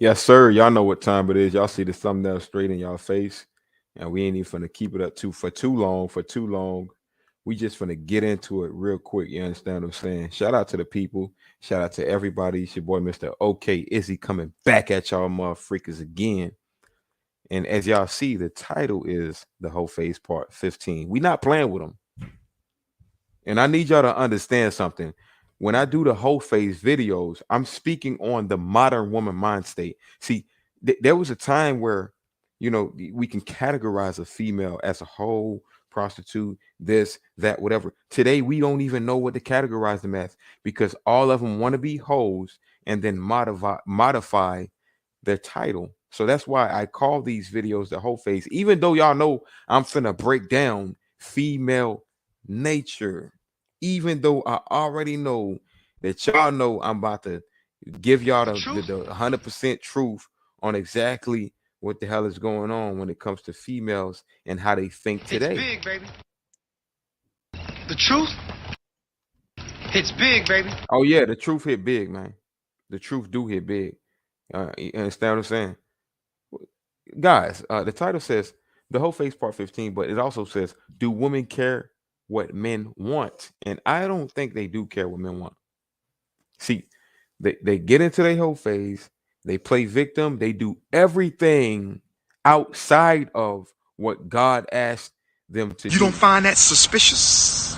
Yes, sir. Y'all know what time it is. Y'all see the thumbnail straight in y'all face. And we ain't even finna keep it up for too long, for too long. We just finna get into it real quick. You understand what I'm saying? Shout out to the people. Shout out to everybody. It's your boy, Mr. OK Izzy, coming back at y'all motherfuckers again. And as y'all see, the title is The Whole Phase Part 15. We not playing with them. And I need y'all to understand something. When I do the whole phase videos, I'm speaking on the modern woman mind state. See, there was a time where, we can categorize a female as a whole prostitute, this, that, whatever. Today, we don't even know what to categorize them as because all of them want to be hoes and then modify their title. So that's why I call these videos the whole phase, even though y'all know I'm finna break down female nature, even though I already know that y'all know I'm about to give y'all the 100% truth on exactly what the hell is going on when it comes to females and how they think today. It's big, baby. The truth hits big, baby. Oh yeah, the truth hit big, man. The truth do hit big. You understand what I'm saying? Guys, the title says the whole face part 15, but it also says, do women care what men want? And I don't think they do care what men want. See, they get into their whole phase, they play victim, they do everything outside of what God asked them to do. You don't find that suspicious?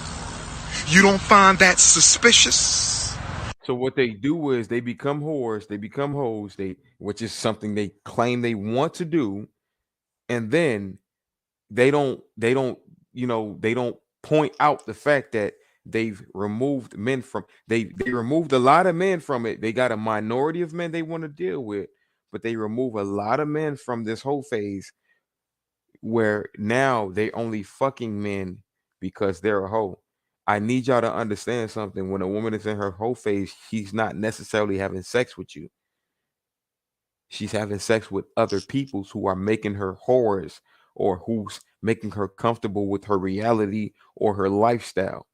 You don't find that suspicious? So what they do is they become whores, they become hoes, which is something they claim they want to do, and then they don't point out the fact that they've removed men from they removed a lot of men from it. They got a minority of men they want to deal with, but they remove a lot of men from this whole phase where now they only fucking men because they're a hoe. I need y'all to understand something. When a woman is in her whole phase, she's not necessarily having sex with you. She's having sex with other peoples who are making her whores or who's making her comfortable with her reality or her lifestyle.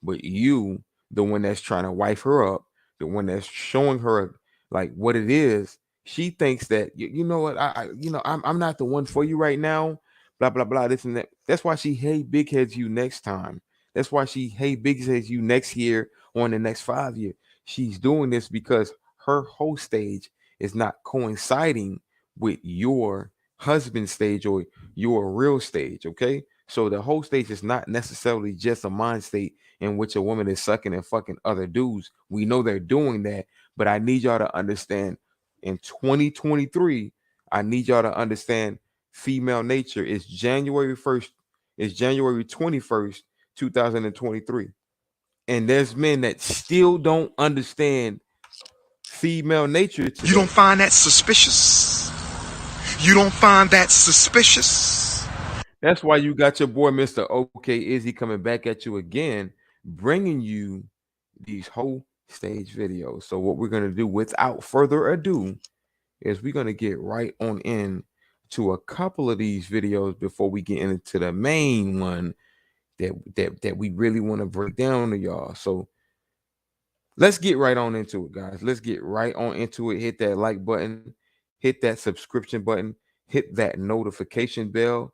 But you, the one that's trying to wife her up, the one that's showing her like what it is, she thinks that you know what I'm not the one for you right now. Blah blah blah. This and that. That's why she hate big heads you next time. That's why she hate big heads you next year or in the next 5 years. She's doing this because her whole stage is not coinciding with your husband stage or your real stage. Okay. So the whole stage is not necessarily just a mind state in which a woman is sucking and fucking other dudes. We know they're doing that, but I need y'all to understand in 2023, I need y'all to understand female nature is January 1st, is January 21st, 2023. And there's men that still don't understand female nature today. You don't find that suspicious? You don't find that suspicious? That's why you got your boy Mr. OK Izzy coming back at you again, bringing you these whole stage videos. So what we're going to do without further ado is we're going to get right on in to a couple of these videos before we get into the main one that we really want to break down to y'all. So let's get right on into it, guys. Let's get right on into it. Hit that like button, hit that subscription button, hit that notification bell.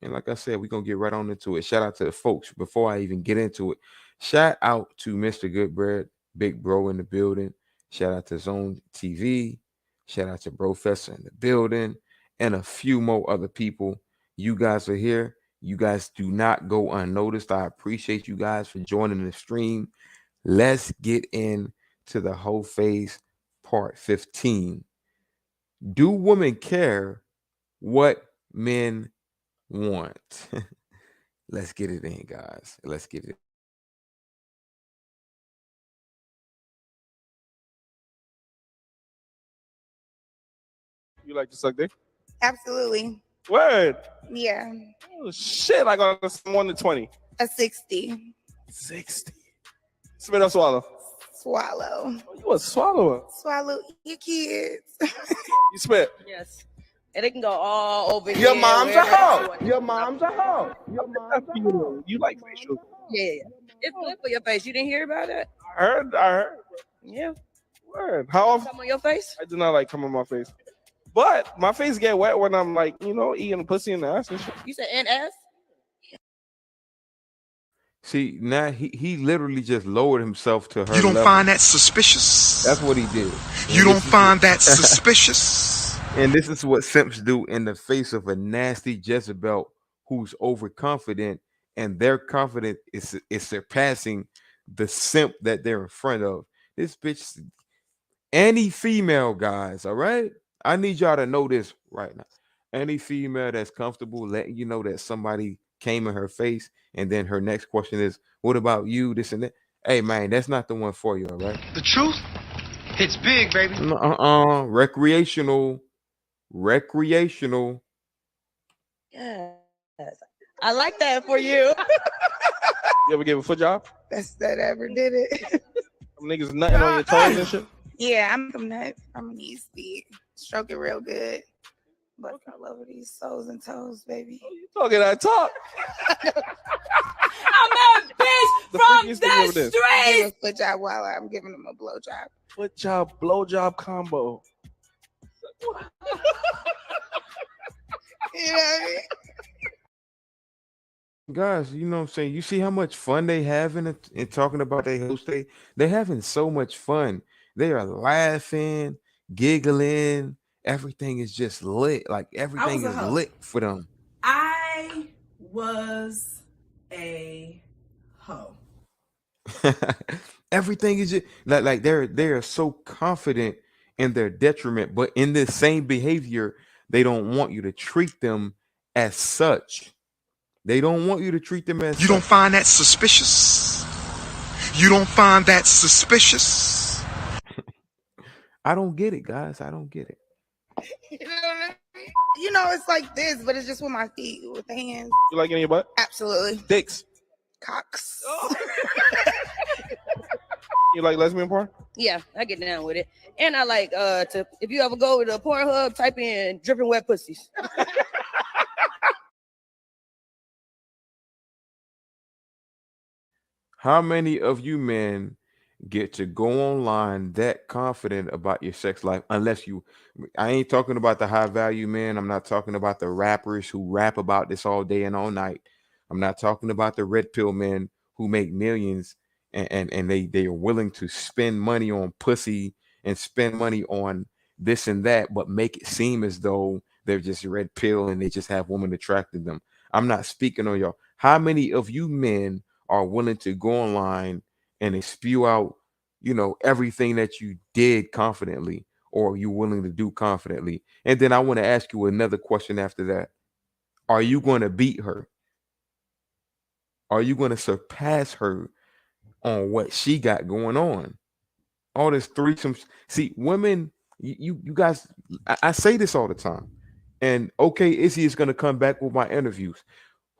And like I said, we're going to get right on into it. Shout out to the folks before I even get into it. Shout out to Mr. Goodbread, Big Bro in the building. Shout out to Zone TV. Shout out to Brofessor in the building and a few more other people. You guys are here. You guys do not go unnoticed. I appreciate you guys for joining the stream. Let's get into the whole phase part 15. Do women care what men want? Let's get it in, guys. Let's get it. You like to suck dick? Absolutely. Word. Yeah. Oh, shit, like on a 1 to 20. A 60. 60. Spit or swallow? Swallow. Oh, you a swallower. Swallow your kids. You spit. Yes. And it can go all over Your here. mom's a wherever hoe. you want. Your mom's a hoe. Your mom's a hoe. You like facial? Yeah. It's good for your face. You didn't hear about it? I heard. Yeah. Word. How often? Come on your face? I do not like cum on my face. But my face get wet when I'm like, eating a pussy in the ass and shit. You said and ass? See, now he literally just lowered himself to her You don't level. find that suspicious? That's what he did. You And don't this is find what- that suspicious? And this is what simps do in the face of a nasty Jezebel who's overconfident, and their confidence is surpassing the simp that they're in front of. This bitch, any female, guys, all right? I need y'all to know this right now. Any female that's comfortable letting you know that somebody came in her face, and then her next question is, what about you, this and that? Hey, man, that's not the one for you, all right? The truth hits big, baby. Recreational. Yes. I like that for you. You ever give a foot job? Best that ever did it. Them niggas nutting on your toes and shit. Yeah, I'm from that. I'm East Beat. Stroke it real good. But all over these toes and toes, baby. You talking that talk? I'm a bitch The from freakiest thing over the this. Give streets. a foot job while I'm giving them a blow job. Foot job, blow job combo. You know what I mean? Guys, you know what I'm saying? You see how much fun they having in talking about their host day? They're having so much fun. They are laughing, giggling. Everything is just lit. Like everything a is hoe. lit for them. I was a hoe. Everything is just like they're so confident in their detriment, but in this same behavior, they don't want you to treat them as such. They don't want you to treat them as You don't such. find that suspicious? You don't find that suspicious? I don't get it, guys. I don't get it. You know what I mean? It's like this, but it's just with my feet, with the hands. You like in your butt? Absolutely. Dicks. Cocks. You like lesbian porn? Yeah, I get down with it. And I like to if you ever go to the Pornhub, type in dripping wet pussies. How many of you men get to go online that confident about your sex life? Unless I ain't talking about the high value men. I'm not talking about the rappers who rap about this all day and all night. I'm not talking about the red pill men who make millions and they are willing to spend money on pussy and spend money on this and that, but make it seem as though they're just red pill and they just have women attracted to them. I'm not speaking on y'all. How many of you men are willing to go online and they spew out, everything that you did confidently or you're willing to do confidently? And then I want to ask you another question after that. Are you going to beat her? Are you going to surpass her on what she got going on? All this threesome. See, women, you guys, I say this all the time. And okay, Izzy is going to come back with my interviews.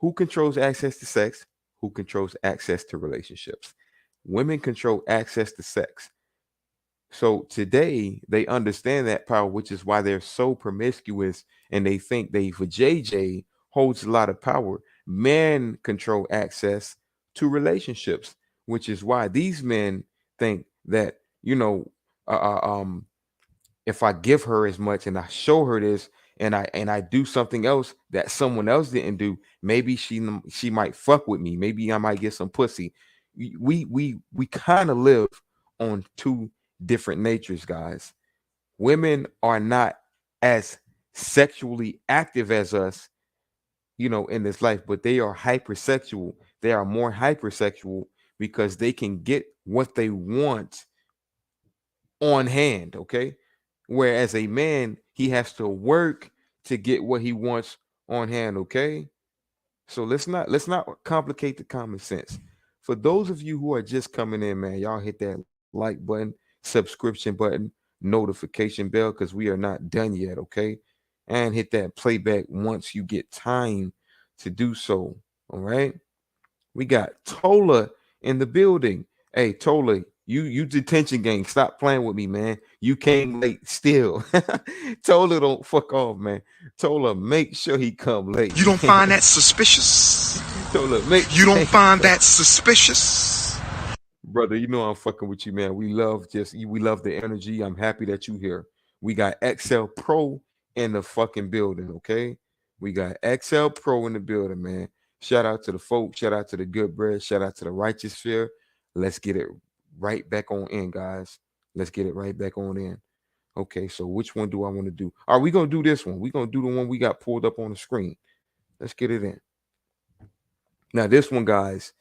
Who controls access to sex? Who controls access to relationships? Women control access to sex. So today they understand that power, which is why they're so promiscuous and they think for JJ holds a lot of power. Men control access to relationships, which is why these men think that, if I give her as much and I show her this and I do something else that someone else didn't do, maybe she might fuck with me. Maybe I might get some pussy. We kind of live on two different natures, guys. Women are not as sexually active as us, in this life, but they are hypersexual. They are more hypersexual because they can get what they want on hand. Okay. Whereas a man, he has to work to get what he wants on hand. Okay. So let's not complicate the common sense. For those of you who are just coming in, man, y'all hit that like button, subscription button, notification bell, because we are not done yet. Okay. And hit that playback once you get time to do so. All right. We got Tola in the building. Hey, Tola, you detention gang, stop playing with me, man. You came late still. Tola, don't fuck off, man. Tola, make sure he come late. You don't find that suspicious? Tola, You don't find that suspicious? brother, you know I'm fucking with you, man. We love the energy. I'm happy that you here. We got XL Pro in the fucking building, okay? We got XL Pro in the building, man. Shout out to the folks. Shout out to the good bread. Shout out to the righteous fear. Let's get it right back on in, guys. Let's get it right back on in. Okay, so which one do I want to do? Are we gonna do this one? We're gonna do the one we got pulled up on the screen. Let's get it in. Now, this one, guys,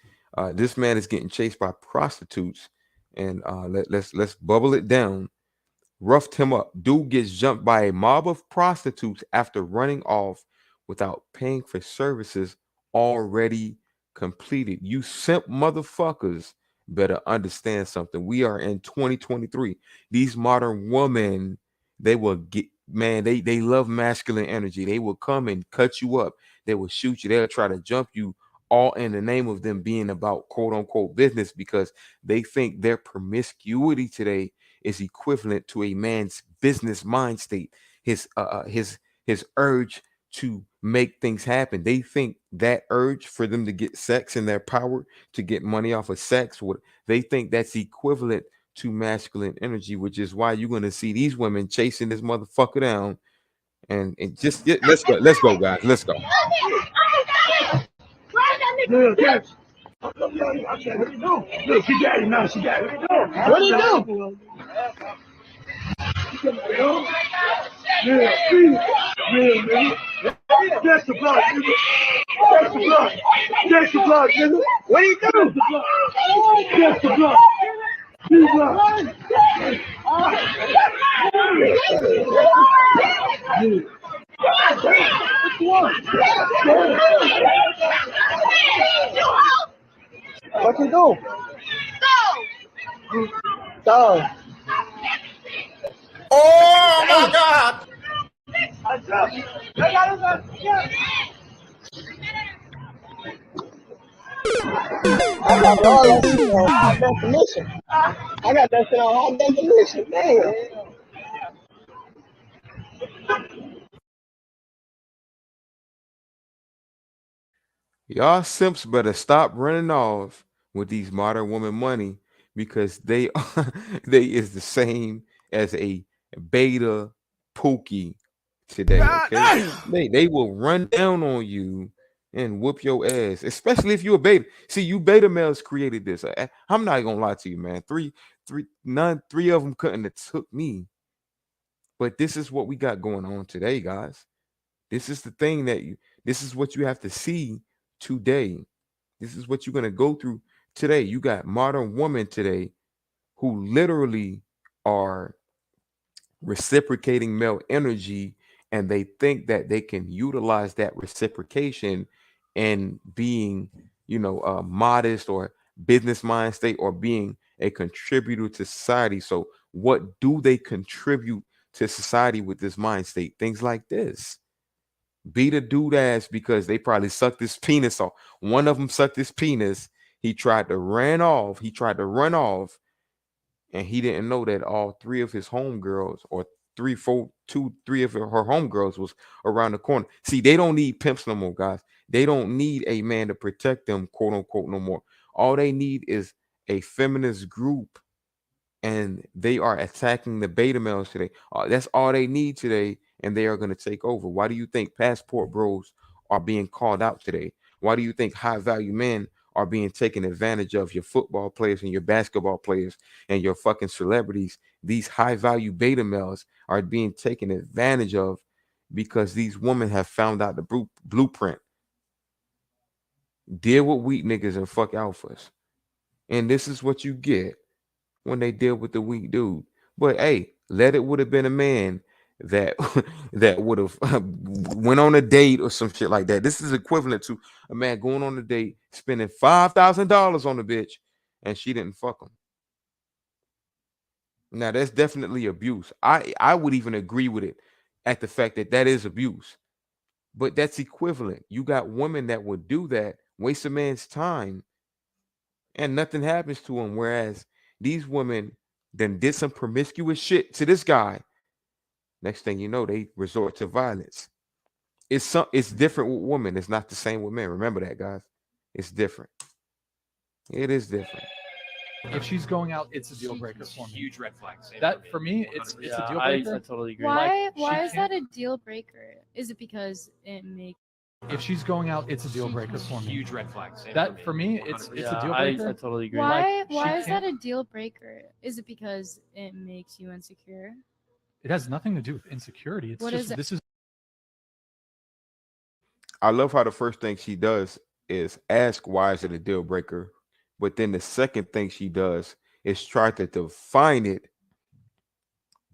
this man is getting chased by prostitutes, and let's bubble it down. Roughed him up. Dude gets jumped by a mob of prostitutes after running off without paying for services already completed. You simp motherfuckers better understand something. We are in 2023. These modern women, they will get, man, they love masculine energy. They will come and cut you up. They will shoot you. They'll try to jump you, all in the name of them being about quote unquote business, because they think their promiscuity today is equivalent to a man's business mind state, his urge to make things happen. They think that urge for them to get sex and their power to get money off of sex, they think that's equivalent to masculine energy, which is why you're going to see these women chasing this motherfucker down. And just let's go, guys. Let's go. Look, she got it now. She got it. What do you do? Yeah, that's the block, nigga. That's the block. That's the block, nigga. What do you do? That's the block. Two blocks. What you do? Go. Oh my God! I got all that shit on high definition. I got that shit on high definition, man. Y'all simps better stop running off with these modern woman money, because they is the same as a beta pookie today. Okay, they will run down on you and whoop your ass, especially if you're a beta. See, you beta males created this. I'm not gonna lie to you, man. Three of them couldn't have took me. But this is what we got going on today, guys. This is the thing this is what you have to see today. This is what you're gonna go through today. You got modern women today who literally are reciprocating male energy, and they think that they can utilize that reciprocation and being, modest or business mind state, or being a contributor to society. So what do they contribute to society with this mind state? Things like this. Beat a dude ass because they probably sucked his penis off. One of them sucked his penis. He tried to run off, and he didn't know that all three of his homegirls, or three of her homegirls, was around the corner. See, they don't need pimps no more, guys. They don't need a man to protect them, quote unquote, no more. All they need is a feminist group, and they are attacking the beta males today. That's all they need today, and they are going to take over. Why do you think passport bros are being called out today? Why do you think high value men are being taken advantage of? Your football players and your basketball players and your fucking celebrities, these high value beta males are being taken advantage of because these women have found out the blueprint. Deal with weak niggas and fuck alphas. And this is what you get when they deal with the weak dude. But hey, let it would have been a man that would have went on a date or some shit like that. This is equivalent to a man going on a date, spending $5,000 on the bitch, and she didn't fuck him. Now that's definitely abuse. I would even agree with it at the fact that is abuse. But that's equivalent. You got women that would do that, waste a man's time, and nothing happens to him. Whereas these women then did some promiscuous shit to this guy. Next thing you know, they resort to violence. It's different with women. It's not the same with men. Remember that, guys. It's different. It is different. If she's going out, it's a deal breaker for me. Huge red flag. Same That for me, it's a deal breaker. I totally agree. Why Like, is that a deal breaker? Is it because it makes if she's going out, it's a deal breaker for me. Huge red flag. Same That for me, it's a deal I breaker. totally agree. why is that a deal breaker? Is it because it makes you insecure? It has nothing to do with insecurity. It's What just is it? this is I love how the first thing she does is ask why is it a deal breaker, but then the second thing she does is try to define it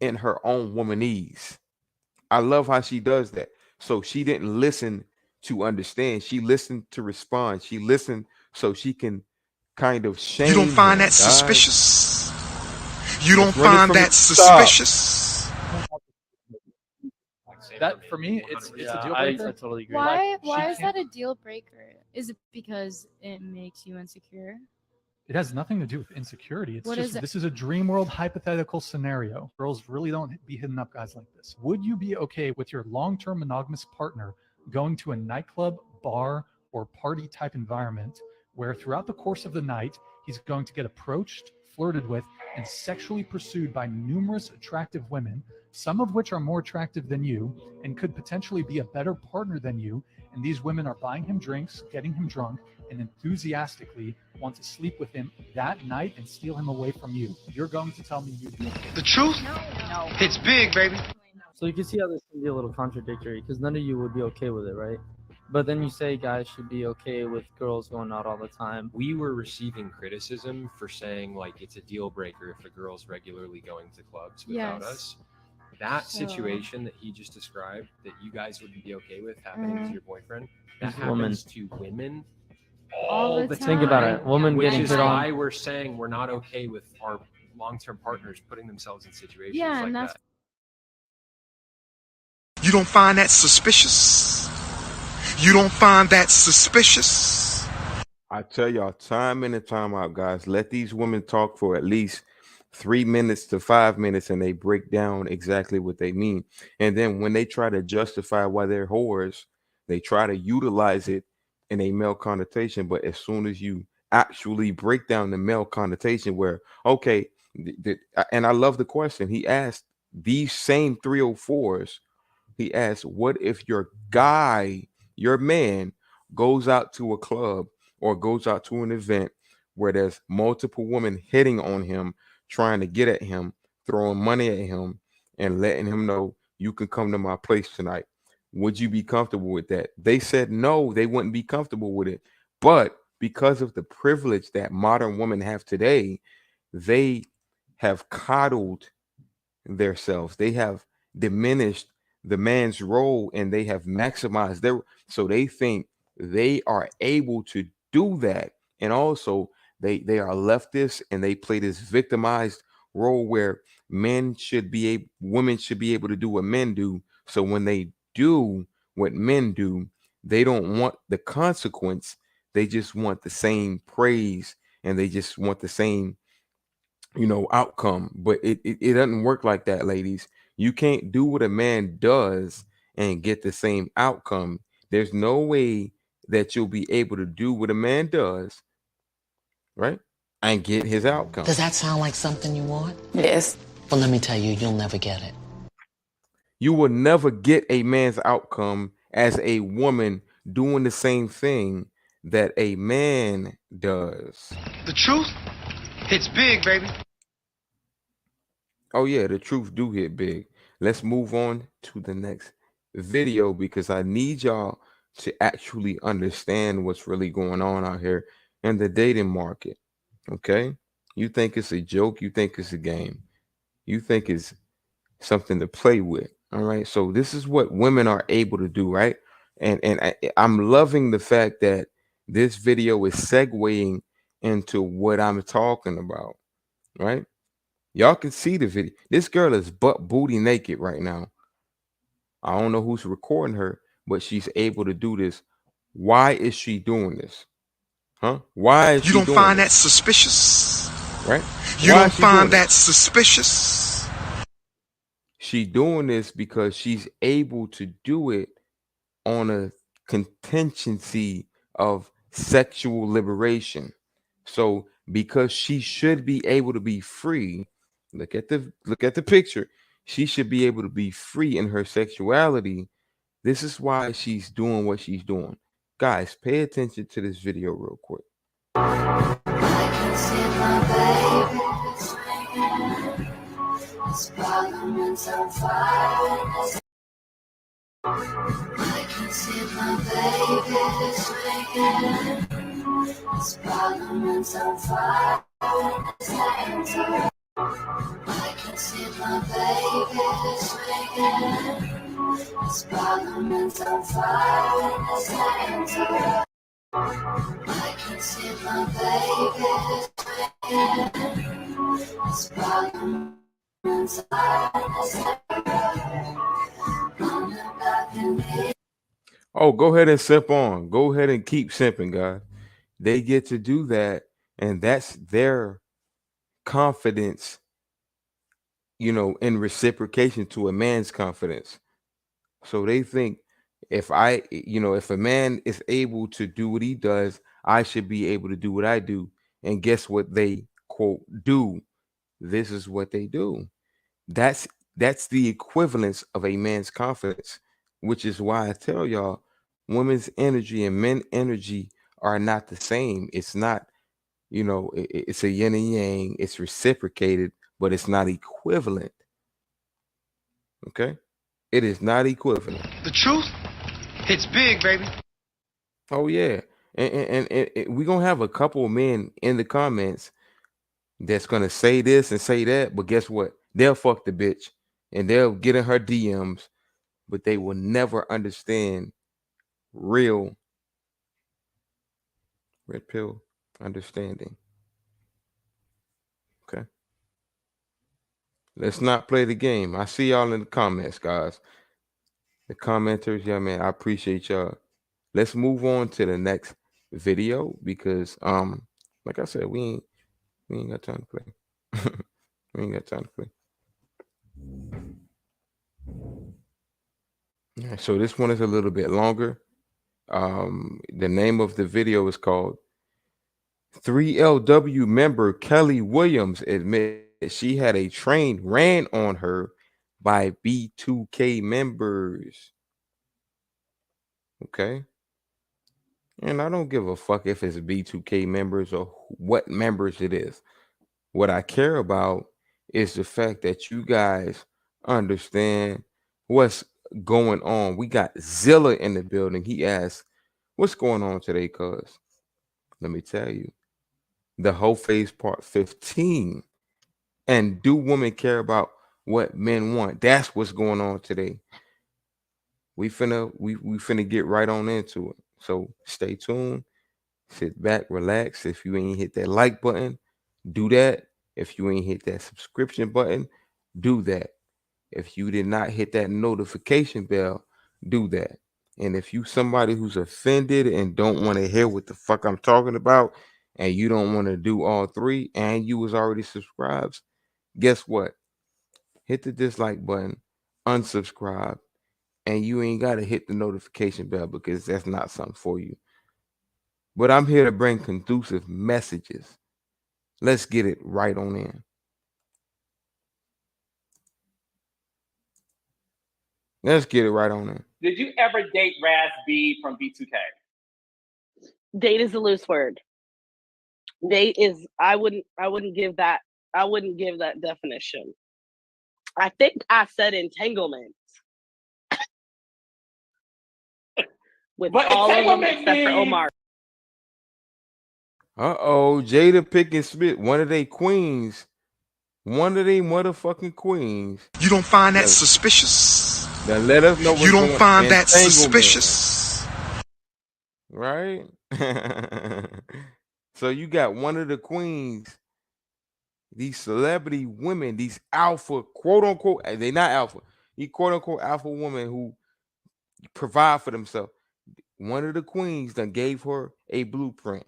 in her own womanese. I love how she does that. So she didn't listen to understand. She listened to respond. She listened so she can kind of shame. You don't find him, that guys. suspicious? You don't It's running find from that the stop. suspicious? that for me, it's a deal I breaker. totally agree. Why is that a deal breaker? Is it because it makes you insecure? It has nothing to do with insecurity. It's What just is it? this is a dream world hypothetical scenario. Girls really don't be hitting up guys like this. Would you be okay with your long-term monogamous partner going to a nightclub, bar, or party type environment where throughout the course of the night, he's going to get approached, flirted with, and sexually pursued by numerous attractive women, some of which are more attractive than you and could potentially be a better partner than you, and these women are buying him drinks, getting him drunk, and enthusiastically want to sleep with him that night and steal him away from you? You're going to tell me you'd be okay? The truth hits big, baby. So you can see how this can be a little contradictory because none of you would be okay with it, right? But then you say guys should be okay with girls going out all the time. We were receiving criticism for saying like it's a deal breaker if a girl's regularly going to clubs without us. That situation that he just described that you guys would be okay with happening to your boyfriend, that happens to women all the time. Think about it. Women Which getting is hit on. why we're saying we're not okay with our long-term partners putting themselves in situations Yeah, like and that's that. You don't find that suspicious? You don't find that suspicious? I tell y'all time in and time out, guys, let these women talk for at least 3 minutes to 5 minutes and they break down exactly what they mean. And then when they try to justify why they're whores, they try to utilize it in a male connotation. But as soon as you actually break down the male connotation where, okay, and I love the question he asked, these same 304s, he asked, what if your guy, your man, goes out to a club or goes out to an event where there's multiple women hitting on him, trying to get at him, throwing money at him, and letting him know you can come to my place tonight? Would you be comfortable with that? They said no, they wouldn't be comfortable with it. But because of the privilege that modern women have today, they have coddled themselves. They have diminished the man's role and they have maximized their, so they think they are able to do that. And also they are leftists and they play this victimized role where women should be able to do what men do. So when they do what men do, they don't want the consequence. They just want the same praise and they just want the same, outcome. But it doesn't work like that, ladies. You can't do what a man does and get the same outcome. There's no way that you'll be able to do what a man does, right, and get his outcome. Does that sound like something you want? Yes. Well, let me tell you, you'll never get it. You will never get a man's outcome as a woman doing the same thing that a man does. The truth hits big, baby. Oh yeah, the truth do hit big. Let's move on to the next video because I need y'all to actually understand what's really going on out here in the dating market. Okay? You think it's a joke, you think it's a game. You think it's something to play with. All right. So this is what women are able to do, right? And I'm loving the fact that this video is segueing into what I'm talking about, right? Y'all can see the video. This girl is butt booty naked right now. I don't know who's recording her, but she's able to do this. Why is she doing this? Huh? Why is You she don't doing find this? that suspicious? Right? You Why don't is she doing find this? that suspicious? She doing this because she's able to do it on a contingency of sexual liberation. So because she should be able to be free. Look at the picture. She should be able to be free in her sexuality. This is why she's doing what she's doing. Guys, pay attention to this video real quick. Oh, go ahead and simp on. Go ahead and keep simping, guys. They get to do that, and that's their confidence, you know, in reciprocation to a man's confidence. So they think if a man is able to do what he does, I should be able to do what I do. And guess what they quote do? This is what they do. That's the equivalence of a man's confidence, which is why I tell y'all women's energy and men energy are not the same. It's not, it's a yin and yang. It's reciprocated, but it's not equivalent. Okay? It is not equivalent. The truth hits big, baby. Oh, yeah. And we're going to have a couple of men in the comments that's going to say this and say that, but guess what? They'll fuck the bitch and they'll get in her DMs, but they will never understand real red pill understanding. Okay. Let's not play the game. I see y'all in the comments, guys. The commenters, yeah, man, I appreciate y'all. Let's move on to the next video because, like I said, we ain't got time to play. We ain't got time to play. Yeah, so this one is a little bit longer. The name of the video is called 3LW member Kelly Williams admits she had a train ran on her by B2K members. Okay. And I don't give a fuck if it's B2K members or what members it is. What I care about is the fact that you guys understand what's going on. We got Zilla in the building. He asked, what's going on today, cuz? Let me tell you. The whole phase part 15. And do women care about what men want? That's what's going on today. We finna get right on into it. So stay tuned. Sit back, relax. If you ain't hit that like button, do that. If you ain't hit that subscription button, do that. If you did not hit that notification bell, do that. And if you somebody who's offended and don't want to hear what the fuck I'm talking about, and you don't want to do all three, and you was already subscribed, guess what? Hit the dislike button, unsubscribe, and you ain't got to hit the notification bell because that's not something for you. But I'm here to bring conducive messages. Let's get it right on in. Let's get it right on in. Did you ever date Raz B from B2K? Date is a loose word. Date is I wouldn't give that definition. I think I said entanglement. With but all of them entanglement except for Omar. Uh-oh, Jada Pinkett Smith, one of they queens. One of they motherfucking queens. You don't find that suspicious? Then let us know. You don't find that suspicious? Right? So you got one of the queens, these celebrity women, these alpha, quote unquote, they not alpha, you quote unquote alpha women who provide for themselves. One of the queens done gave her a blueprint.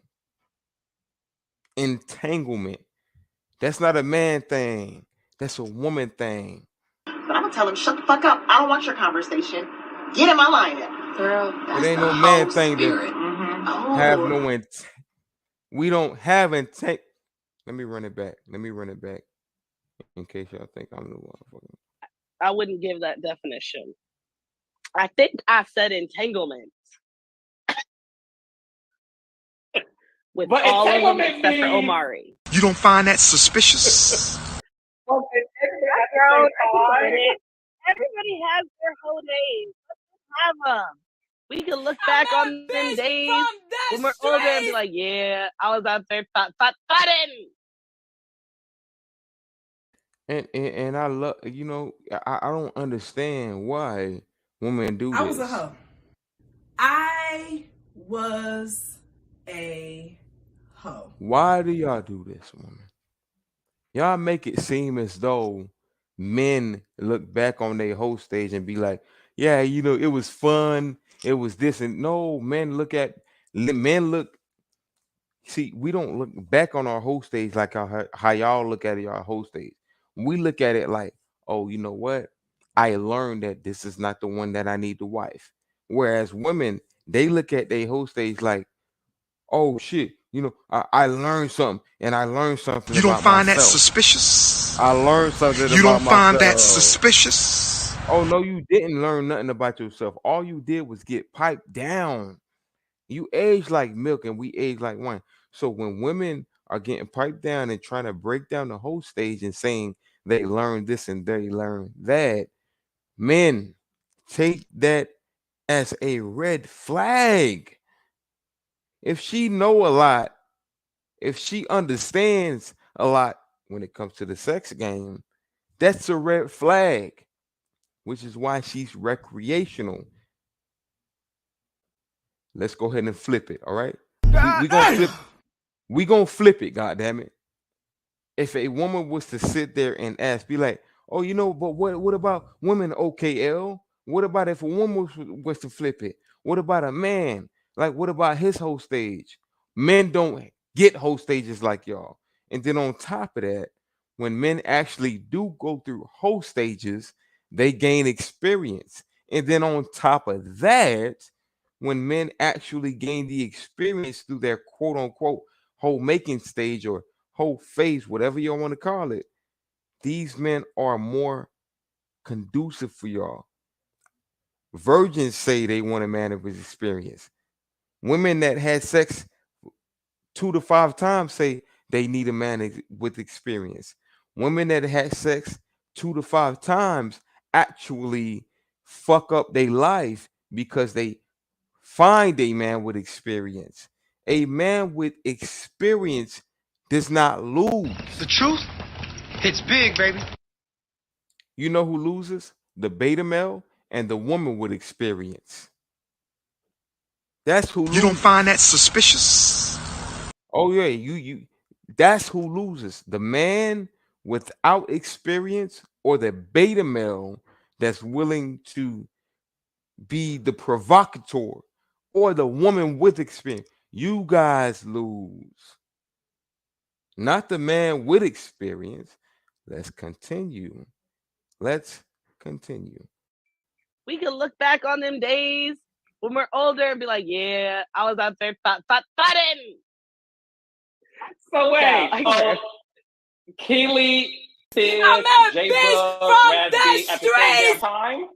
Entanglement. That's not a man thing. That's a woman thing. But I'm gonna tell him, shut the fuck up. I don't want your conversation. Get in my lineup. Girl, it ain't no man thing to have no intent. We don't have intent. Let me run it back. In case y'all think I'm the motherfucker. I wouldn't give that definition. I think I said entanglement. With But all of them entanglement except for means- Omari. You don't find that suspicious? Well, Everybody has their whole days. Let's have them. We can look back on them days when we're older and be like, yeah, I was out there thotting. And I love, you know, I don't understand why women do this. I was a hoe. I was a hoe. Why do y'all do this, woman? Y'all make it seem as though men look back on their whole stage and be like, yeah, you know, it was fun. It was this. And no, men look. See, we don't look back on our whole stage like how y'all look at your whole stage. We look at it like, oh, you know what? I learned that this is not the one that I need to wife. Whereas women, they look at their whole stage like, oh shit, you know, I learned something, and I learned something. You don't about find myself. that suspicious? I learned something. You about don't find that myself. suspicious? Oh no, you didn't learn nothing about yourself. All you did was get piped down. You age like milk, and we age like wine. So when women are getting piped down and trying to break down the whole stage and saying they learned this and they learned that, men take that as a red flag. If she know a lot, if she understands a lot when it comes to the sex game, that's a red flag, which is why she's recreational. Let's go ahead and flip it. All right, we gonna flip it. God damn it! If a woman was to sit there and ask, be like, oh, you know, but what about women? OKL. What about if a woman was to flip it? What about a man? Like, what about his whole stage? Men don't get whole stages like y'all. And then on top of that, when men actually do go through whole stages, they gain experience. And then on top of that, when men actually gain the experience through their quote unquote whole making stage or whole phase, whatever you want to call it, these men are more conducive for y'all. Virgins say they want a man with experience. Women that had sex 2 to 5 times say they need a man with experience. Women that had sex 2 to 5 times actually fuck up their life because they find a man with experience. A man with experience does not lose. The truth hits big, baby. You know who loses? The beta male and the woman with experience. That's who loses. You don't find that suspicious? Oh yeah, you that's who loses. The man without experience or the beta male that's willing to be the provocateur or the woman with experience. You guys lose. Not the man with experience. Let's continue. We can look back on them days when we're older and be like, yeah, I was out there thotting. So wait, Yeah, Keely, Sid, I'm a J bitch Bug, from Razzie the at the same streets. damn time?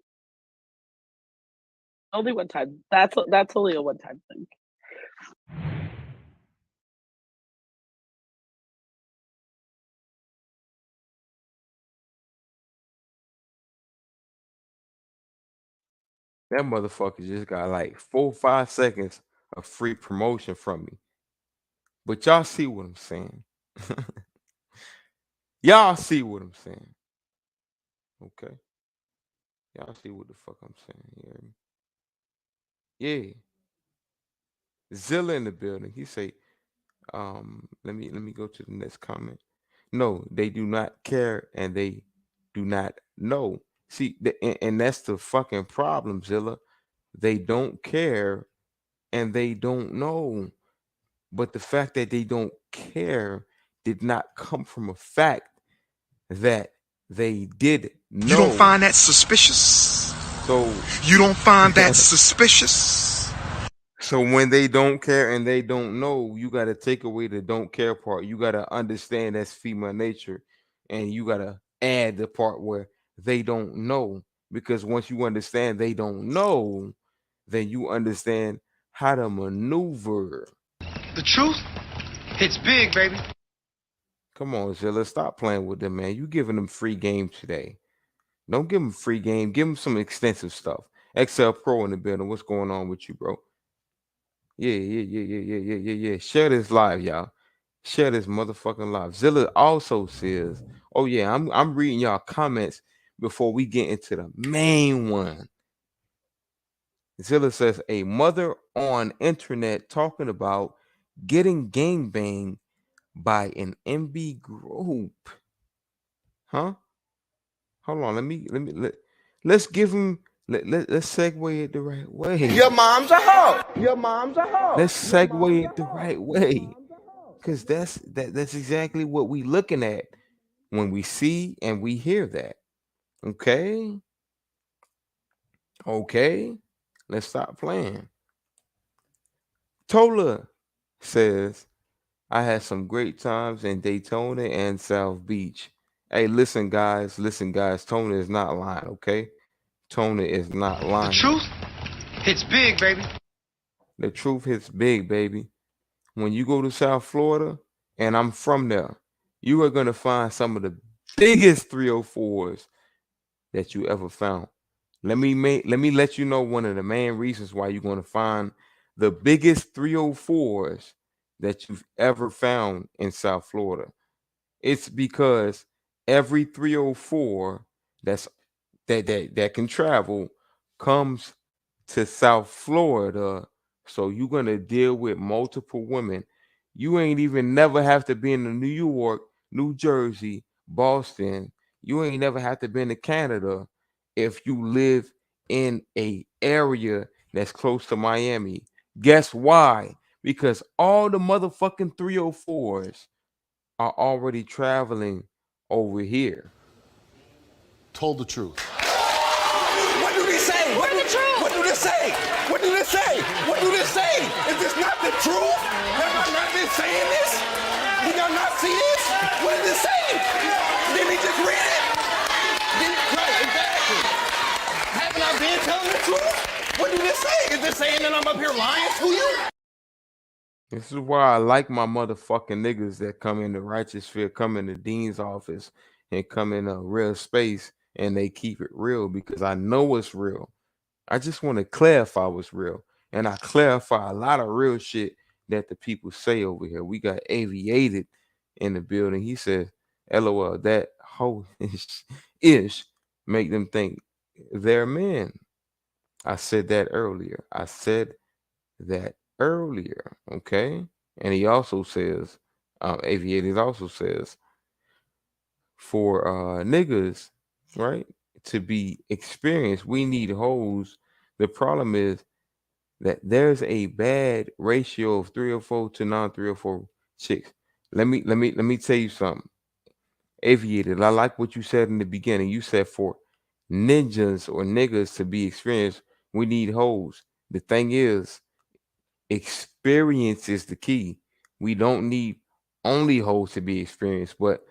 Only one time. That's only a one-time thing. That motherfucker just got like 4 or 5 seconds of free promotion from me. But y'all see what I'm saying. Y'all see what I'm saying. Okay. Y'all see what the fuck I'm saying. You hear me? Yeah. Zilla in the building. He say, let me go to the next comment. No, they do not care and they do not know. See, and that's the fucking problem, Zilla. They don't care and they don't know. But the fact that they don't care did not come from a fact that they did know. You don't find that suspicious? So you don't find that suspicious? So when they don't care and they don't know, you got to take away the don't care part. You got to understand that's female nature, and you got to add the part where they don't know. Because once you understand they don't know, then you understand how to maneuver. The truth hits big, baby. Come on, Zilla, stop playing with them, man. You giving them free game today. Don't give them free game. Give them some extensive stuff. XL Pro in the building. What's going on with you, bro? Yeah. Share this live, y'all. Share this motherfucking live. Zilla also says, "Oh yeah, I'm reading y'all comments before we get into the main one." Zilla says, "A mother on internet talking about getting gangbanged by an MB group." Huh? Hold on. Let's give him. Let's segue it the right way. Your mom's a hoe. Your mom's a hoe. Let's segue it the right way, because that's exactly what we looking at when we see and we hear that. Okay. Let's stop playing. Tola says, "I had some great times in Daytona and South Beach." Hey, listen, guys. Tona is not lying. Okay, Tona is not lying. The truth hits big, baby. The truth hits big, baby. When you go to South Florida, and I'm from there, you are going to find some of the biggest 304s that you ever found. Let me let you know one of the main reasons why you're going to find the biggest 304s that you've ever found in South Florida. It's because every 304 that can travel comes to South Florida. So you're gonna deal with multiple women. You ain't even never have to be in New York, New Jersey, Boston. You ain't never have to be in Canada if you live in a area that's close to Miami. Guess why? Because all the motherfucking 304s are already traveling over here. Told the truth. What do they say? What do they say? What do they say? What do they say? Is this not the truth? Have I not been saying this? Did y'all not see this? What did it say? Didn't he just read it? Right, exactly. Haven't I been telling the truth? What do they say? Is this saying that I'm up here lying to you? This is why I like my motherfucking niggas that come into Righteous Fear, come in the dean's office, and come in a real space, and they keep it real, because I know it's real. I just want to clarify what's real, and I clarify a lot of real shit that the people say over here. We got Aviated in the building. He said, "LOL, that hoe ish make them think they're men." I said that earlier. Okay. And he also says, Aviated also says, for niggas, right, to be experienced, we need hoes. The problem is that there's a bad ratio of 304 to non-304 chicks. Let me tell you something. Aviated, I like what you said in the beginning. You said for ninjas or niggas to be experienced, we need hoes. The thing is, experience is the key. We don't need only hoes to be experienced, but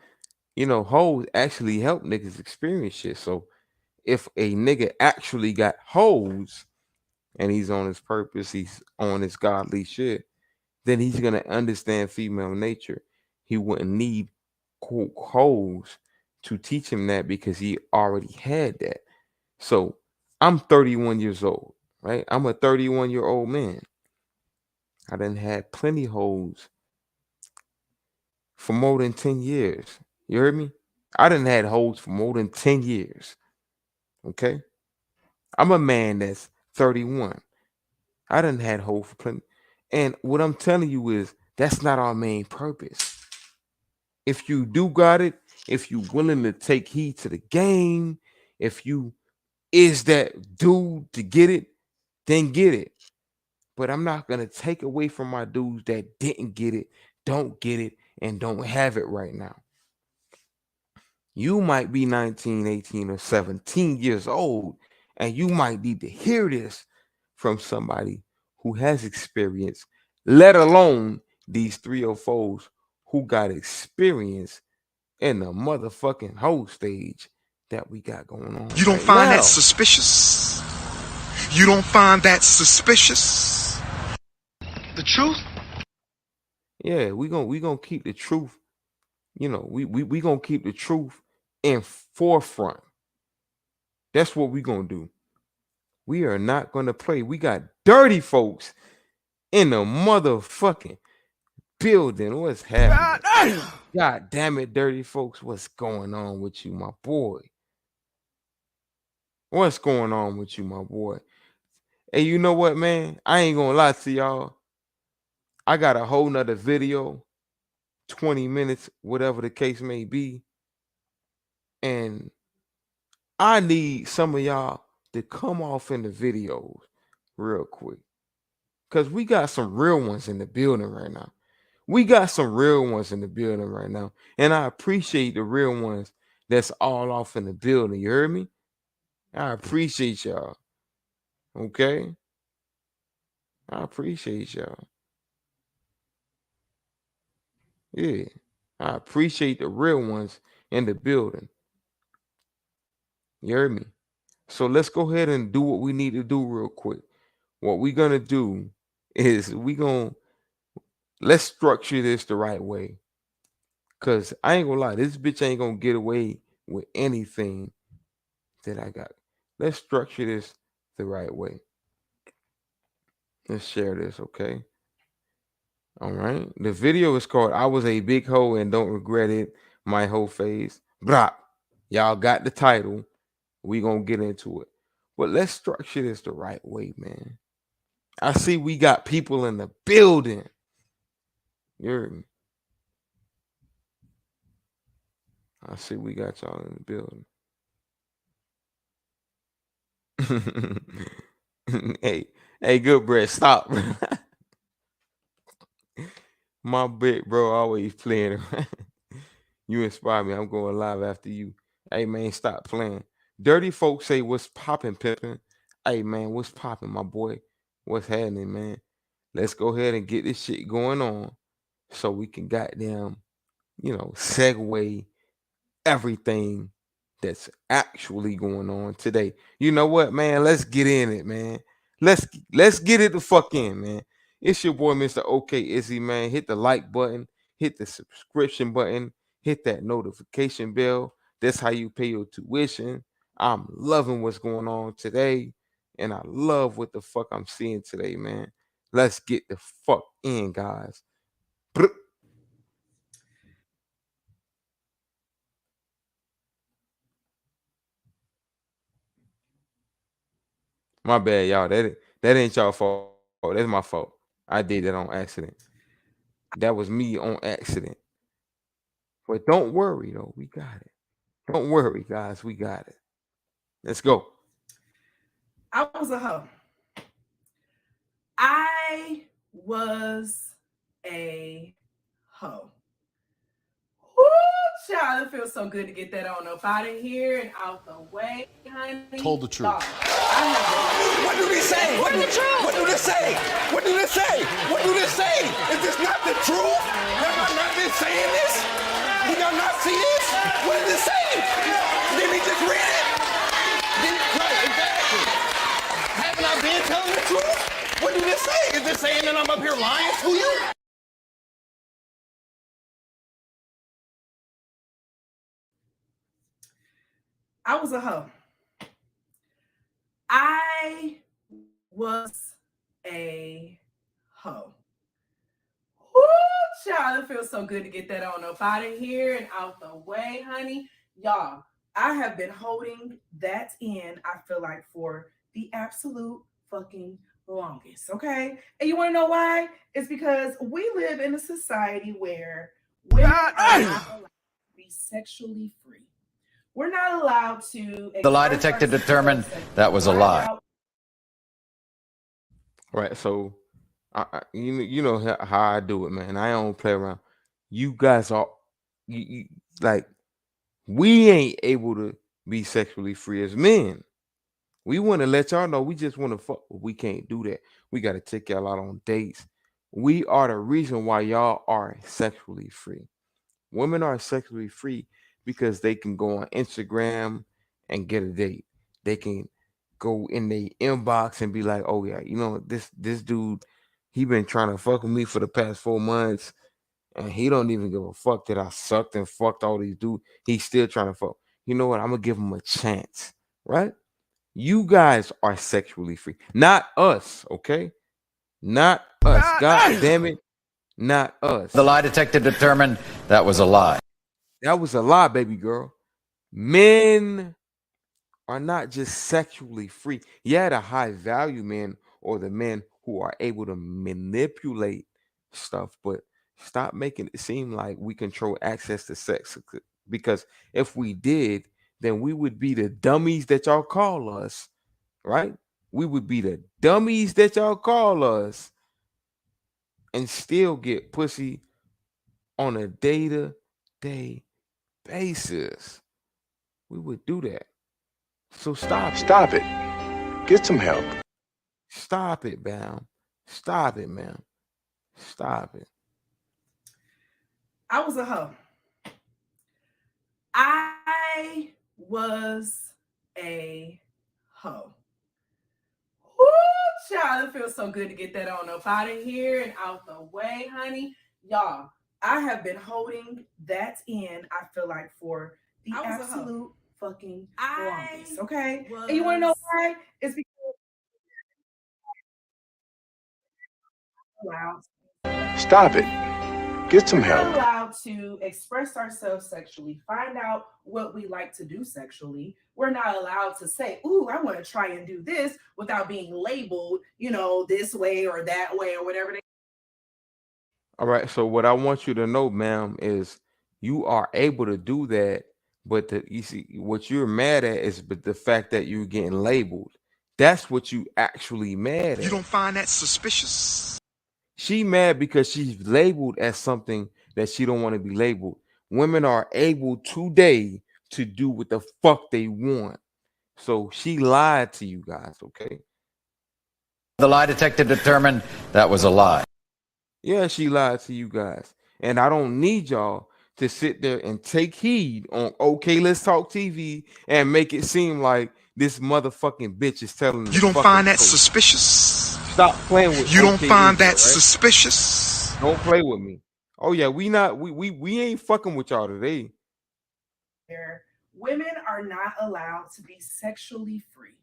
hoes actually help niggas experience shit. So if a nigga actually got hoes and he's on his purpose, he's on his godly shit, then he's gonna understand female nature. He wouldn't need quote hoes to teach him that, because he already had that. So I'm 31 years old, right? I'm a 31-year-old man. I done had plenty hoes for more than 10 years. You heard me? I done had hoes for more than 10 years. Okay? I'm a man that's 31. I done had hoes for plenty. And what I'm telling you is that's not our main purpose. If you do got it, if you willing to take heed to the game, if you is that dude to get it, then get it. But I'm not going to take away from my dudes that didn't get it, don't get it, and don't have it right now. You might be 19, 18, or 17 years old, and you might need to hear this from somebody who has experience, let alone these 304s who got experience in the motherfucking whole stage that we got going on. You don't right find now. that suspicious? You don't find that suspicious? The truth? Yeah, we gonna keep the truth. You know, we gonna keep the truth in forefront. That's what we gonna do. We are not gonna play. We got dirty folks in the motherfucking building. What's happening? God damn it, dirty folks. What's going on with you, my boy? What's going on with you, my boy? Hey, you know what, man? I ain't gonna lie to y'all. I got a whole nother video, 20 minutes, whatever the case may be. And I need some of y'all to come off in the videos real quick. Because we got some real ones in the building right now. We got some real ones in the building right now. And I appreciate the real ones that's all off in the building. You heard me? I appreciate y'all. Okay? I appreciate y'all. Yeah. I appreciate the real ones in the building. You heard me? So let's go ahead and do what we need to do real quick. What we're going to do is let's structure this the right way. Because I ain't going to lie, this bitch ain't going to get away with anything that I got. Let's structure this the right way. Let's share this, okay? All right. The video is called I Was a Big Hoe and Don't Regret It. My Hoe Phase. Blah. Y'all got the title. We gonna get into it. But let's structure this the right way, man. I see we got people in the building. You heard me? I see we got y'all in the building. hey, good bread. Stop. My big bro always playing. You inspire me. I'm going live after you. Hey man, stop playing. Dirty folks say what's popping, pimping. Hey man, what's popping, my boy? What's happening, man? Let's go ahead and get this shit going on so we can goddamn, segue everything that's actually going on today. You know what, man? Let's get in it, man. Let's get it the fuck in, man. It's your boy, Mr. OK Izzy, man. Hit the like button, hit the subscription button, hit that notification bell. That's how you pay your tuition. I'm loving what's going on today, and I love what the fuck I'm seeing today, man. Let's get the fuck in, guys. My bad, y'all. That ain't y'all fault. That's my fault. I did that on accident. That was me on accident. But don't worry, though. We got it. Don't worry, guys. We got it. Let's go. I was a hoe. I was a hoe. Woo, child, it feels so good to get that on up out of here and out the way, honey. Told the truth. What do they say? What do they say? What do they say? What do they say? What do they say? Is this not the truth? Have I not been saying this? Did y'all not see this? What did it say? Did we just read it? Right, exactly. Haven't I been telling the truth? What do they say? Is it saying that I'm up here lying to you? I was a hoe. I was a hoe. Woo, child, it feels so good to get that on up out of here and out the way, honey. Y'all, I have been holding that in, I feel like, for the absolute fucking longest, okay? And you want to know why? It's because we live in a society where women are not allowed to be sexually free. We're not allowed to. The lie detector determined that was a lie. Right. So, you know how I do it, man. I don't play around. You guys are, you like, we ain't able to be sexually free as men. We want to let y'all know we just want to fuck. We can't do that. We got to take y'all out on dates. We are the reason why y'all are sexually free. Women are sexually free because they can go on Instagram and get a date. They can go in the inbox and be like, oh yeah, you know, this dude, he been trying to fuck with me for the past 4 months, and he don't even give a fuck that I sucked and fucked all these dudes. He's still trying to fuck. You know what? I'm gonna give him a chance, right? You guys are sexually free, not us, okay? Not us. God damn it, not us. The lie detector determined that was a lie. That was a lie, baby girl. Men are not just sexually free. Yeah, the high value men or the men who are able to manipulate stuff, but stop making it seem like we control access to sex. Because if we did, then we would be the dummies that y'all call us, right? We would be the dummies that y'all call us and still get pussy on a day-to-day basis. We would do that. So stop it. Get some help. Stop it, Bam. Stop it, man. Stop it. I was a hoe. I was a hoe. Woo, child, it feels so good to get that on up out of here and out the way, honey. Y'all, I have been holding that in, I feel like, for the absolute fucking longest, okay? And you want to know why? It's because Stop it. Get some we're not help. allowed to express ourselves sexually, find out what we like to do sexually. We're not allowed to say, ooh, I want to try and do this without being labeled, you know, this way or that way or whatever. All right. So what I want you to know, ma'am, is you are able to do that, but you see what you're mad at is the fact that you're getting labeled. That's what you actually mad at. You don't find that suspicious? She mad because she's labeled as something that she don't want to be labeled. Women are able today to do what the fuck they want. So she lied to you guys, okay? The lie detector determined that was a lie. Yeah, she lied to you guys. And I don't need y'all to sit there and take heed on Okay, Let's Talk TV and make it seem like this motherfucking bitch is telling You don't find that suspicious? Stop playing with You don't OK find Israel, that suspicious? Don't play with me. Oh yeah, we ain't fucking with y'all today. Women are not allowed to be sexually free.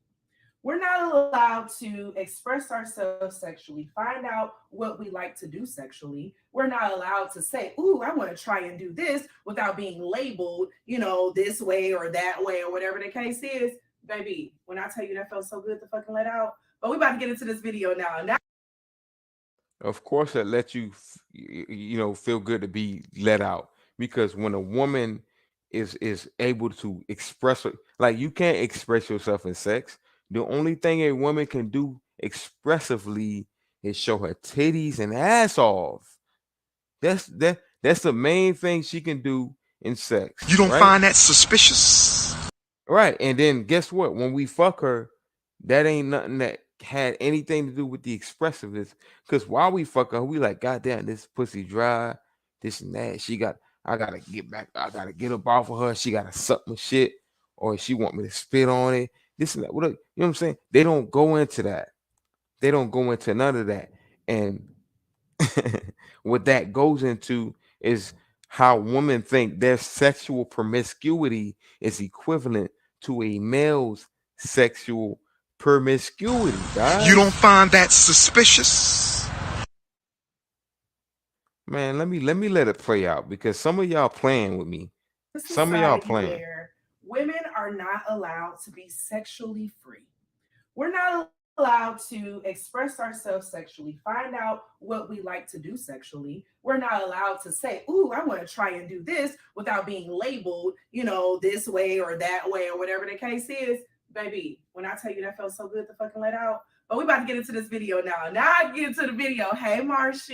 We're not allowed to express ourselves sexually, find out what we like to do sexually. We're not allowed to say, ooh, I want to try and do this without being labeled, you know, this way or that way or whatever the case is. Baby, when I tell you that felt so good to fucking let out. But we about to get into this video now. Of course, that lets you, feel good to be let out, because when a woman is able to express it, like you can't express yourself in sex. The only thing a woman can do expressively is show her titties and ass off. That's the main thing she can do in sex. You don't right? find that suspicious? Right. And then guess what? When we fuck her, that ain't nothing that had anything to do with the expressiveness. Because while we fuck her, we like, God damn, this pussy dry, this and that. I gotta get back, I gotta get up off of her. She gotta suck my shit, or she want me to spit on it. This and that. You know what I'm saying? They don't go into that. They don't go into none of that. And what that goes into is how women think their sexual promiscuity is equivalent to a male's sexual promiscuity, guys. You don't find that suspicious? Man, let me let it play out, because some of y'all playing with me. Some of y'all playing. Women are not allowed to be sexually free. We're not allowed to express ourselves sexually, find out what we like to do sexually. We're not allowed to say, ooh, I want to try and do this without being labeled, you know, this way or that way or whatever the case is. Baby, when I tell you that felt so good to fucking let out. But we about to get into this video now. Now I get into the video. Hey, Martians.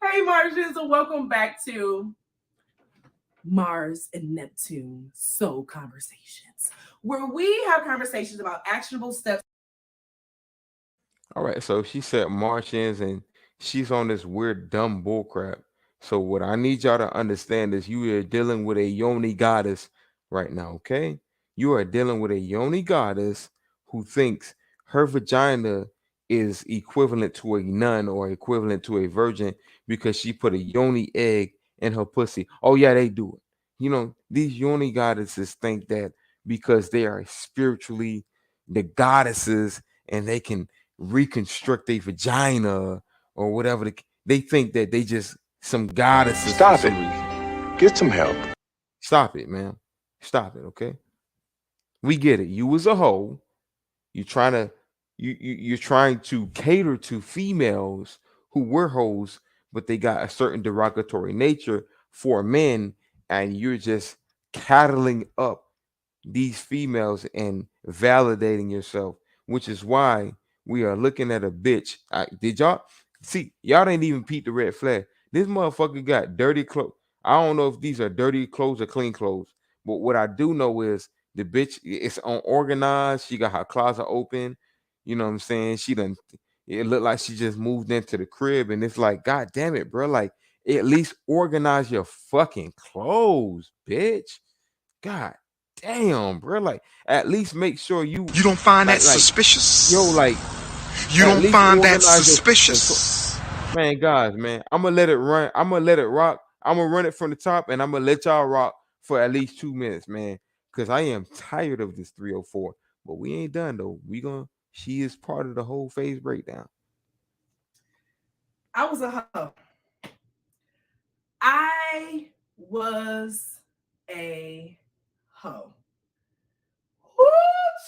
Hey, Martians, and welcome back to Mars and Neptune Soul Conversations, where we have conversations about actionable steps. All right, so she said Martians and she's on this weird dumb bull crap. So what I need y'all to understand is you are dealing with a yoni goddess right now, okay? You are dealing with a yoni goddess who thinks her vagina is equivalent to a nun or equivalent to a virgin because she put a yoni egg in her pussy. Oh yeah, they do it. You know, these yoni goddesses think that because they are spiritually the goddesses and they can reconstruct a vagina or whatever they think that they just some goddesses. Stop for it. some reason. Get some help. Stop it, man. Stop it, okay? We get it. You was a hoe. You're trying to cater to females who were hoes, but they got a certain derogatory nature for men, and you're just cattling up these females and validating yourself, which is why we are looking at a bitch. Did y'all see? Y'all didn't even peep the red flag. This motherfucker got dirty clothes. I don't know if these are dirty clothes or clean clothes, but what I do know is the bitch is unorganized. She got her closet open. You know what I'm saying? It looked like she just moved into the crib, and it's like, God damn it, bro. Like, at least organize your fucking clothes, bitch. God damn, bro. Like, at least make sure you don't find that suspicious? Yo, like, you don't find that organize suspicious? man, guys, man. I'm gonna let it run. I'm gonna let it rock. I'm gonna run it from the top, and I'm gonna let y'all rock for at least 2 minutes, man. Because I am tired of this 304. But we ain't done though. She is part of the whole phase breakdown. I was a hoe. I was a hoe. Woo,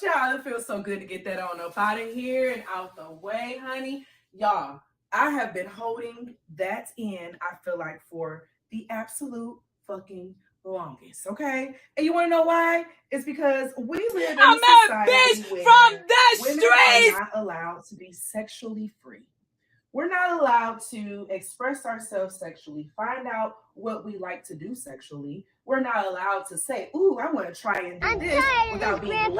child, it feels so good to get that on up out of here and out the way, honey. Y'all, I have been holding that in, I feel like, for the absolute fucking longest, okay? And you want to know why? It's because we live in a society where women are not allowed to be sexually free. We're not allowed to express ourselves sexually, find out what we like to do sexually. We're not allowed to say, ooh, I want to try and do this without being labeled,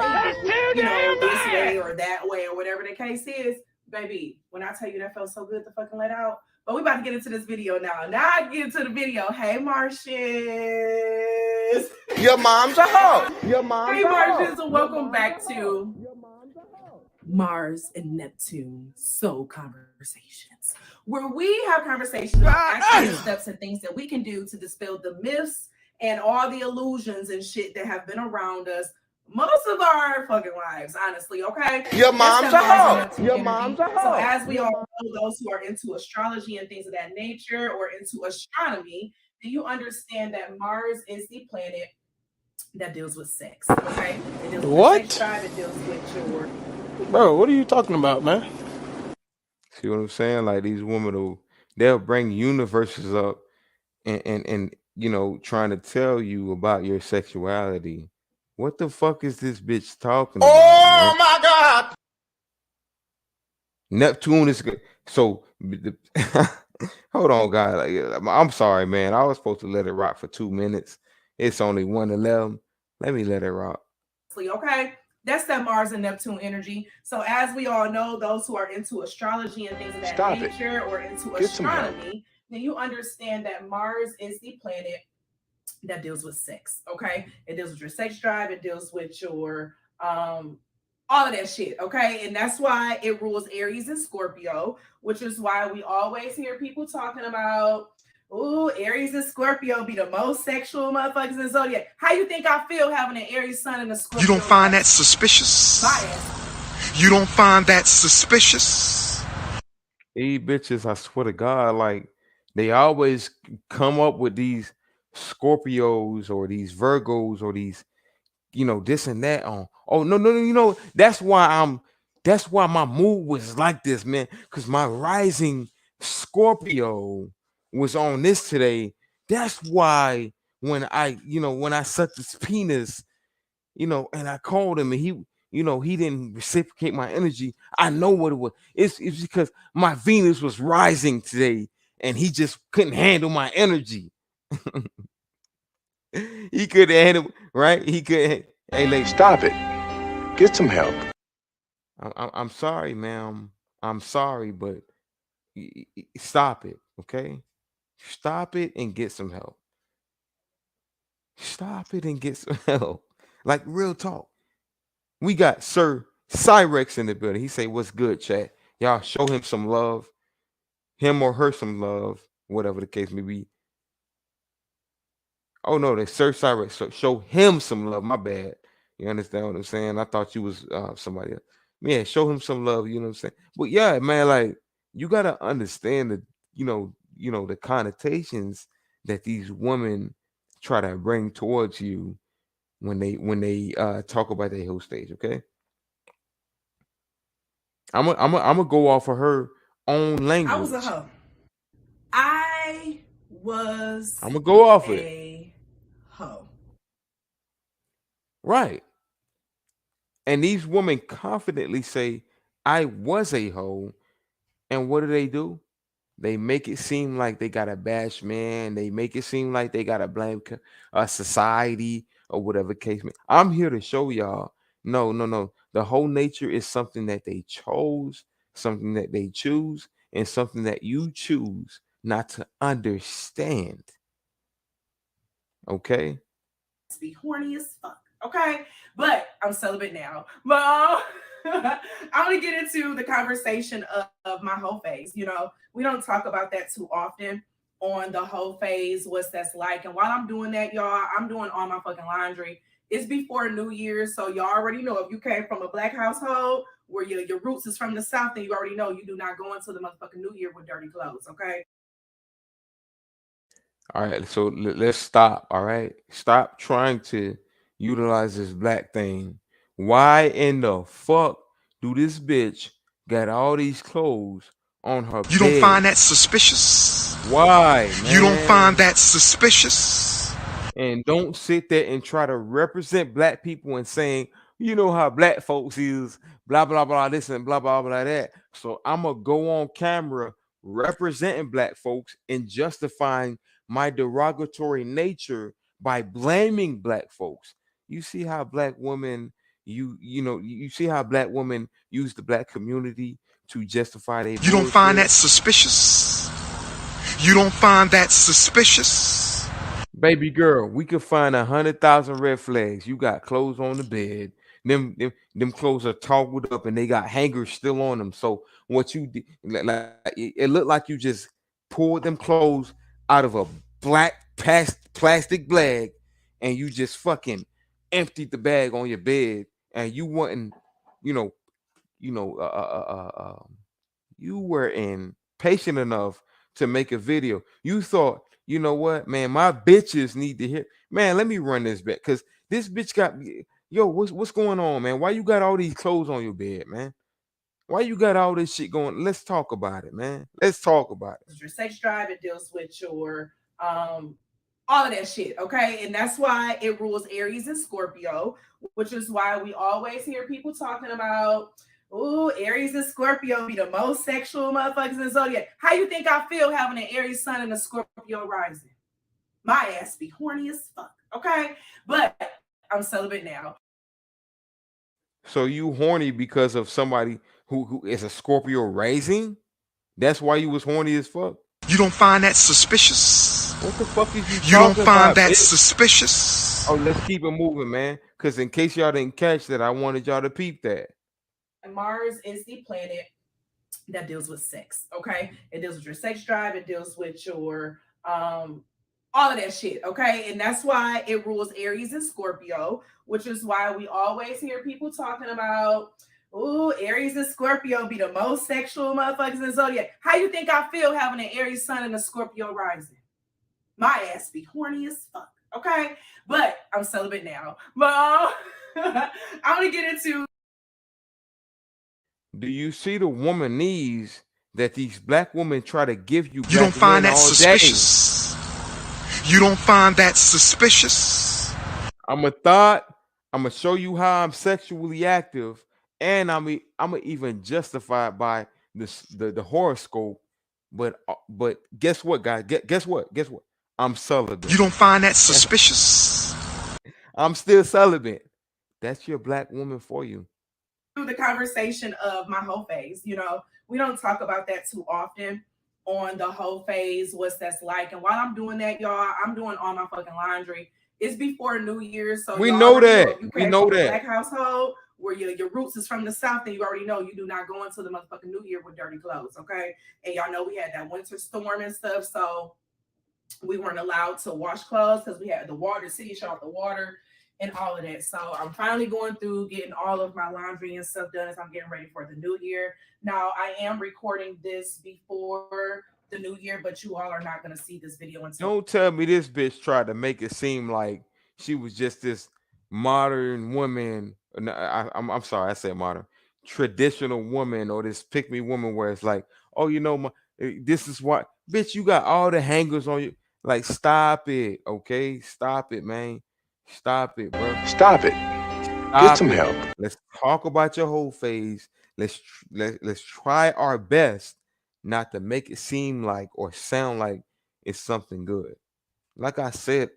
this way or that way or whatever the case is. Baby, when I tell you that felt so good to fucking let out. But we about to get into this video now. Now I get into the video. Hey, Martians. Your mom's a hoe. Your mom's Hey, a hoe. Martians, and welcome back to Mars and Neptune Soul Conversations, where we have conversations about action steps and things that we can do to dispel the myths and all the illusions and shit that have been around us most of our fucking lives, honestly, okay? Your mom's a hoe. Your mom's a hoe. So as we all know, those who are into astrology and things of that nature or into astronomy, do you understand that Mars is the planet that deals with sex, okay? It deals with What? sex drive, it deals with your... Bro, what are you talking about, man? See what I'm saying? Like, these women they'll bring universes up and trying to tell you about your sexuality. What the fuck is this bitch talking about? Oh my God! Neptune is good. So hold on, guys. Like, I'm sorry, man. I was supposed to let it rock for 2 minutes. It's only 1:11. Let me let it rock. Okay, that's that Mars and Neptune energy. So as we all know, those who are into astrology and things of that nature or into astronomy, then you understand that Mars is the planet that deals with sex. Okay, it deals with your sex drive, it deals with your all of that shit. Okay, and that's why it rules Aries and Scorpio, which is why we always hear people talking about, ooh, Aries and Scorpio be the most sexual motherfuckers in the zodiac. How you think I feel having an Aries sun and a Scorpio? You don't find that suspicious? You don't find that suspicious? These bitches, I swear to God, like, they always come up with these Scorpios or these Virgos or these, this and that on. Oh, no. That's why my mood was like this, man. Because my rising Scorpio was on this today. That's why when I sucked his penis, and I called him and he didn't reciprocate my energy. I know what it was. It's because my Venus was rising today and he just couldn't handle my energy. He could handle right. He could. Hey, lady, Stop it. Get some help. I'm sorry, ma'am. I'm sorry, but stop it, okay? Stop it and get some help. Stop it and get some help. Like real talk. We got Sir Cyrex in the building. He say, "What's good, chat? Y'all show him some love, him or her some love, whatever the case may be." Oh no, they Sir Cyrex. So show him some love. My bad. You understand what I'm saying? I thought you was somebody else. Yeah, show him some love. You know what I'm saying? But yeah, man, like you gotta understand the the connotations that these women try to bring towards you when they talk about their whole stage. Okay, I'm gonna go off of her own language. I was a hoe. I was I'm gonna go off it. a hoe. Right. And these women confidently say, I was a hoe. And what do? They make it seem like they got to bash man. They make it seem like they got to blame society or whatever case may. I'm here to show y'all. No. The whole nature is something that they chose, something that they choose, and something that you choose not to understand. Okay? Be horny as fuck. Okay, but I'm celibate now. But I'm gonna get into the conversation of my whole phase. You know, we don't talk about that too often on the whole phase, what's that's like. And while I'm doing that, y'all, I'm doing all my fucking laundry. It's before New Year's, so y'all already know if you came from a black household where your roots is from the South, then you already know you do not go into the motherfucking New Year with dirty clothes. Okay. All right, so let's stop. All right, stop trying to utilize this black thing. Why in the fuck do this bitch got all these clothes on her You bed? don't find that suspicious? Why, man? You don't find that suspicious? And don't sit there and try to represent black people and saying, you know how black folks is, blah, blah, blah, this and blah, blah, blah, that. So I'm going to go on camera representing black folks and justifying my derogatory nature by blaming black folks. You see how black women, you see how black women use the black community to justify their You don't find that suspicious? You don't find that suspicious? Baby girl, we could find 100,000 red flags. You got clothes on the bed. Them clothes are toggled up and they got hangers still on them. So what you did, like, it looked like you just pulled them clothes out of a black plastic bag and you just fucking emptied the bag on your bed and you wasn't, you weren't patient enough to make a video. You thought, you know what, man, my bitches need to hear. Man, let me run this back because this bitch got yo. What's going on, man? Why you got all these clothes on your bed, man? Why you got all this shit going? Let's talk about it, man. Let's talk about it. Your sex drive, it deals with your all of that shit, okay? And that's why it rules Aries and Scorpio, which is why we always hear people talking about, oh, Aries and Scorpio be the most sexual motherfuckers in the zodiac. How you think I feel having an Aries sun and a Scorpio rising? My ass be horny as fuck, okay? But I'm celibate now. So you horny because of somebody who is a Scorpio rising? That's why you was horny as fuck? You don't find that suspicious? What the fuck is you don't find that suspicious? Oh, let's keep it moving, man. Because in case y'all didn't catch that, I wanted y'all to peep that. And Mars is the planet that deals with sex, okay? It deals with your sex drive. It deals with your all of that shit, okay? And that's why it rules Aries and Scorpio, which is why we always hear people talking about, oh, Aries and Scorpio be the most sexual motherfuckers in the zodiac. How you think I feel having an Aries sun and a Scorpio rising? My ass be horny as fuck, okay? But I'm celibate now. But I'm gonna get into. Do you see the womanese that these black women try to give you? You don't find that suspicious? You don't find that suspicious? I'm a thought. I'm gonna show you how I'm sexually active, and I'm even justified by the horoscope. But guess what, guys? Guess what? I'm celibate. You don't find that suspicious? I'm still celibate. That's your black woman for you. Through the conversation of my whole phase, we don't talk about that too often on the whole phase, what's that's like. And while I'm doing that, y'all, I'm doing all my fucking laundry. It's before New Year's, so We know that. if you We came know from a that. black household where your roots is from the South, then you already know you do not go into the motherfucking New Year with dirty clothes, okay? And y'all know we had that winter storm and stuff, so we weren't allowed to wash clothes because we had the water, city shut off the water and all of that. So I'm finally going through getting all of my laundry and stuff done as I'm getting ready for the new year. Now, I am recording this before the new year, but you all are not going to see this video until... Don't tell me this bitch tried to make it seem like she was just this modern woman. No, I'm sorry, I said modern. Traditional woman, or this pick-me woman where it's like, oh, this is what, bitch, you got all the hangers on you. Like, stop it, okay? Stop it, man. Stop it, bro. Stop it. Get some help. Let's talk about your whole phase. Let's try our best not to make it seem like or sound like it's something good. Like I said,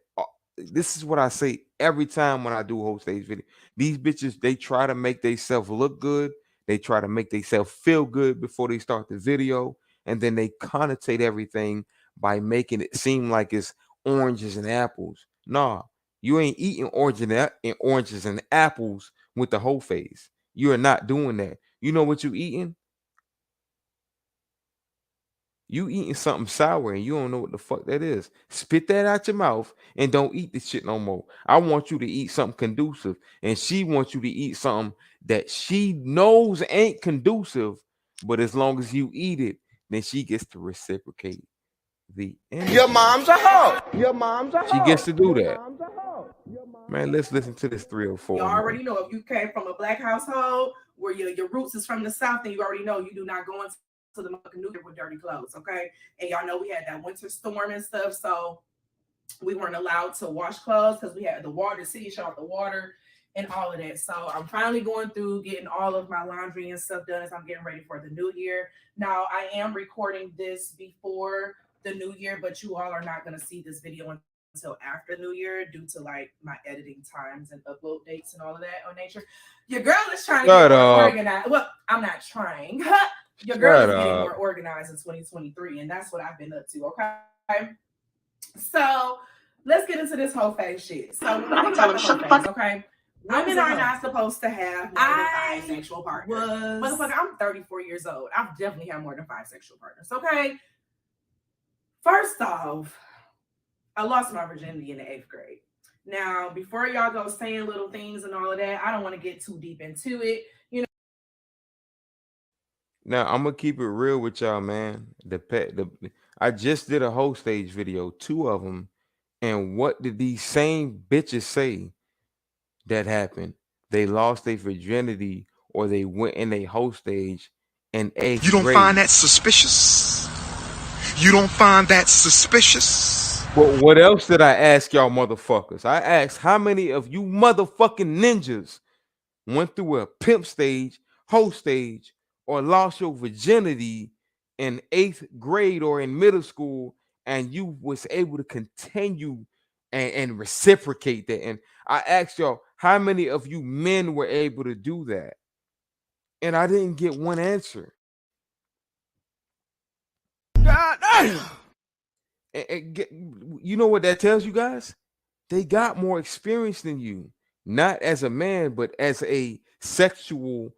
this is what I say every time when I do whole stage video. These bitches, they try to make themselves look good. They try to make themselves feel good before they start the video. And then they connotate everything by making it seem like it's oranges and apples. Nah, you ain't eating oranges and apples with the whole phase. You are not doing that. You know what you eating? You eating something sour and you don't know what the fuck that is. Spit that out your mouth and don't eat this shit no more. I want you to eat something conducive, and she wants you to eat something that she knows ain't conducive, but as long as you eat it, then she gets to reciprocate the energy. Your mom's a hoe. Your mom's a hoe. She gets to do that. Mom's a hoe. Man, let's listen to this 304. You already know if you came from a black household where your roots is from the South, then you already know you do not go into the fucking New Year with dirty clothes, okay? And y'all know we had that winter storm and stuff, so we weren't allowed to wash clothes because we had the water, city shut off the water and all of that. So I'm finally going through getting all of my laundry and stuff done as I'm getting ready for the new year. Now, I am recording this before the new year, but you all are not going to see this video until after New Year due to like my editing times and upload dates and all of that on nature. Your girl is trying to get more organized. Well, I'm not trying. Your girl is getting more organized in 2023, and that's what I've been up to, okay? So let's get into this whole phase shit. So when we talk about the whole phase, okay? Women are not supposed to have more than 5 sexual partners. Motherfucker, I'm 34 years old. I've definitely had more than 5 sexual partners, okay? First off, I lost my virginity in the 8th grade. Now, before y'all go saying little things and all of that, I don't want to get too deep into it. Now I'm gonna keep it real with y'all, man. I just did a whole stage video, 2 of them, and what did these same bitches say that happened? They lost their virginity, or they went in a whole stage in 8th grade. You don't find that suspicious? You don't find that suspicious? But what else did I ask y'all motherfuckers? I asked how many of you motherfucking ninjas went through a pimp stage, whole stage, or lost your virginity in 8th grade or in middle school, and you was able to continue and reciprocate that. And I asked y'all, how many of you men were able to do that? And I didn't get one answer. God damn. You know what that tells you guys? They got more experience than you, not as a man, but as a sexual,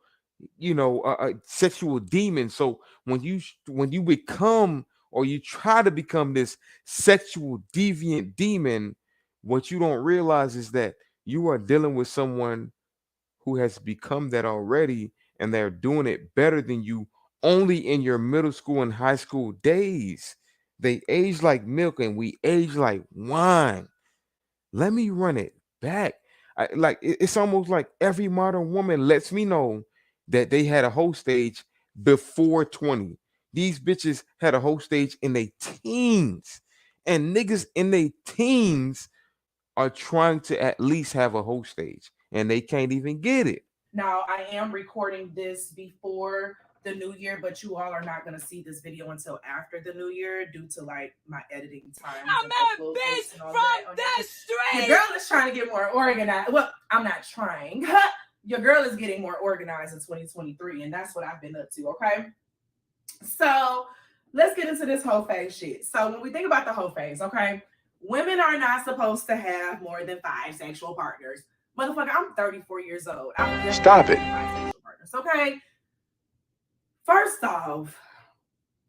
a sexual demon. So when you become, or you try to become, this sexual deviant demon, what you don't realize is that you are dealing with someone who has become that already, and they're doing it better than you only in your middle school and high school days. They age like milk and we age like wine. Let me run it back. It's almost like every modern woman lets me know that they had a whole stage before 20. These bitches had a whole stage in their teens, and niggas in their teens are trying to at least have a whole stage, and they can't even get it. Now, I am recording this before the new year, but you all are not gonna see this video until after the new year due to like my editing time. I'm a bitch from the street. Your girl is trying to get more organized. Well, I'm not trying. Your girl is getting more organized in 2023, and that's what I've been up to. Okay, so let's get into this whole phase shit. So when we think about the whole phase, okay, women are not supposed to have more than 5 sexual partners. Motherfucker, I'm 34 years old. Stop it. 5 sexual partners, okay? First off,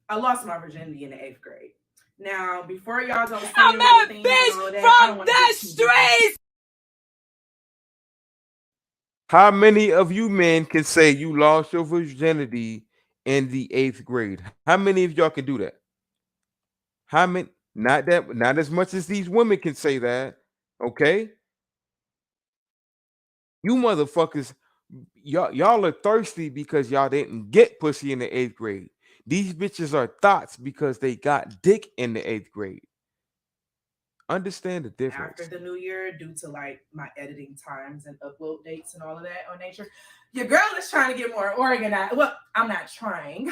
I lost my virginity in the 8th grade. Now, before y'all go say I'm a bitch from the streets. How many of you men can say you lost your virginity in the 8th grade? How many of y'all can do that? How many? Not as much as these women can say that. Okay. You motherfuckers, y'all are thirsty because y'all didn't get pussy in the 8th grade. These bitches are thoughts because they got dick in the 8th grade. Understand the difference. After the new year, due to like my editing times and upload dates and all of that on nature, your girl is trying to get more organized. Well, I'm not trying.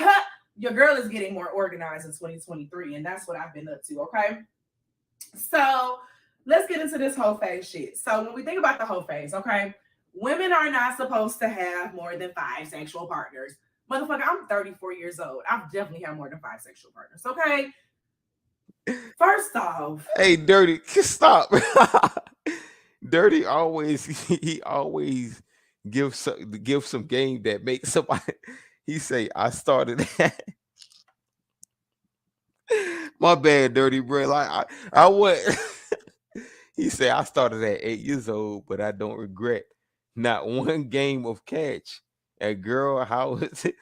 Your girl is getting more organized in 2023, and that's what I've been up to. Okay, so let's get into this whole phase shit. So when we think about the whole phase, okay, women are not supposed to have more than 5 sexual partners. Motherfucker, I'm 34 years old. I've definitely had more than 5 sexual partners. Okay. First off, hey, Dirty, stop. Dirty always he always gives some game that makes somebody. He say, I started that. My bad, Dirty, bro. Like I would. He said, I started at 8 years old, but I don't regret not one game of catch. A girl, how is it?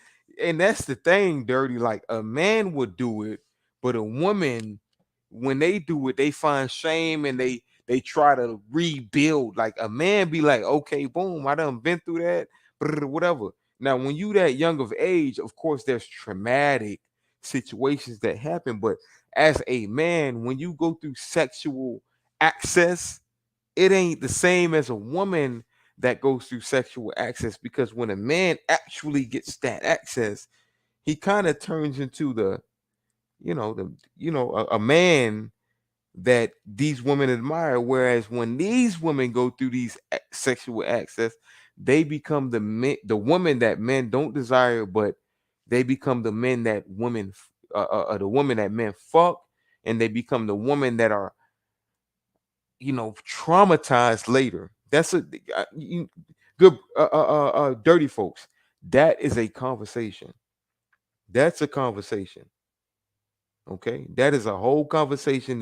And that's the thing, Dirty. Like a man would do it, but a woman, when they do it, they find shame and they try to rebuild. Like a man be like, okay, boom, I done been through that, whatever. Now, when you that young of age, of course, there's traumatic situations that happen. But as a man, when you go through sexual access, it ain't the same as a woman that goes through sexual access, because when a man actually gets that access, he kind of turns into a man that these women admire. Whereas when these women go through these sexual access, they become the woman that men don't desire, but they become the men that women, the woman that men fuck, and they become the woman that are, traumatized later. That's a good, dirty folks. That is a conversation. That's a conversation. Okay, that is a whole conversation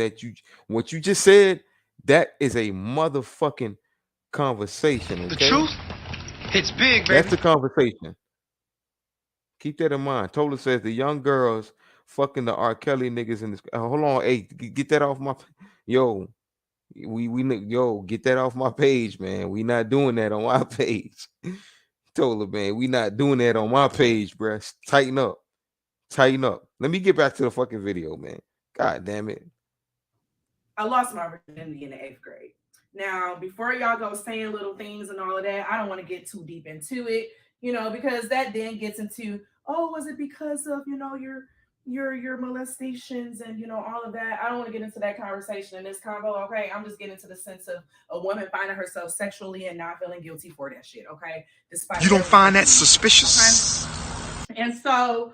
what you just said, that is a motherfucking conversation. Okay? The truth hits big, baby. That's the conversation. Keep that in mind. Tola says the young girls fucking the R. Kelly niggas in this. Hold on, hey, get that off my. Yo, get that off my page, man. We not doing that on my page. Tola, man, we not doing that on my page, bruh. Tighten up. Tighten up. Let me get back to the fucking video, man. God damn it. I lost my virginity in the 8th grade. Now, before y'all go saying little things and all of that, I don't want to get too deep into it, because that then gets into, was it because of, your molestations and, all of that. I don't want to get into that conversation in this convo, okay? I'm just getting into the sense of a woman finding herself sexually and not feeling guilty for that shit, okay? Despite You don't find that suspicious? Okay? And so,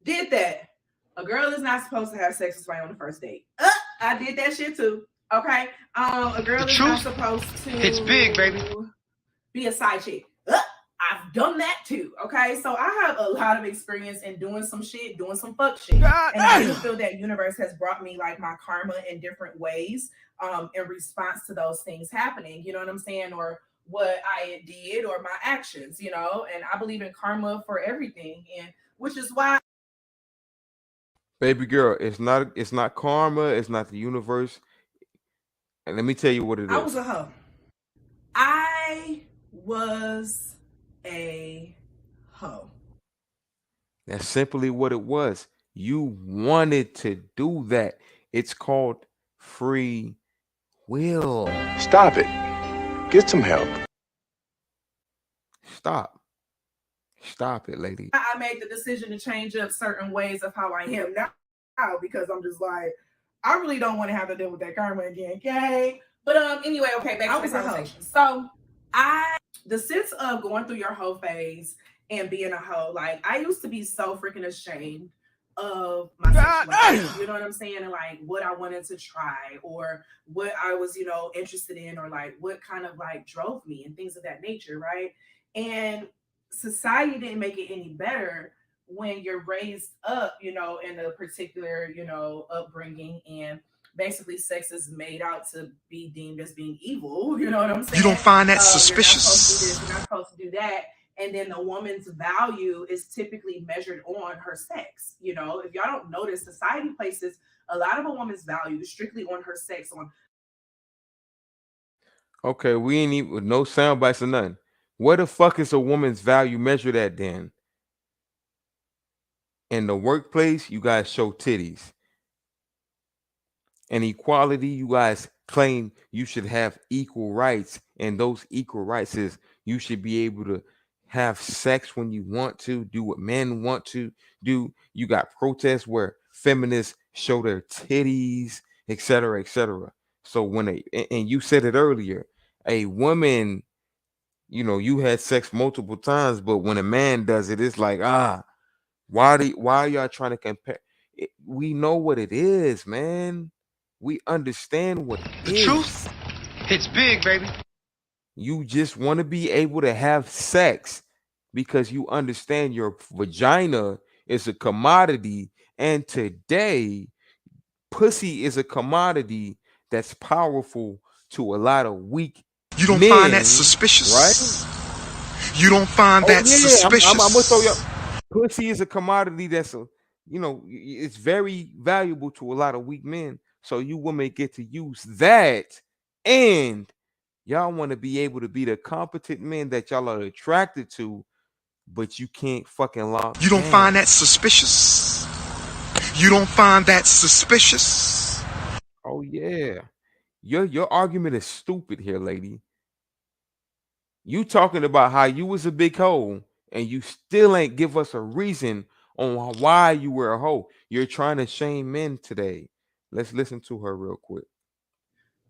did that. A girl is not supposed to have sex with somebody on the first date. I did that shit too. Okay. A girl is not supposed to. It's big, baby. Be a side chick. I've done that too. Okay. So I have a lot of experience in doing some shit, doing some fuck shit. And I do feel that universe has brought me like my karma in different ways in response to those things happening. You know what I'm saying? Or what I did or my actions, and I believe in karma for everything. And which is why. Baby girl, it's not karma, it's not the universe. And let me tell you what it is. I was a hoe. I was a hoe. That's simply what it was. You wanted to do that. It's called free will. Stop it. Get some help. Stop. Stop it, lady. I made the decision to change up certain ways of how I am now because I'm just like, I really don't want to have to deal with that karma again, okay? But anyway, okay, back to the conversation. So the sense of going through your hoe phase and being a hoe, like I used to be so freaking ashamed of my sexuality, you know what I'm saying? And like what I wanted to try or what I was, you know, interested in or like what kind of like drove me and things of that nature, right? And society didn't make it any better when you're raised up, you know, in a particular, you know, upbringing and basically sex is made out to be deemed as being evil, you know what I'm saying? You don't find that You're not supposed to do suspicious? this, you're not supposed to do that. And then the woman's value is typically measured on her sex. You know, if y'all don't notice, society places a lot of a woman's value strictly on her sex, on Okay, we ain't even with no sound bites or nothing. Where the fuck is a woman's value measured at then? In the workplace, you guys show titties. And equality, you guys claim you should have equal rights. And those equal rights is you should be able to have sex when you want to, do what men want to do. You got protests where feminists show their titties, etc., etc. So when and you said it earlier, a woman, you know, you had sex multiple times, but when a man does it, it's like, why are y'all trying to compare? We know what it is, man. We understand what it is. The truth hits big, baby. You just want to be able to have sex because you understand your vagina is a commodity. And today, pussy is a commodity that's powerful to a lot of weak You don't men, find that suspicious? right? You don't find that suspicious? I'm gonna throw you. Pussy is a commodity that's it's very valuable to a lot of weak men. So you women get to use that, and y'all want to be able to be the competent men that y'all are attracted to, but you can't fucking lock. You don't down. find that suspicious? You don't find that suspicious? Oh yeah, your argument is stupid here, lady. You talking about how you was a big hoe, and you still ain't give us a reason on why you were a hoe. You're trying to shame men today. Let's listen to her real quick.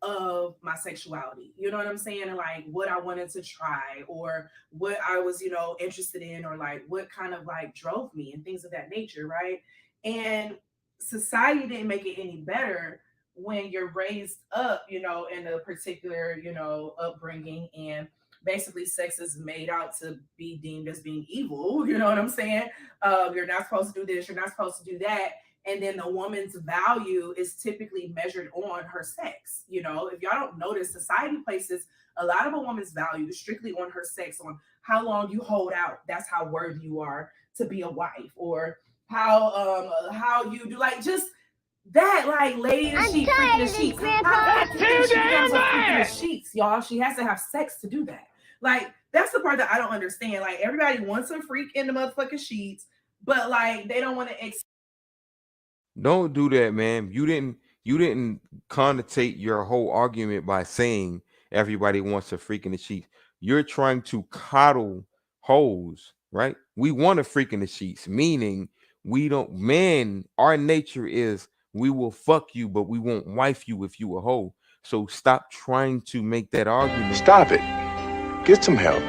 of my sexuality, you know what I'm saying? And like what I wanted to try or what I was, you know, interested in or like what kind of like drove me and things of that nature, right? And society didn't make it any better when you're raised up, you know, in a particular, you know, upbringing and basically sex is made out to be deemed as being evil, you know what I'm saying? You're not supposed to do this, you're not supposed to do that. And then the woman's value is typically measured on her sex. You know, if y'all don't notice, society places a lot of a woman's value strictly on her sex, on how long you hold out. That's how worthy you are to be a wife, or how you do, like, just that, like, lady in the sheet, freaking the sheets. She becomes a freaking the sheets, y'all. She has to have sex to do that. Like, that's the part that I don't understand. Like, everybody wants a freak in the motherfucking sheets, but like they don't want to. Don't do that, man. You didn't connotate your whole argument by saying everybody wants a freak in the sheets. You're trying to coddle hoes, right? We want a freak in the sheets, meaning we don't. Men, our nature is we will fuck you, but we won't wife you if you a hoe. So stop trying to make that argument. Stop it. Get some help.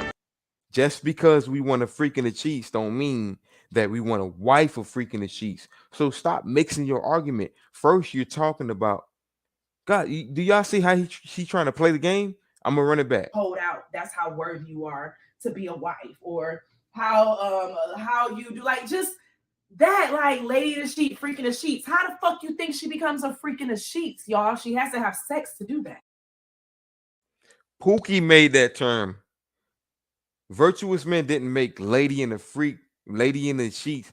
Just because we want a freak in the sheets don't mean that we want a wife of freak in the sheets. So stop mixing your argument. First, you're talking about God. Do y'all see how he's trying to play the game? I'm gonna run it back. Hold out. That's how worthy you are to be a wife, or how you do, like, just that, like, lady in the sheet, freak in the sheets. How the fuck you think she becomes a freak in the sheets, y'all? She has to have sex to do that. Pookie made that term. Virtuous men didn't make lady in the freak, lady in the sheets,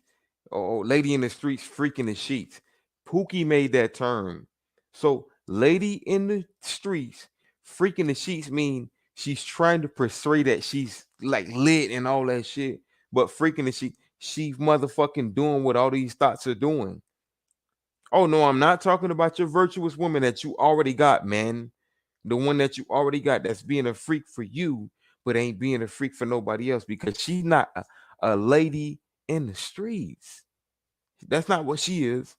or lady in the streets, freak in the sheets. Pookie made that term. So lady in the streets, freak in the sheets mean she's trying to persuade that she's like lit and all that shit. But freak in the sheet, she's motherfucking doing what all these thoughts are doing. Oh no, I'm not talking about your virtuous woman that you already got, man. The one that you already got that's being a freak for you, but ain't being a freak for nobody else, because she's not a lady in the streets. That's not what she is.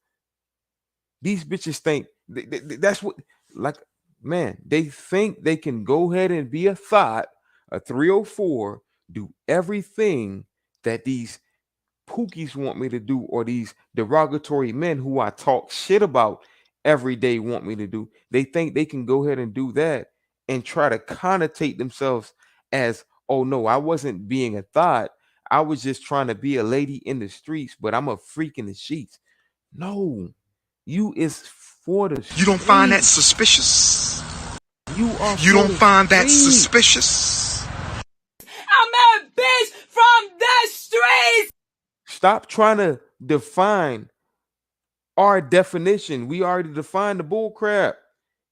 These bitches think that's what, like, man, they think they can go ahead and be a thought, a 304, do everything that these pookies want me to do, or these derogatory men who I talk shit about every day want me to do. They think they can go ahead and do that and try to connotate themselves as, oh no, I wasn't being a thought. I was just trying to be a lady in the streets, but I'm a freak in the sheets. No, you is for the You don't find that streets. suspicious? You are You for don't the find that streets. suspicious? I'm a bitch from the streets. Stop trying to define our definition. We already defined the bull crap.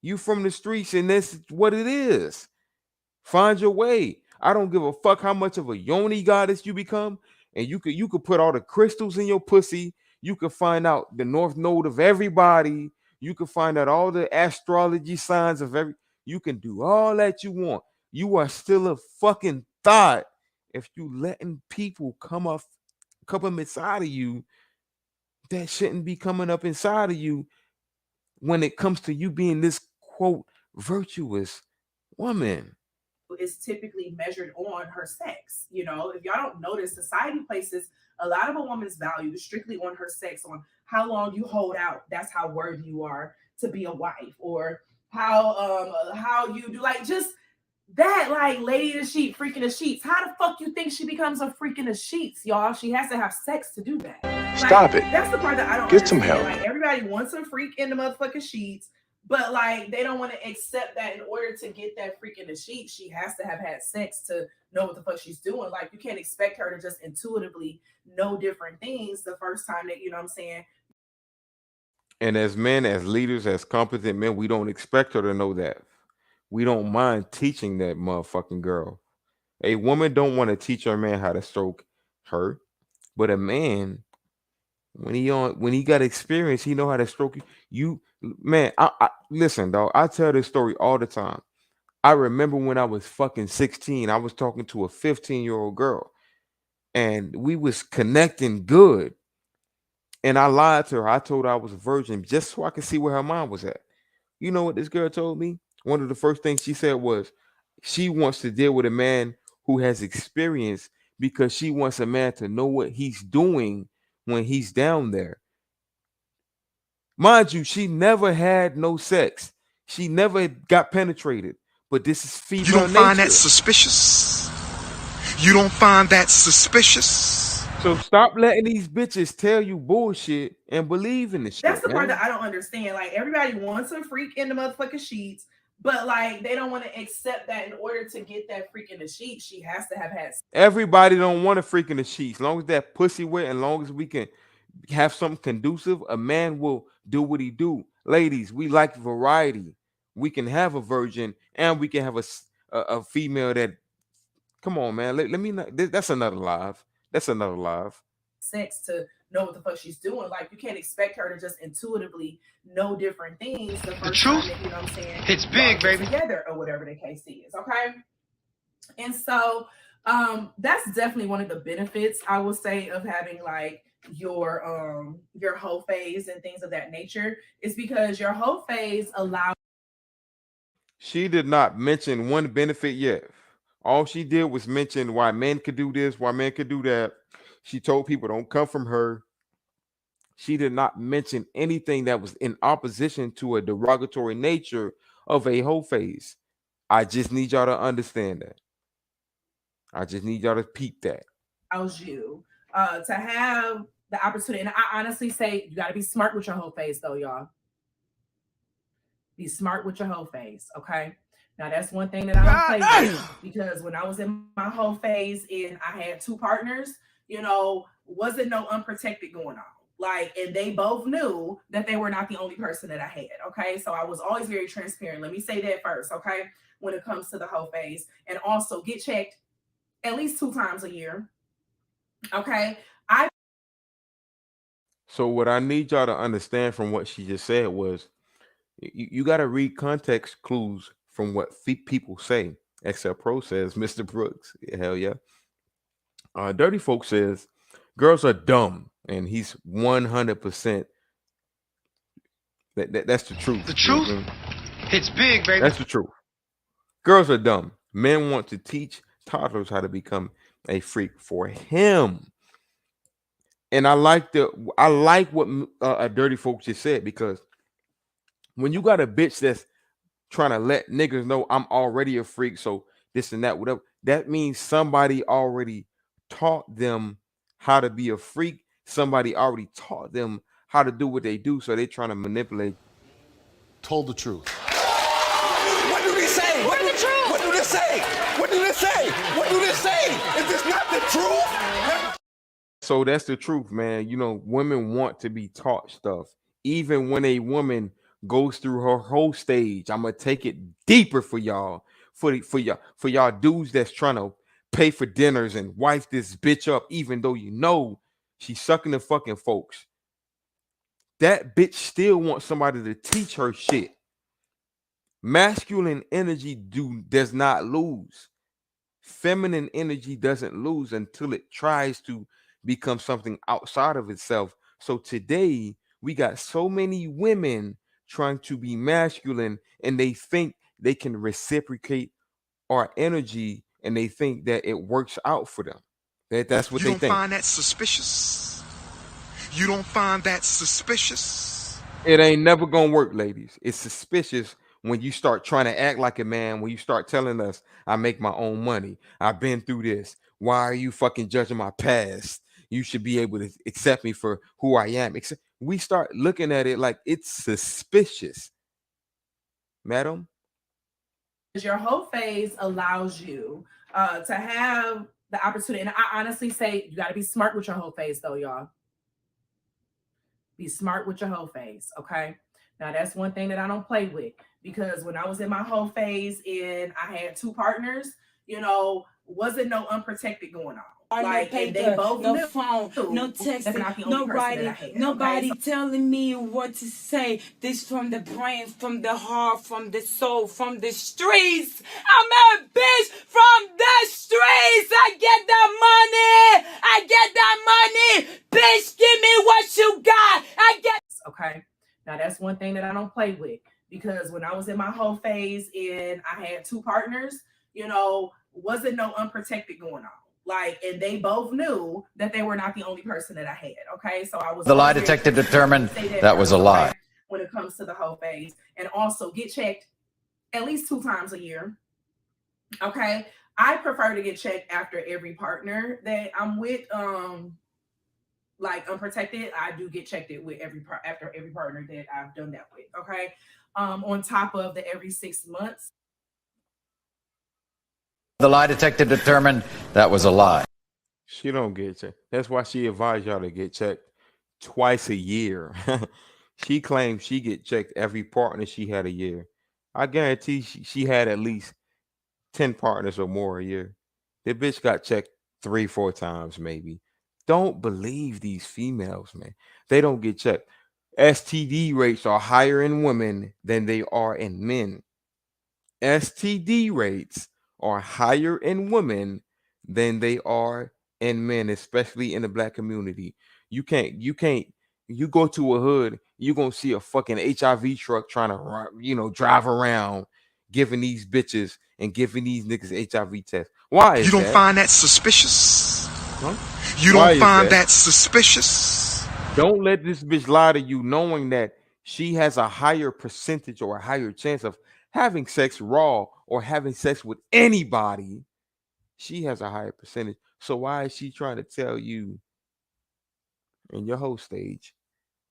You from the streets, and that's what it is. Find your way. I don't give a fuck how much of a yoni goddess you become, and you could put all the crystals in your pussy. You could find out the north node of everybody. You can find out all the astrology signs of every. You can do all that you want. You are still a fucking thought if you letting people come up inside of you that shouldn't be coming up inside of you when it comes to you being this quote virtuous woman. Is typically measured on her sex. You know, if y'all don't notice, society places a lot of a woman's value strictly on her sex, on how long you hold out. That's how worthy you are to be a wife, or how you do, like, just that, like, lady in the sheet, freak in the sheets. How the fuck you think she becomes a freak in the sheets, y'all? She has to have sex to do that. Like, Stop it. That's the part that I don't Get some understand. help. Like, everybody wants a freak in the motherfucking sheets, but like they don't want to accept that in order to get that freak in the sheets, she has to have had sex to know what the fuck she's doing. Like, you can't expect her to just intuitively know different things the first time that, you know what I'm saying? And as men, as leaders, as competent men, we don't expect her to know that. We don't mind teaching that motherfucking girl. A woman don't want to teach her man how to stroke her, but a man, when he got experience, he know how to stroke you. You, man, I listen, dog. I tell this story all the time. I remember when I was fucking 16, I was talking to a 15-year-old girl, and we was connecting good. And I lied to her. I told her I was a virgin just so I could see where her mind was at. You know what this girl told me? One of the first things she said was she wants to deal with a man who has experience because she wants a man to know what he's doing when he's down there. Mind you, she never had no sex. She never got penetrated. But this is female You don't find nature. that suspicious? You don't find that suspicious? So stop letting these bitches tell you bullshit and believe in the shit. That's the part man. that I don't understand. Like, everybody wants a freak in the motherfucking sheets, but like they don't want to accept that in order to get that freak in the sheets, she has to have had. Everybody don't want a freak in the sheets. As long as that pussy wet, and long as we can have something conducive, a man will do what he do. Ladies, we like variety. We can have a virgin, and we can have a female that. Come on, man. Let me not. That's another live. That's another live. Sex to know what the fuck she's doing. Like, you can't expect her to just intuitively know different things the first truth time that, you know what I'm saying, hits y'all big, get baby. together or whatever the case is. Okay. And so that's definitely one of the benefits, I would say, of having like your whole phase and things of that nature, is because your whole phase allows. She did not mention one benefit yet. All she did was mention why men could do this, why men could do that. She told people don't come from her. She did not mention anything that was in opposition to a derogatory nature of a whole phase. I just need y'all to understand that. I just need y'all to peep that. Allows you to have the opportunity. And I honestly say you got to be smart with your whole phase, though, y'all. Be smart with your whole phase, okay? Now, that's one thing that I don't play with, because when I was in my whole phase and I had two partners, you know, wasn't no unprotected going on. Like, and they both knew that they were not the only person that I had, okay? So I was always very transparent. Let me say that first, okay? When it comes to the whole phase. And also get checked at least 2 times a year, okay? So what I need y'all to understand from what she just said was you got to read context clues from what people say. Excel Pro says, Mr. Brooks. Hell yeah. Dirty Folk says girls are dumb, and he's 100%. That's the truth. The truth hits big, baby. That's the truth. Girls are dumb. Men want to teach toddlers how to become a freak for him. And I like what a Dirty Folk just said, because when you got a bitch that's trying to let niggas know I'm already a freak, so this and that, whatever, that means somebody already taught them how to be a freak. Somebody already taught them how to do what they do, so they're trying to manipulate. Told the truth. What do they say? What do they say? What do they say? What do they say? Is this not the truth? So that's the truth, man. You know, women want to be taught stuff. Even when a woman goes through her whole stage, I'm gonna take it deeper for y'all, for y'all dudes that's trying to pay for dinners and wife this bitch up, even though you know she's sucking the fucking folks. That bitch still wants somebody to teach her shit. Masculine energy does not lose. Feminine energy doesn't lose until it tries to become something outside of itself. So today we got so many women trying to be masculine, and they think they can reciprocate our energy, and they think that it works out for them. That's what You they don't think. find that suspicious? You don't find that suspicious? It ain't never gonna work, ladies. It's suspicious when you start trying to act like a man, when you start telling us, I make my own money, I've been through this. Why are you fucking judging my past? You should be able to accept me for who I am. We start looking at it like it's suspicious. Madam? Your whole phase allows you to have the opportunity. And I honestly say you got to be smart with your whole phase, though, y'all. Be smart with your whole phase, okay? Now, that's one thing that I don't play with, because when I was in my whole phase and I had 2 partners, you know, wasn't no unprotected going on. Like, no and they paper, both no knew. phone, no That's texting, not the only no person that I writing, had, nobody okay? telling me what to say. This from the brain, from the heart, from the soul, from the streets. I'm a bitch from the streets. I get that money. I get that money. Bitch, give me what you got. I get. Okay. Now, that's one thing that I don't play with, because when I was in my whole phase and I had 2 partners, you know, wasn't no unprotected going on. Like, and they both knew that they were not the only person that I had. Okay. So I was. The lie detector determined that was a lie. When it comes to the whole phase, and also get checked at least 2 times a year. Okay. I prefer to get checked after every partner that I'm with. Like unprotected, I do get checked it with after every partner that I've done that with. Okay. On top of the every 6 months. The lie detector determined that was a lie. She don't get checked. That's why she advised y'all to get checked twice a year. She claims she get checked every partner she had a year. I guarantee she had at least 10 partners or more a year. The bitch got checked 3-4 times maybe. Don't believe these females, man. They don't get checked. STD rates are higher in women than they are in men. STD rates are higher in women than they are in men, especially in the black community. You go to a hood, you're gonna see a fucking HIV truck trying to drive around giving these bitches and giving these niggas HIV tests. Why is You don't that? find that suspicious? Huh? You Why don't is find that suspicious? Don't let this bitch lie to you, knowing that she has a higher percentage or a higher chance of having sex raw or having sex with anybody. She has a higher percentage. So why is she trying to tell you in your whole stage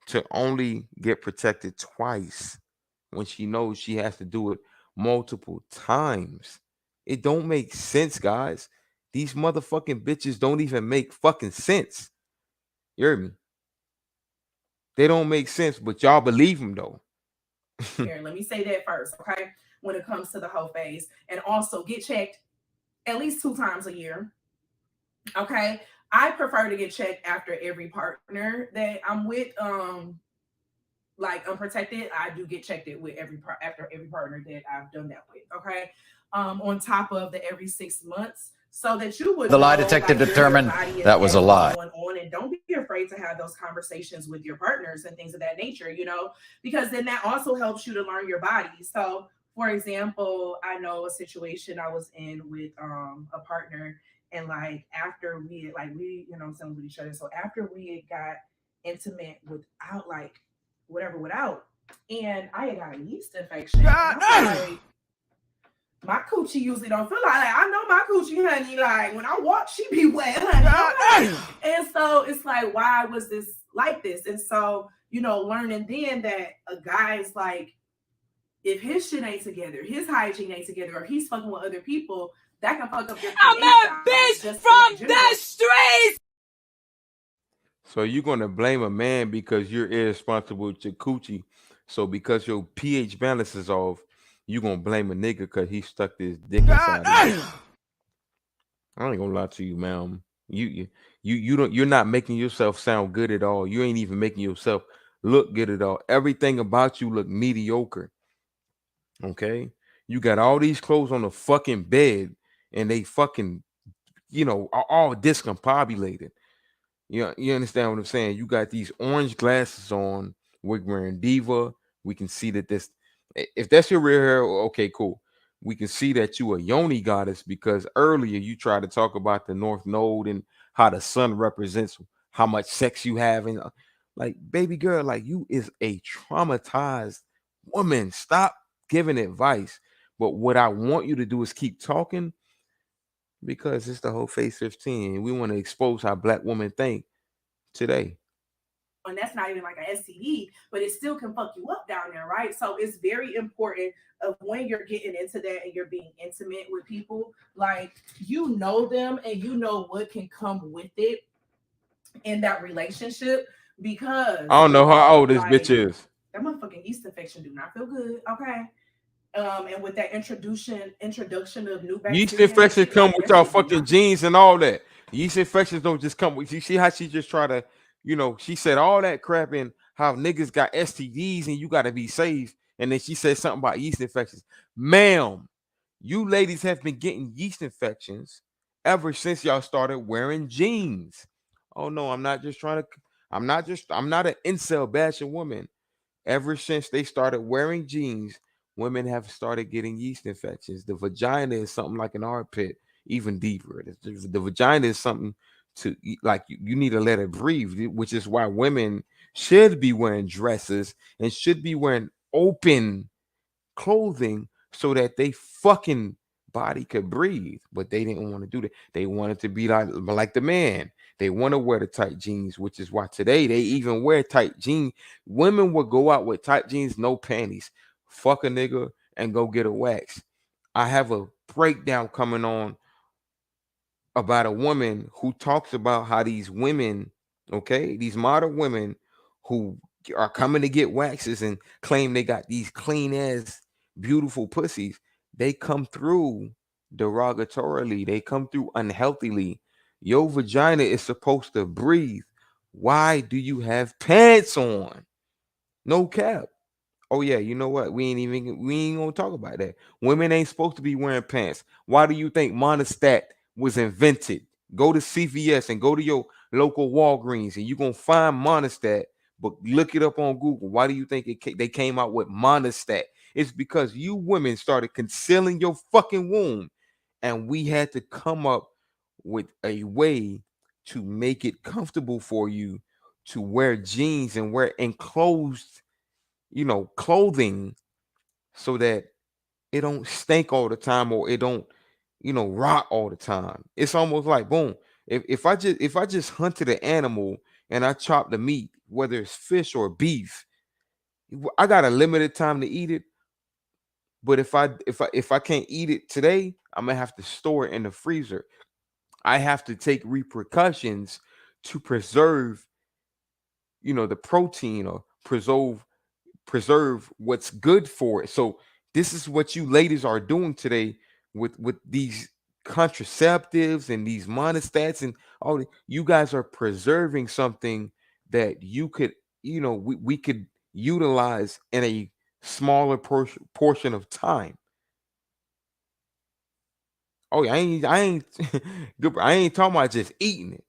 to only get protected twice when she knows she has to do it multiple times? It don't make sense, guys. These motherfucking bitches don't even make fucking sense. You heard me? They don't make sense, but y'all believe them though. Here, let me say that first, okay? When it comes to the whole phase, and also get checked at least 2 times a year. Okay. I prefer to get checked after every partner that I'm with. Like unprotected, I do get checked it with after every partner that I've done that with. Okay. On top of the every 6 months. so that you would The lie know, detector like, where your determined body is that was at, a lie. what's going on, and don't be afraid to have those conversations with your partners and things of that nature, you know, because then that also helps you to learn your body. So, for example, I know a situation I was in with a partner, and like after we you know, something with each other. So after we got intimate without like whatever without, and I had got a yeast infection. And I'm like, my coochie usually don't feel like I know my coochie, honey. Like when I walk, she be wet, honey. And so it's like, why was this like this? And so, you know, learning then that a guy's like, if his shit ain't together, his hygiene ain't together, or he's fucking with other people, that can fuck up your I'm a bitch from the streets. So you're gonna blame a man because you're irresponsible with your coochie. So because your pH balance is off, you gonna blame a nigga because he stuck his dick inside of you. I ain't gonna lie to you, man. You're not making yourself sound good at all. You ain't even making yourself look good at all. Everything about you look mediocre. Okay, you got all these clothes on the fucking bed, and they fucking, you know, are all discombobulated. You understand what I'm saying? You got these orange glasses on. We're wearing Diva. We can see that this, if that's your real hair, okay, cool. We can see that you a yoni goddess because earlier you tried to talk about the North Node and how the sun represents how much sex you have. And like, baby girl, like you is a traumatized woman. Stop giving advice. But what I want you to do is keep talking, because it's the whole Phase 15. We want to expose how black women think today. And that's not even like an STD, but it still can fuck you up down there, right? So it's very important of when you're getting into that and you're being intimate with people, like you know them and you know what can come with it in that relationship. Because I don't know how old this bitch is. That motherfucking yeast infection do not feel good, okay? And with that introduction of new bacteria, Yeast infections come with y'all fucking genes and all that. Yeast infections don't just come with. You see how she just try to, you know, she said all that crap in how niggas got STDs and you got to be safe. And then she said something about yeast infections. Ma'am, you ladies have been getting yeast infections ever since y'all started wearing jeans. Oh no, I'm not an incel bashing woman. Ever since they started wearing jeans, women have started getting yeast infections. The vagina is something like an armpit, even deeper. The vagina is something to like you need to let it breathe, which is why women should be wearing dresses and should be wearing open clothing so that they fucking body could breathe. But they didn't want to do that. They wanted to be like the man. They want to wear the tight jeans, which is why today they even wear tight jeans. Women would go out with tight jeans, no panties, fuck a nigga, and go get a wax. I have a breakdown coming on about a woman who talks about how these women, okay, these modern women who are coming to get waxes and claim they got these clean ass, beautiful pussies, they come through derogatorily. They come through unhealthily. Your vagina is supposed to breathe. Why do you have pants on? No cap. Oh yeah, you know what? We ain't gonna talk about that. Women ain't supposed to be wearing pants. Why do you think Monistat was invented? Go to CVS and go to your local Walgreens and you're gonna find Monistat, but look it up on Google. Why do you think they came out with Monistat? It's because you women started concealing your fucking womb, and we had to come up with a way to make it comfortable for you to wear jeans and wear enclosed, you know, clothing so that it don't stink all the time or it don't, you know, rot all the time. It's almost like boom. If I just hunted an animal and I chop the meat, whether it's fish or beef, I got a limited time to eat it. But if I can't eat it today, I'm gonna have to store it in the freezer. I have to take repercussions to preserve, you know, the protein or preserve what's good for it. So this is what you ladies are doing today with these contraceptives and these monostats and all. You guys are preserving something that you could, you know, we could utilize in a smaller portion of time. Oh, I ain't good. I ain't talking about just eating it.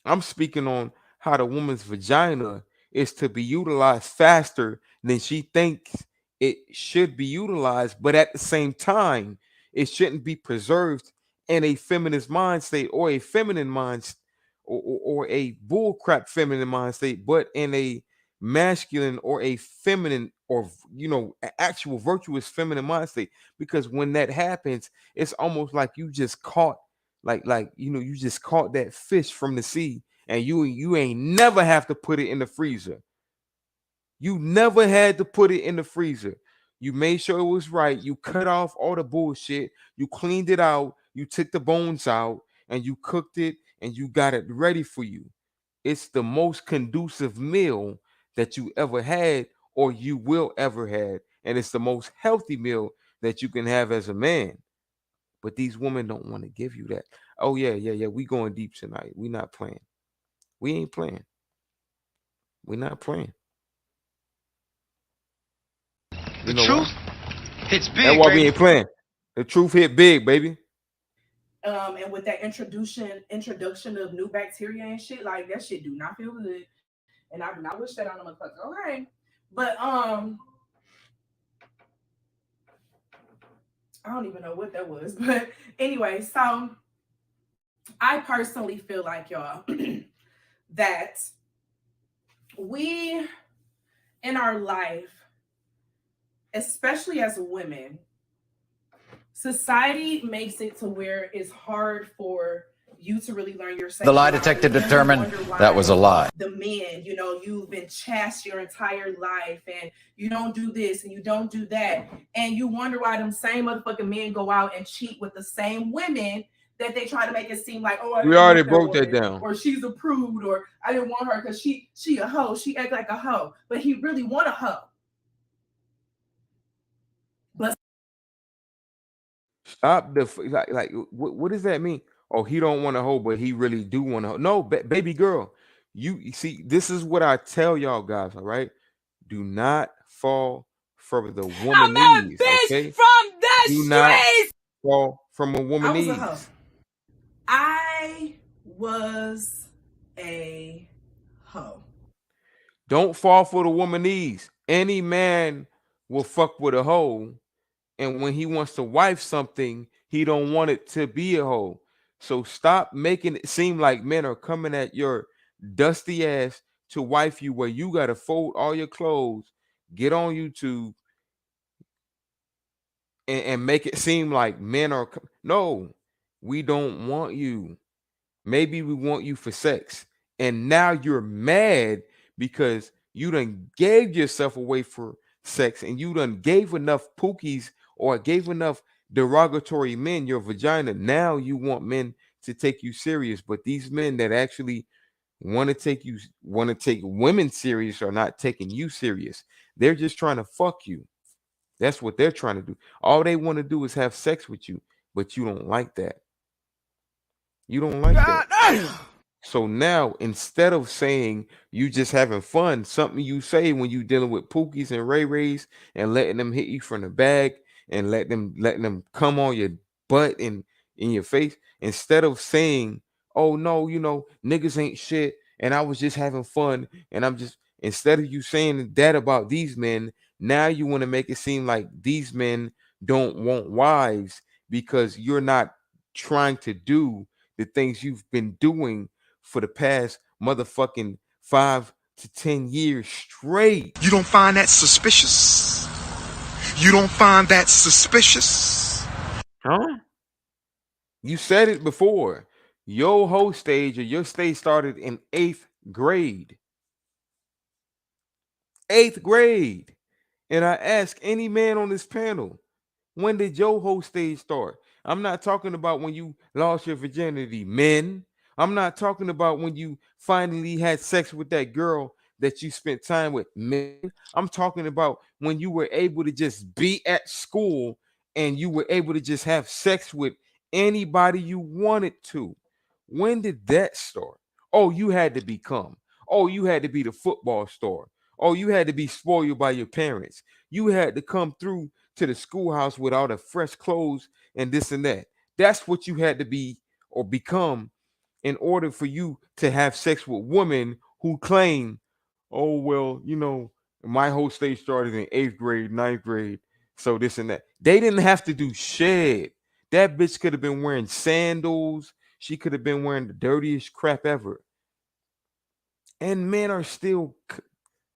I'm speaking on how the woman's vagina is to be utilized faster than she thinks it should be utilized, but at the same time, it shouldn't be preserved in a feminist mind state or a feminine mind or a bullcrap feminine mind state, but in a masculine or a feminine or actual virtuous feminine mind state. Because when that happens, it's almost like you just caught you just caught that fish from the sea, and you ain't never have to put it in the freezer. You never had to put it in the freezer. You made sure it was right. You cut off all the bullshit. You cleaned it out. You took the bones out and you cooked it and you got it ready for you. It's the most conducive meal that you ever had or you will ever had. And it's the most healthy meal that you can have as a man. But these women don't want to give you that. Oh, yeah. We going deep tonight. We not playing. We ain't playing. We not playing. The truth hits big. That's why baby. we ain't playing. The truth hit big, baby. And with that introduction of new bacteria and shit, like that shit do not feel good. And I do not wish that on a motherfucker. Okay. But I don't even know what that was. But anyway, so I personally feel like, y'all, that we in our life, especially as women, society makes it to where it's hard for you to really learn your The lie detector determined that was a lie. The men, you've been chased your entire life and you don't do this and you don't do that. And you wonder why them same motherfucking men go out and cheat with the same women that they try to make it seem like, oh, We already broke that down. or she's a prude, or I didn't want her because she a hoe. She act like a hoe, but he really want a hoe. But Stop the what does that mean? Oh, he don't want to hold, but he really do want to. No, baby girl, you see, this is what I tell y'all guys. All right, do not fall for the woman knees. Okay, from the do not streets. fall from a woman knees. I was a hoe. Don't fall for the woman knees. Any man will fuck with a hoe, and when he wants to wife something, he don't want it to be a hoe. So stop making it seem like men are coming at your dusty ass to wife you, where you got to fold all your clothes, get on YouTube, and make it seem like men are. No, we don't want you. Maybe we want you for sex. And now you're mad because you done gave yourself away for sex, and you done gave enough pookies or gave enough derogatory men your vagina. Now you want men to take you serious, but these men that actually want to take women serious are not taking you serious. They're just trying to fuck you. That's what they're trying to do. All they want to do is have sex with you, but you don't like that. You don't like that. So now, instead of saying you just having fun, something you say when you dealing with Pookies and Ray Rays and letting them hit you from the back and letting them come on your butt and in your face, instead of saying, oh no, niggas ain't shit and I was just having fun, and instead of you saying that about these men, now you want to make it seem like these men don't want wives because you're not trying to do the things you've been doing for the past motherfucking 5 to 10 years straight. You don't find that suspicious? You don't find that suspicious? Huh? You said it before. Your whole stage or your stage started in 8th grade. 8th grade. And I ask any man on this panel, when did your whole stage start? I'm not talking about when you lost your virginity, men. I'm not talking about when you finally had sex with that girl that you spent time with, men. I'm talking about when you were able to just be at school and you were able to just have sex with anybody you wanted to. When did that start? Oh, you had to become. Oh, you had to be the football star. Oh, you had to be spoiled by your parents. You had to come through to the schoolhouse with all the fresh clothes and this and that. That's what you had to be or become in order for you to have sex with women who claim, oh, well, my whole stage started in 8th grade, 9th grade. So this and that. They didn't have to do shit. That bitch could have been wearing sandals. She could have been wearing the dirtiest crap ever. And men are still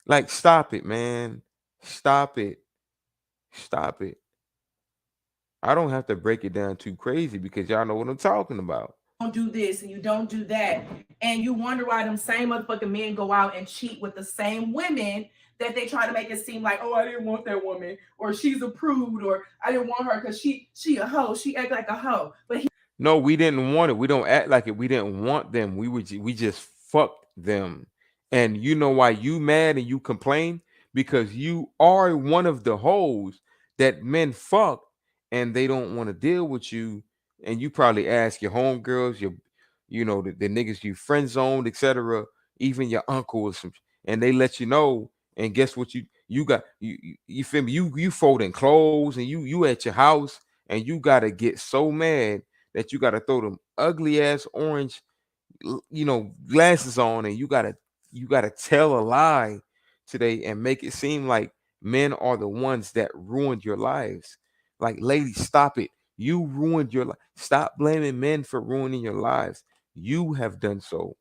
like, stop it, man. Stop it. Stop it. I don't have to break it down too crazy because y'all know what I'm talking about. Don't do this and you don't do that. And you wonder why them same motherfucking men go out and cheat with the same women that they try to make it seem like, oh, I didn't want that woman, or she's a prude, or I didn't want her because she a hoe. She act like a hoe. But no, we didn't want it. We don't act like it. We didn't want them. We just fucked them. And you know why you mad and you complain? Because you are one of the hoes that men fuck and they don't want to deal with you. And you probably ask your homegirls, the niggas you friend zoned, etc., even your uncle or some, and they let you know. And guess what? You got you feel me? You folding clothes and you at your house and you gotta get so mad that you gotta throw them ugly ass orange, glasses on, and you gotta tell a lie today and make it seem like men are the ones that ruined your lives. Like, ladies, stop it. You ruined your life. Stop blaming men for ruining your lives. You have done so.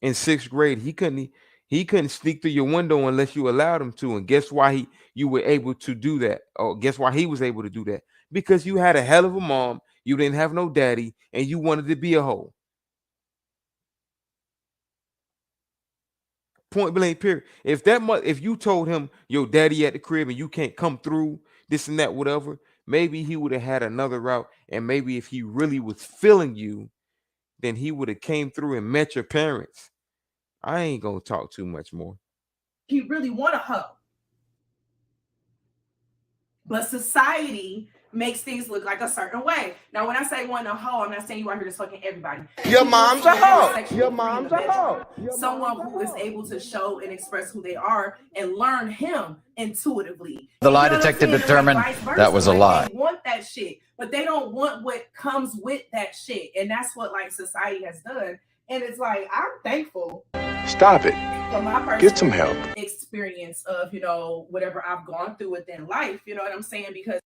In 6th grade, he couldn't sneak through your window unless you allowed him to. And guess why you were able to do that? Or guess why he was able to do that? Because you had a hell of a mom, you didn't have no daddy, and you wanted to be a hoe. Point blank, period. If you told him your daddy at the crib and you can't come through, this and that, whatever, maybe he would have had another route. And maybe if he really was feeling you, then he would have came through and met your parents. I ain't gonna talk too much more. he really want a hoe. But society makes things look like a certain way. Now, when I say want a hoe, I'm not saying you out here just fucking everybody. Your mom's a hoe. Your mom's a hoe. Someone who is able to show and express who they are and learn him intuitively. The lie detector determined that was a lie. They want that shit, but they don't want what comes with that shit. And that's what like society has done. And it's like, I'm thankful. Stop it. For my personal Get some help. experience of, whatever I've gone through within life, you know what I'm saying? Because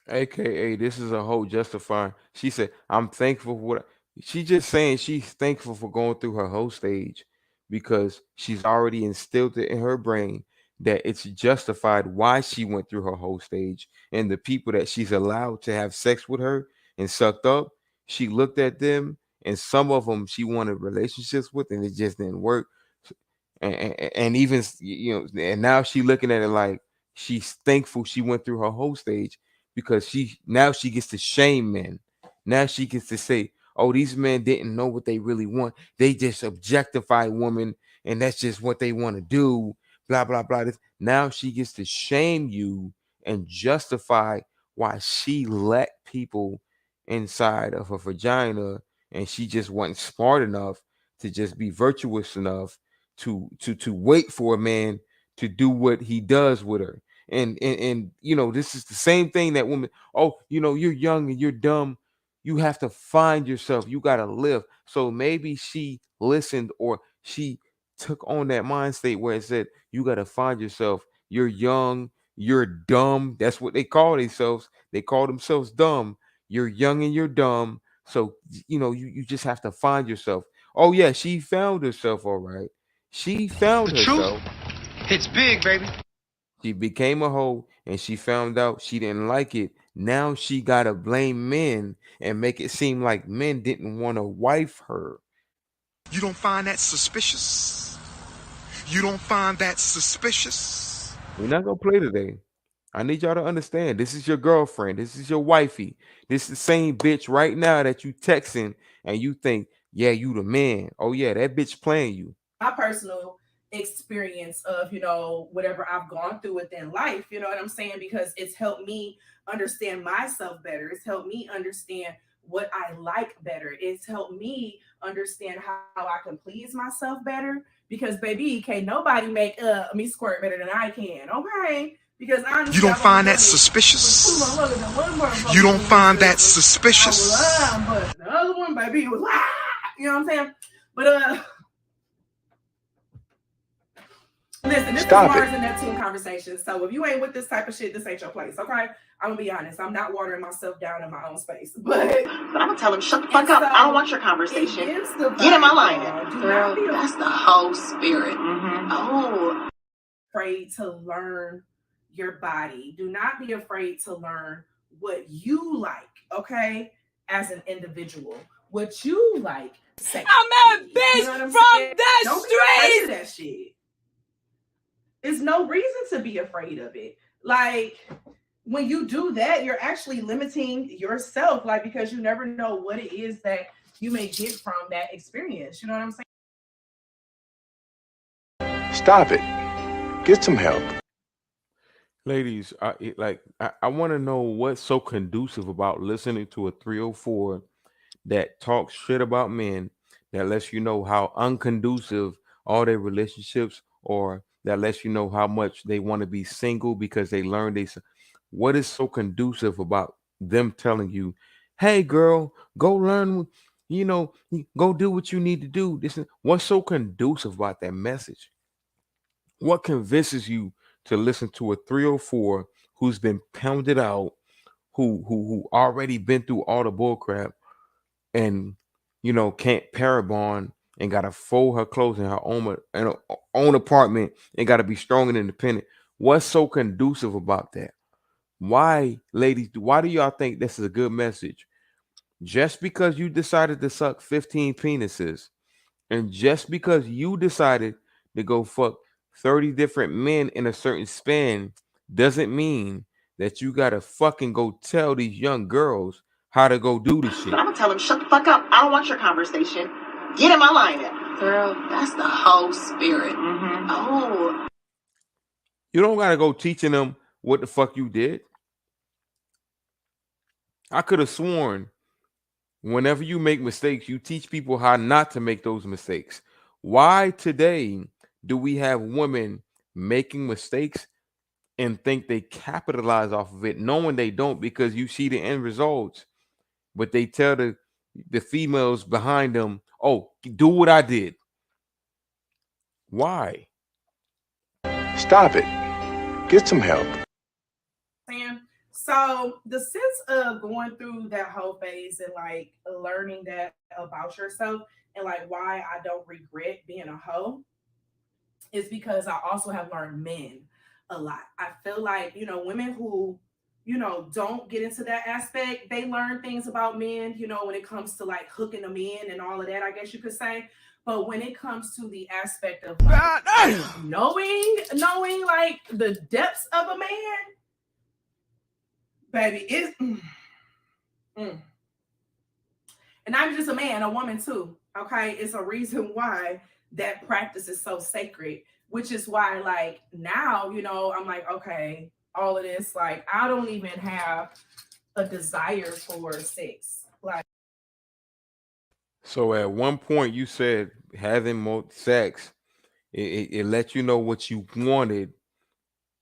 AKA, this is a whole justifying. She said, I'm thankful for what she just saying she's thankful for going through her whole stage because she's already instilled it in her brain that it's justified why she went through her whole stage. And the people that she's allowed to have sex with her and sucked up, she looked at them and some of them she wanted relationships with and it just didn't work. And even, and now she looking at it like she's thankful she went through her whole stage because she gets to shame men. Now she gets to say, oh, these men didn't know what they really want. They just objectify women and that's just what they want to do. Blah, blah, blah. Now she gets to shame you and justify why she let people inside of her vagina and she just wasn't smart enough to just be virtuous enough to wait for a man to do what he does with her. And this is the same thing that women, you're young and you're dumb. You have to find yourself. You got to live. So maybe she listened or she took on that mind state where it said, you got to find yourself. You're young. You're dumb. That's what they call themselves. They call themselves dumb. You're young and you're dumb. So, you just have to find yourself. Oh, yeah, she found herself. All right. She found herself. It's big, baby. She became a hoe and she found out she didn't like it. Now she got to blame men and make it seem like men didn't want to wife her. You don't find that suspicious? You don't find that suspicious? We're not going to play today. I need y'all to understand. This is your girlfriend. This is your wifey. This is the same bitch right now that you texting and you think, yeah, you the man. Oh, yeah, that bitch playing you. my personal experience of, whatever I've gone through within life, you know what I'm saying? Because it's helped me understand myself better. It's helped me understand what I like better. It's helped me understand how I can please myself better because baby, can't nobody make me squirt better than I can. Okay. Because honestly, You don't find that suspicious. You don't find that suspicious. But the other one, baby, was you know what I'm saying? But listen, this Stop is Mars it. and Neptune conversation. So if you ain't with this type of shit, this ain't your place, okay? I'm gonna be honest. I'm not watering myself down in my own space, but I'm gonna tell him, shut the fuck up. I don't want your conversation. Get in my line. Girl, That's the whole spirit. Oh. afraid to learn your body. Do not be afraid to learn what you like, okay? As an individual, what you like. I'm a bitch from the Don't be afraid of streets. that shit. There's no reason to be afraid of it. Like when you do that, you're actually limiting yourself, like because you never know what it is that you may get from that experience. You know what I'm saying? Stop it. Get some help. Ladies, I want to know what's so conducive about listening to a 304 that talks shit about men, that lets you know how unconducive all their relationships, or that lets you know how much they want to be single because they learned they. What is so conducive about them telling you, "Hey, girl, go learn, go do what you need to do." What's so conducive about that message? What convinces you to listen to a 304 who's been pounded out, who already been through all the bull crap, and can't parabon and gotta fold her clothes in her own apartment and gotta be strong and independent? What's so conducive about that? Why, ladies, why do y'all think this is a good message? Just because you decided to suck 15 penises, and just because you decided to go fuck 30 different men in a certain span, doesn't mean that you gotta fucking go tell these young girls how to go do this shit. I'm gonna tell him, shut the fuck up. I don't want your conversation. Get in my line. Girl, that's the whole spirit. Oh. You don't gotta go teaching them what the fuck you did. I could have sworn whenever you make mistakes, you teach people how not to make those mistakes. Why today do we have women making mistakes and think they capitalize off of it, knowing they don't, because you see the end results, but they tell the females behind them, "Oh, do what I did." Why? Stop it. Get some help. So the sense of going through that whole phase and like learning that about yourself and like why I don't regret being a hoe is because I also have learned men a lot. I feel like, women who, don't get into that aspect, they learn things about men, when it comes to like hooking them in and all of that, I guess you could say. But when it comes to the aspect of like, knowing like the depths of a man, baby, it's and I'm just a man, a woman too. Okay, it's a reason why that practice is so sacred, which is why, like, now, I'm like, okay, all of this, like, I don't even have a desire for sex. Like, So at one point you said having more sex, it let you know what you wanted,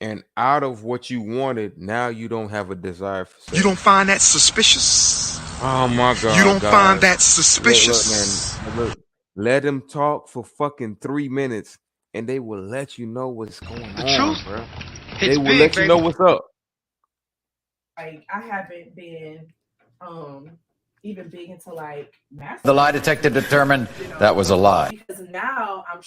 and out of what you wanted, now you don't have a desire for sex. You don't find that suspicious. Oh my God! You don't find guys. that suspicious. Look, let them talk for fucking 3 minutes, and they will let you know what's going on, truth bro. hits They will big, let you know baby. what's up. I haven't been even big into like The lie detector determined that was a lie. because now I've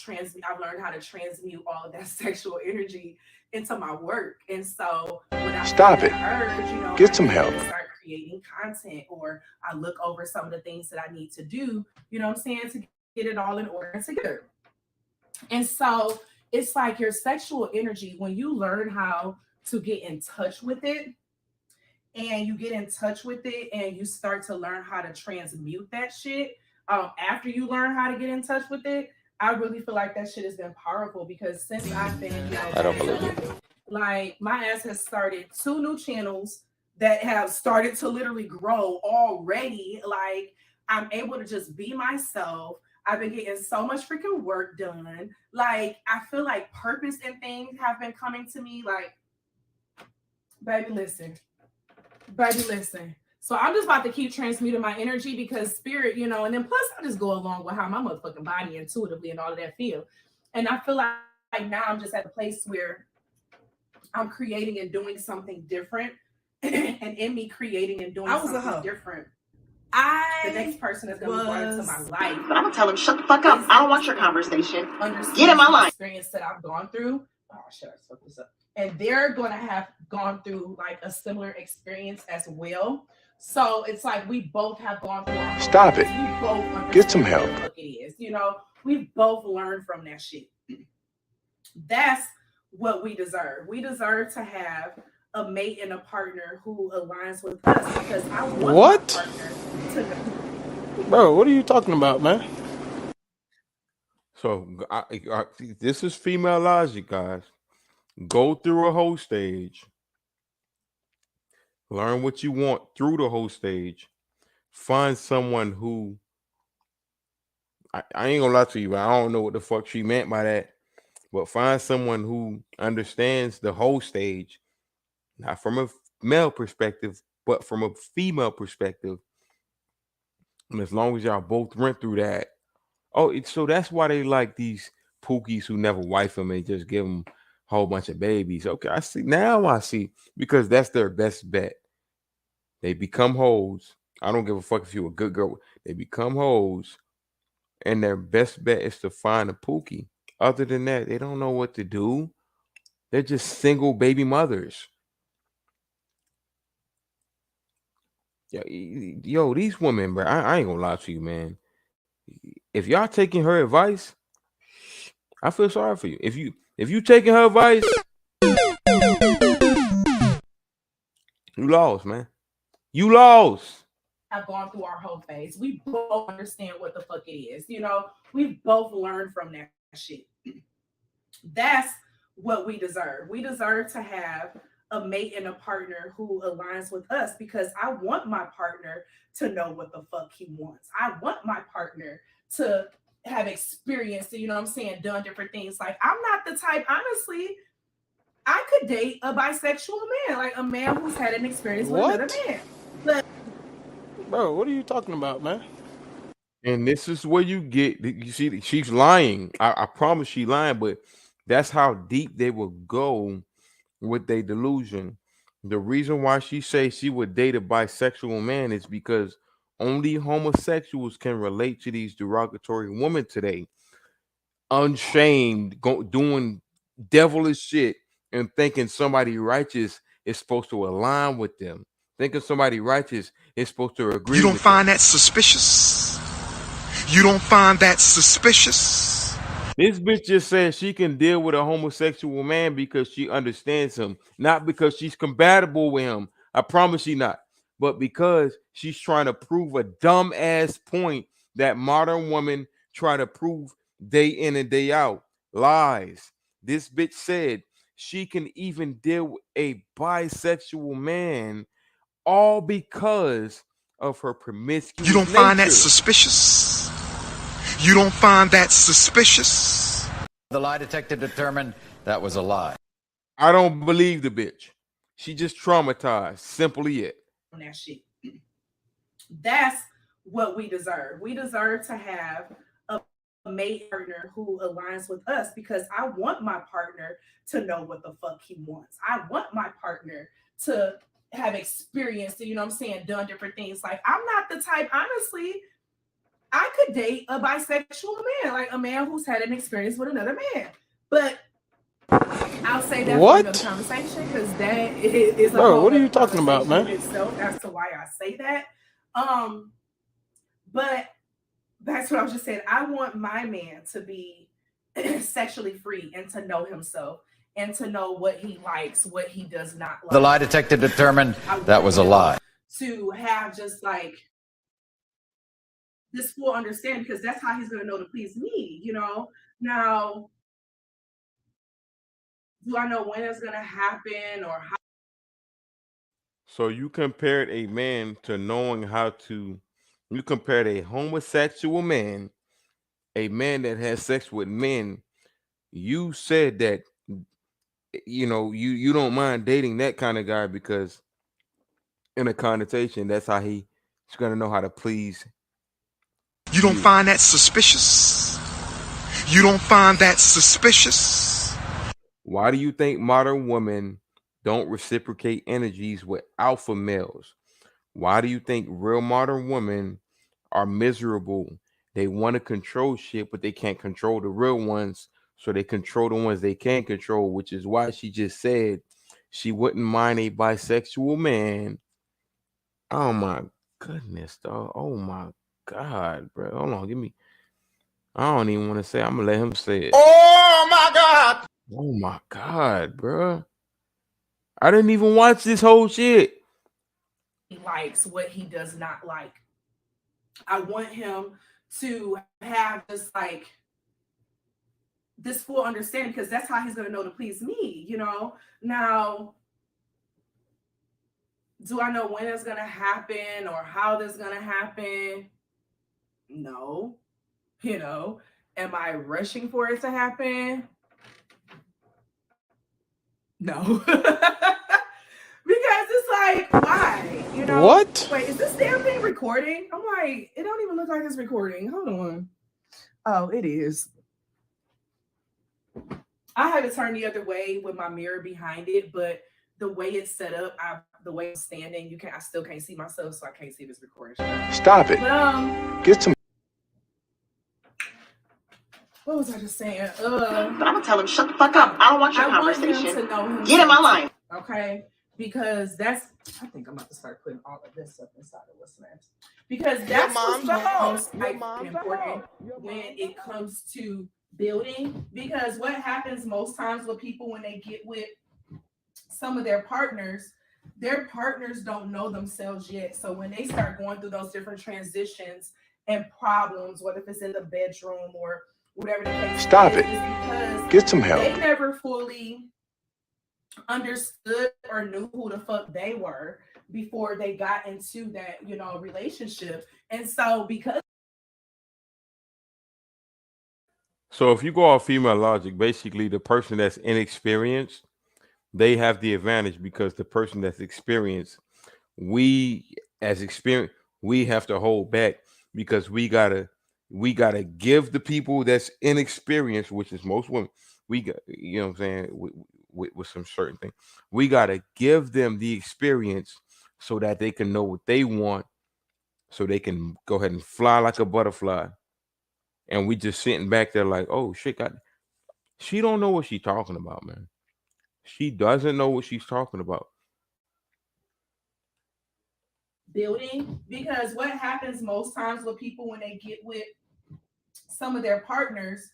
learned how to transmute all of that sexual energy into my work. And so when I Stop feel it. that urge, Get I some need help. to start creating content, or I look over some of the things that I need to do, you know what I'm saying, to get it all in order together. And so it's like your sexual energy, when you learn how to get in touch with it, and you get in touch with it and you start to learn how to transmute that shit, after you learn how to get in touch with it, I really feel like that shit has been powerful, because since I've been, I don't believe you. like, my ass has started 2 new channels that have started to literally grow already. Like, I'm able to just be myself. I've been getting so much freaking work done. Like, I feel like purpose and things have been coming to me. Like, Baby, listen. Baby, listen. So I'm just about to keep transmuting my energy because spirit, you know, and then plus I just go along with how my motherfucking body intuitively and all of that feel. And I feel like now I'm just at a place where I'm creating and doing something different. And in me creating and doing something different, the next person is going to be brought into my life. But I'm gonna tell him, shut the fuck up. I don't want your conversation. Get in my line. Experience that I've gone through. Oh shit, I fucked this up. And they're going to have gone through like a similar experience as well. So it's like we both have gone through. Stop it. We both Get some help. what it is. You know, we've both learned from that shit. That's what we deserve. We deserve to have a mate and a partner who aligns with us because I want What? my partner to Bro, what are you talking about, man? So this is female logic, guys. Go through a whole stage. Learn what you want through the whole stage. Find someone who I ain't gonna lie to you, but I don't know what the fuck she meant by that. But find someone who understands the whole stage, not from a male perspective, but from a female perspective. And as long as y'all both went through that, so that's why they like these pookies who never wife them and just give them a whole bunch of babies. Okay, I see now. I see because that's their best bet. They become hoes. I don't give a fuck if you're a good girl. They become hoes, and their best bet is to find a pookie. Other than that, they don't know what to do. They're just single baby mothers. Yo, these women, bro. I ain't gonna lie to you, man. If y'all taking her advice, I feel sorry for you. If you taking her advice, you lost, man. You lost. have gone through our whole phase. We both understand what the fuck it is. You know, we've both learned from that shit. That's what we deserve. We deserve to have a mate and a partner who aligns with us because I want my partner to know what the fuck he wants. I want my partner to have experience, you know what I'm saying, done different things. Like, I'm not the type, honestly, I could date a bisexual man, like a man who's had an experience with another man. But Bro, what are you talking about, man? And this is where you get, you see, she's lying. I promise she lying, but that's how deep they will go with their delusion. The reason why she say she would date a bisexual man is because only homosexuals can relate to these derogatory women today. Unshamed, doing devilish shit and thinking somebody righteous is supposed to align with them. Thinking somebody righteous is supposed to agree. You don't with find them. that suspicious? You don't find that suspicious? This bitch just said she can deal with a homosexual man because she understands him, not because she's compatible with him. I promise you not. But because she's trying to prove a dumb ass point that modern women try to prove day in and day out. Lies. This bitch said she can even deal with a bisexual man all because of her promiscuous You don't find that nature. suspicious? You don't find that suspicious? The lie detector determined that was a lie. I don't believe the bitch. She just traumatized. Simply it. on that shit. That's what we deserve. We deserve to have a mate partner who aligns with us because I want my partner to know what the fuck he wants. I want my partner to have experience, you know what I'm saying, done different things. Like, I'm not the type, honestly, I could date a bisexual man, like a man who's had an experience with another man. But I'll say that for another conversation because that is a Bro, whole what are you other talking about, conversation man? in itself as to why I say that. But that's what I was just saying. I want my man to be sexually free and to know himself and to know what he likes, what he does not like. The lie detector determined that was a lie. To have just like this full understanding because that's how he's going to know to please me, you know? Now, do I know when it's going to happen or how? So you compared a man to knowing how to, you compared a homosexual man, a man that has sex with men. You said that you know, you don't mind dating that kind of guy because in a connotation, that's how he's gonna know how to please. You don't find that suspicious? You don't find that suspicious? Why do you think modern women don't reciprocate energies with alpha males? Why do you think real modern women are miserable? They want to control shit, but they can't control the real ones, so they control the ones they can control, which is why she just said she wouldn't mind a bisexual man. Oh my goodness, dog. Oh my God, bro. Hold on, give me. I don't even want to say. I'm gonna let him say it. Oh my God. Oh my God, bro. I didn't even watch this whole shit. He likes, what he does not like. I want him to have just like this full understanding, because that's how he's gonna know to please me, you know. Now, do I know when it's gonna happen or how this gonna happen? No. You know, am I rushing for it to happen? No. Because it's like, why? You know? What? Wait, is this damn thing recording? I'm like, it don't even look like it's recording. Hold on. Oh, it is. I have it turned the other way with my mirror behind it, but the way it's set up, the way I'm standing, I still can't see myself, so I can't see if it's recording. Stop it. But Get some. what was I just saying? I'm gonna tell him, shut the fuck up. I don't want your I want him conversation. to know himself, Get in my line. okay? Because that's, I think I'm about to start putting all of this stuff inside of what's next. Because that's what's most important when it comes to building. Because what happens most times with people when they get with some of their partners don't know themselves yet. So when they start going through those different transitions and problems, whether if it's in the bedroom or whatever the case Stop is, it. Because Get some help. they never fully understood or knew who the fuck they were before they got into that, you know, relationship. And so because So if you go off female logic, basically the person that's inexperienced, they have the advantage because the person that's experienced, we as experienced, we have to hold back because we gotta give the people that's inexperienced, which is most women, we got, you know what I'm saying, with some certain thing, we gotta give them the experience so that they can know what they want, so they can go ahead and fly like a butterfly. And we just sitting back there like, oh shit, she don't know what she's talking about, man. She doesn't know what she's talking about. building, because what happens most times with people when they get with some of their partners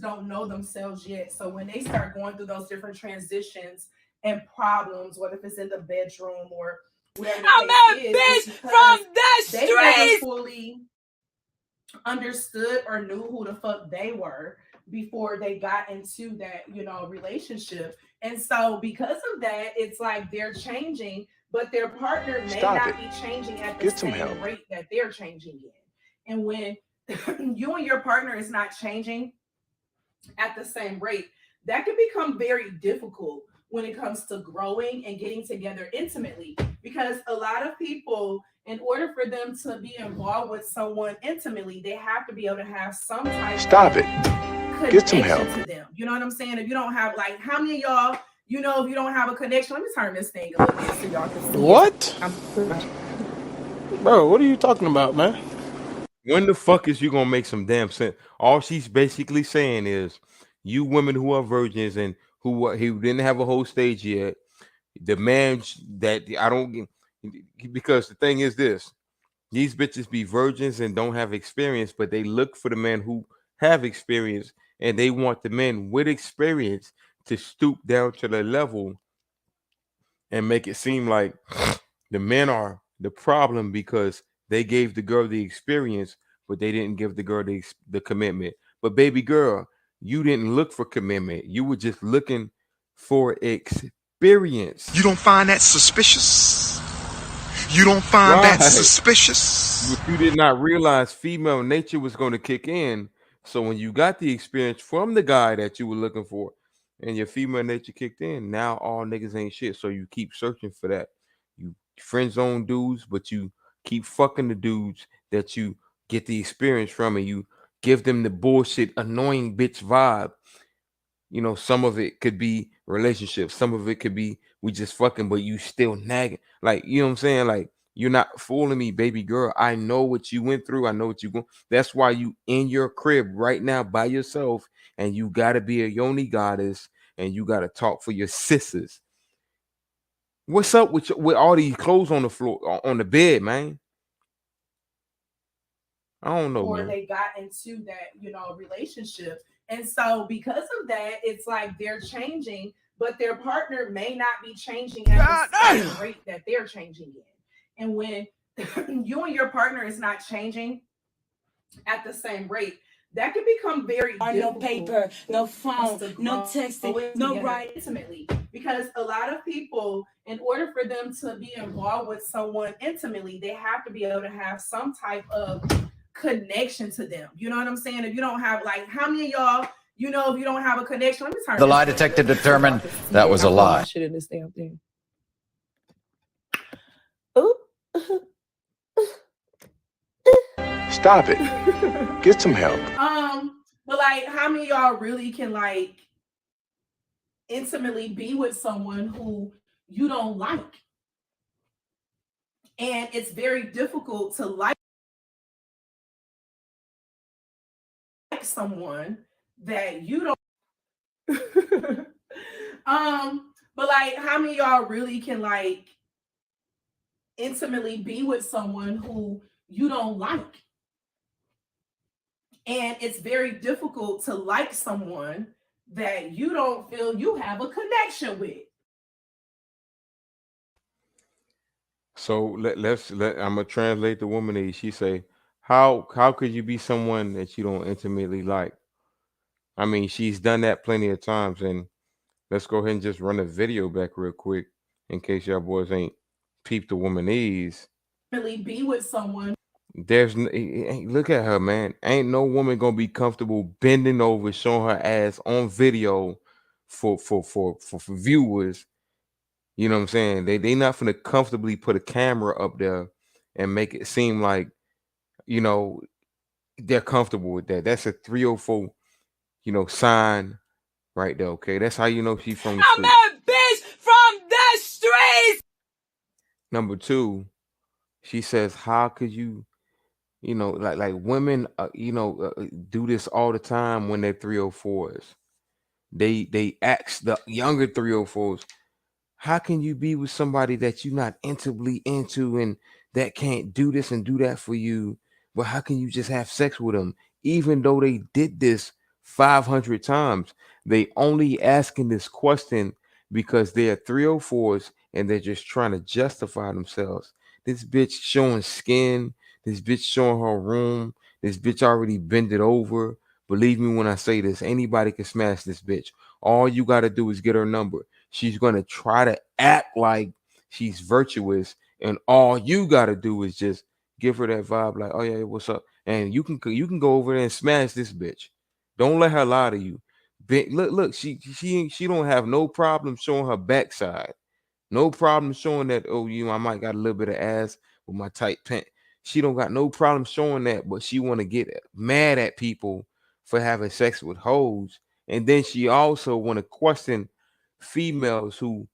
don't know themselves yet. So when they start going through those different transitions and problems, whether if it's in the bedroom or whatever I'm a bitch from the they never streets. fully understood or knew who the fuck they were before they got into that, you know, relationship. And so because of that, it's like they're changing, but their partner may not be changing at the same rate that they're changing in. And when you and your partner is not changing at the same rate, that can become very difficult when it comes to growing and getting together intimately. Because a lot of people, in order for them to be involved with someone intimately, they have to be able to have some type of Get some connection help. to them. You know what I'm saying? If you don't have, like, how many of y'all, you know, if you don't have a connection, let me turn this thing a little bit so y'all can see. What? Bro, what are you talking about, man? When the fuck is you gonna make some damn sense? All she's basically saying is, you women who are virgins and who didn't have a whole stage yet, the man that I don't, because the thing is this, these bitches be virgins and don't have experience, but they look for the men who have experience, and they want the men with experience to stoop down to their level and make it seem like the men are the problem because they gave the girl the experience, but they didn't give the girl the commitment. But baby girl, you didn't look for commitment. You were just looking for experience. You don't find that suspicious? You don't find that Right. suspicious? But you did not realize female nature was going to kick in. So when you got the experience from the guy that you were looking for, and your female nature kicked in. Now all niggas ain't shit. So you keep searching for that. You friend zone dudes, but you keep fucking the dudes that you get the experience from, and you give them the bullshit annoying bitch vibe. You know, some of it could be relationships, some of it could be we just fucking, but you still nagging. Like, you know what I'm saying? Like, you're not fooling me, baby girl. I know what you went through. I know what you go. That's why you in your crib right now by yourself, and you gotta be a yoni goddess, and you gotta talk for your sisters. What's up with all these clothes on the floor, on the bed, man? I don't know, Or man. they got into that, relationship. And so because of that, it's like they're changing, but their partner may not be changing at the same rate that they're changing in. And when you and your partner is not changing at the same rate, that can become very No difficult. paper, no phone, to no grow texting, no together writing. intimately, because a lot of people, in order for them to be involved with someone intimately, they have to be able to have some type of connection to them. You know what I'm saying? If you don't have, like, how many of y'all, if you don't have a connection, let me turn The this lie thing detector up. determined that was a I put my lie. shit in this damn thing. Stop it. Get some help. But like, how many of y'all really can like intimately be with someone who you don't like? And it's very difficult to like someone that you don't but like, how many of y'all really can like intimately be with someone who you don't like? And it's very difficult to like someone that you don't feel you have a connection with. So let I'm gonna translate the womanese. She say, how could you be someone that you don't intimately like? I mean, she's done that plenty of times, and let's go ahead and just run a video back real quick in case y'all boys ain't peeped the womanese. Really be with someone. Look at her, man. Ain't no woman gonna be comfortable bending over, showing her ass on video for viewers. You know what I'm saying? They not gonna comfortably put a camera up there and make it seem like, they're comfortable with that. That's a 304, sign right there. Okay, that's how you know she's from the I'm street. a bitch from the streets. Number two, she says, "How could you, like women, do this all the time when they're 304s? They ask the younger 304s, how can you be with somebody that you're not intimately into and that can't do this and do that for you? But how can you just have sex with them, even though they did this 500 times? They only asking this question because they're 304s and they're just trying to justify themselves. This bitch showing skin, this bitch showing her room, this bitch already bended over. Believe me when I say this, anybody can smash this bitch. All you got to do is get her number. She's going to try to act like she's virtuous, and all you got to do is just give her that vibe like, oh yeah, what's up? And you can go over there and smash this bitch. Don't let her lie to you. Look, she don't have no problem showing her backside. No problem showing that, oh, I might got a little bit of ass with my tight pant. She don't got no problem showing that, but she want to get mad at people for having sex with hoes. And then she also want to question females who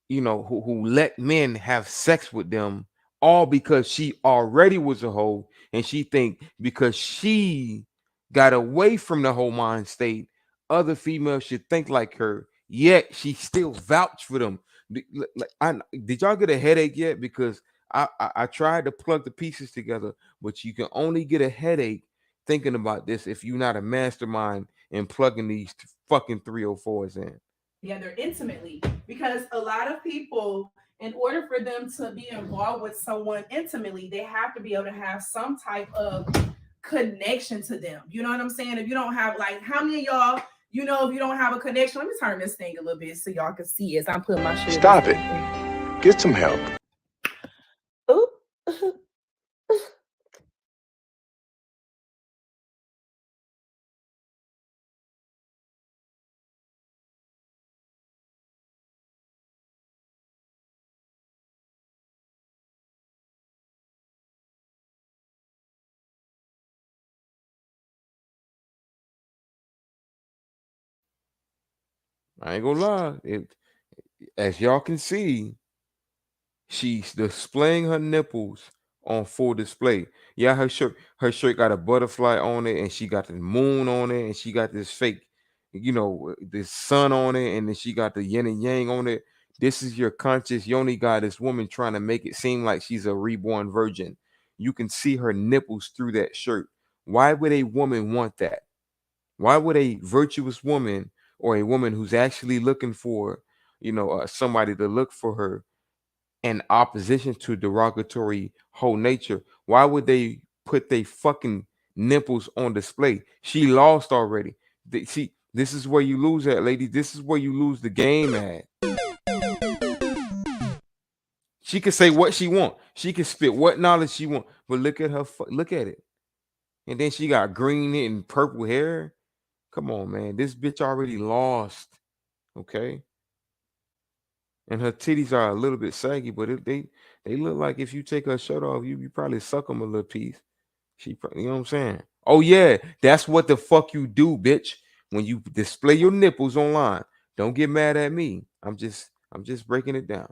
who let men have sex with them, all because she already was a hoe, and she think because she got away from the whole mind state, other females should think like her, yet she still vouch for them. Did y'all get a headache yet? Because I tried to plug the pieces together, but you can only get a headache thinking about this if you're not a mastermind and plugging these fucking 304s in. Together intimately, because a lot of people, in order for them to be involved with someone intimately, they have to be able to have some type of connection to them. You know what I'm saying? If you don't have, like, how many of y'all, if you don't have a connection, let me turn this thing a little bit so y'all can see as I'm putting my shit. Stop it. Get some help. I ain't gonna lie. As y'all can see, she's displaying her nipples on full display. Yeah, her shirt got a butterfly on it, and she got the moon on it, and she got this fake, this sun on it, and then she got the yin and yang on it. This is your conscious yoni goddess woman trying to make it seem like she's a reborn virgin. You can see her nipples through that shirt. Why would a woman want that? Why would a virtuous woman or a woman who's actually looking for, somebody to look for her in opposition to derogatory whole nature, why would they put their fucking nipples on display? She lost already. See, this is where you lose at, lady. This is where you lose the game at. She can say what she want. She can spit what knowledge she want. But look at her. Look at it. And then she got green and purple hair. Come on, man. This bitch already lost. Okay. And her titties are a little bit saggy, but they look like if you take her shirt off, you probably suck them a little piece. You know what I'm saying? Oh yeah, that's what the fuck you do, bitch. When you display your nipples online, don't get mad at me. I'm just breaking it down.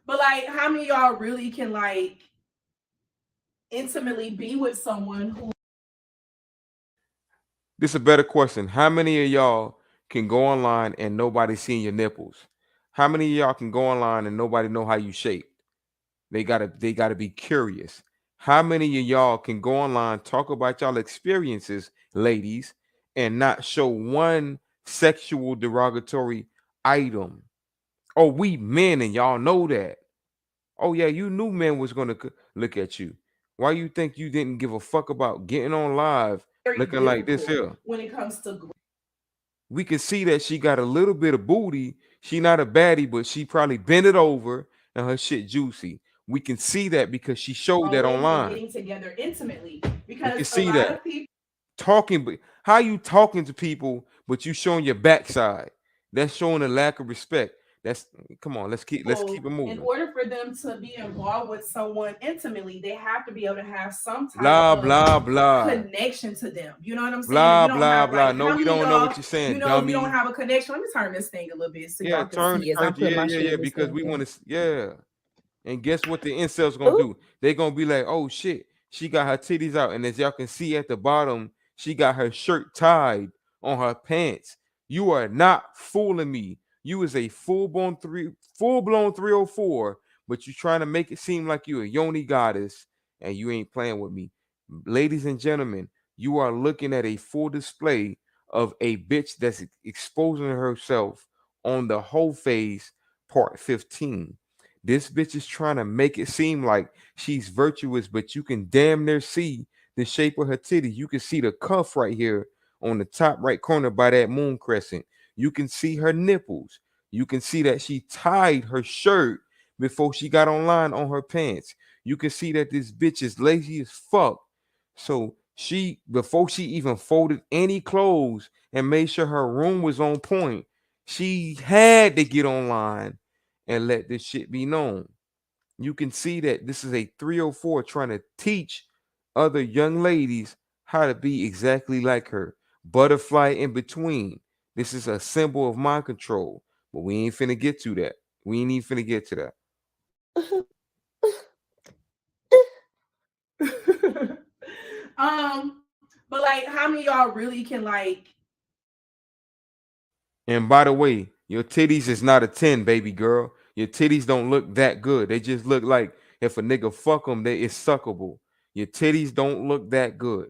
But like, how many of y'all really can like intimately be with someone who? This is a better question. How many of y'all can go online and nobody seeing your nipples? How many of y'all can go online and nobody know how you shape? They gotta be curious. How many of y'all can go online, talk about y'all experiences, ladies, and not show one sexual derogatory item? Oh, we men, and y'all know that. Oh yeah, you knew men was gonna look at you. Why you think you didn't give a fuck about getting on live looking like this here? When it comes to, we can see that she got a little bit of booty. She not a baddie, but she probably bent it over and her shit juicy. We can see that because she showed that online. getting together intimately, You because can see a lot that. of people. Talking, but how you talking to people, but you showing your backside? That's showing a lack of respect. Come on, let's keep it moving. In order for them to be involved with someone intimately, they have to be able to have some type Blah of blah blah. connection to them. You know what I'm saying? Blah You don't blah have, blah. like, No, how we many don't of know y'all, what you're saying, you know, dummy. you don't have a connection. Let me turn this thing a little bit so Yeah, y'all can turn see as I'm putting my shit in this because thing. we want to. Yeah, and guess what the incels gonna do? They're gonna be like, oh shit, she got her titties out, and as y'all can see at the bottom, she got her shirt tied on her pants. You are not fooling me. You is a full-blown 304, but you trying to make it seem like you a yoni goddess, and you ain't playing with me. Ladies and gentlemen, you are looking at a full display of a bitch that's exposing herself on the whole phase part 15. This bitch is trying to make it seem like she's virtuous, but you can damn near see the shape of her titty. You can see the cuff right here on the top right corner by that moon crescent. You can see her nipples. You can see that she tied her shirt before she got online on her pants. You can see that this bitch is lazy as fuck. So before she even folded any clothes and made sure her room was on point, she had to get online and let this shit be known. You can see that this is a 304 trying to teach other young ladies how to be exactly like her. Butterfly in between. This is a symbol of mind control, but we ain't finna get to that. We ain't even finna get to that. But like, how many of y'all really can like? And by the way, your titties is not a 10, baby girl. Your titties don't look that good. They just look like if a nigga fuck them, it's suckable. Your titties don't look that good.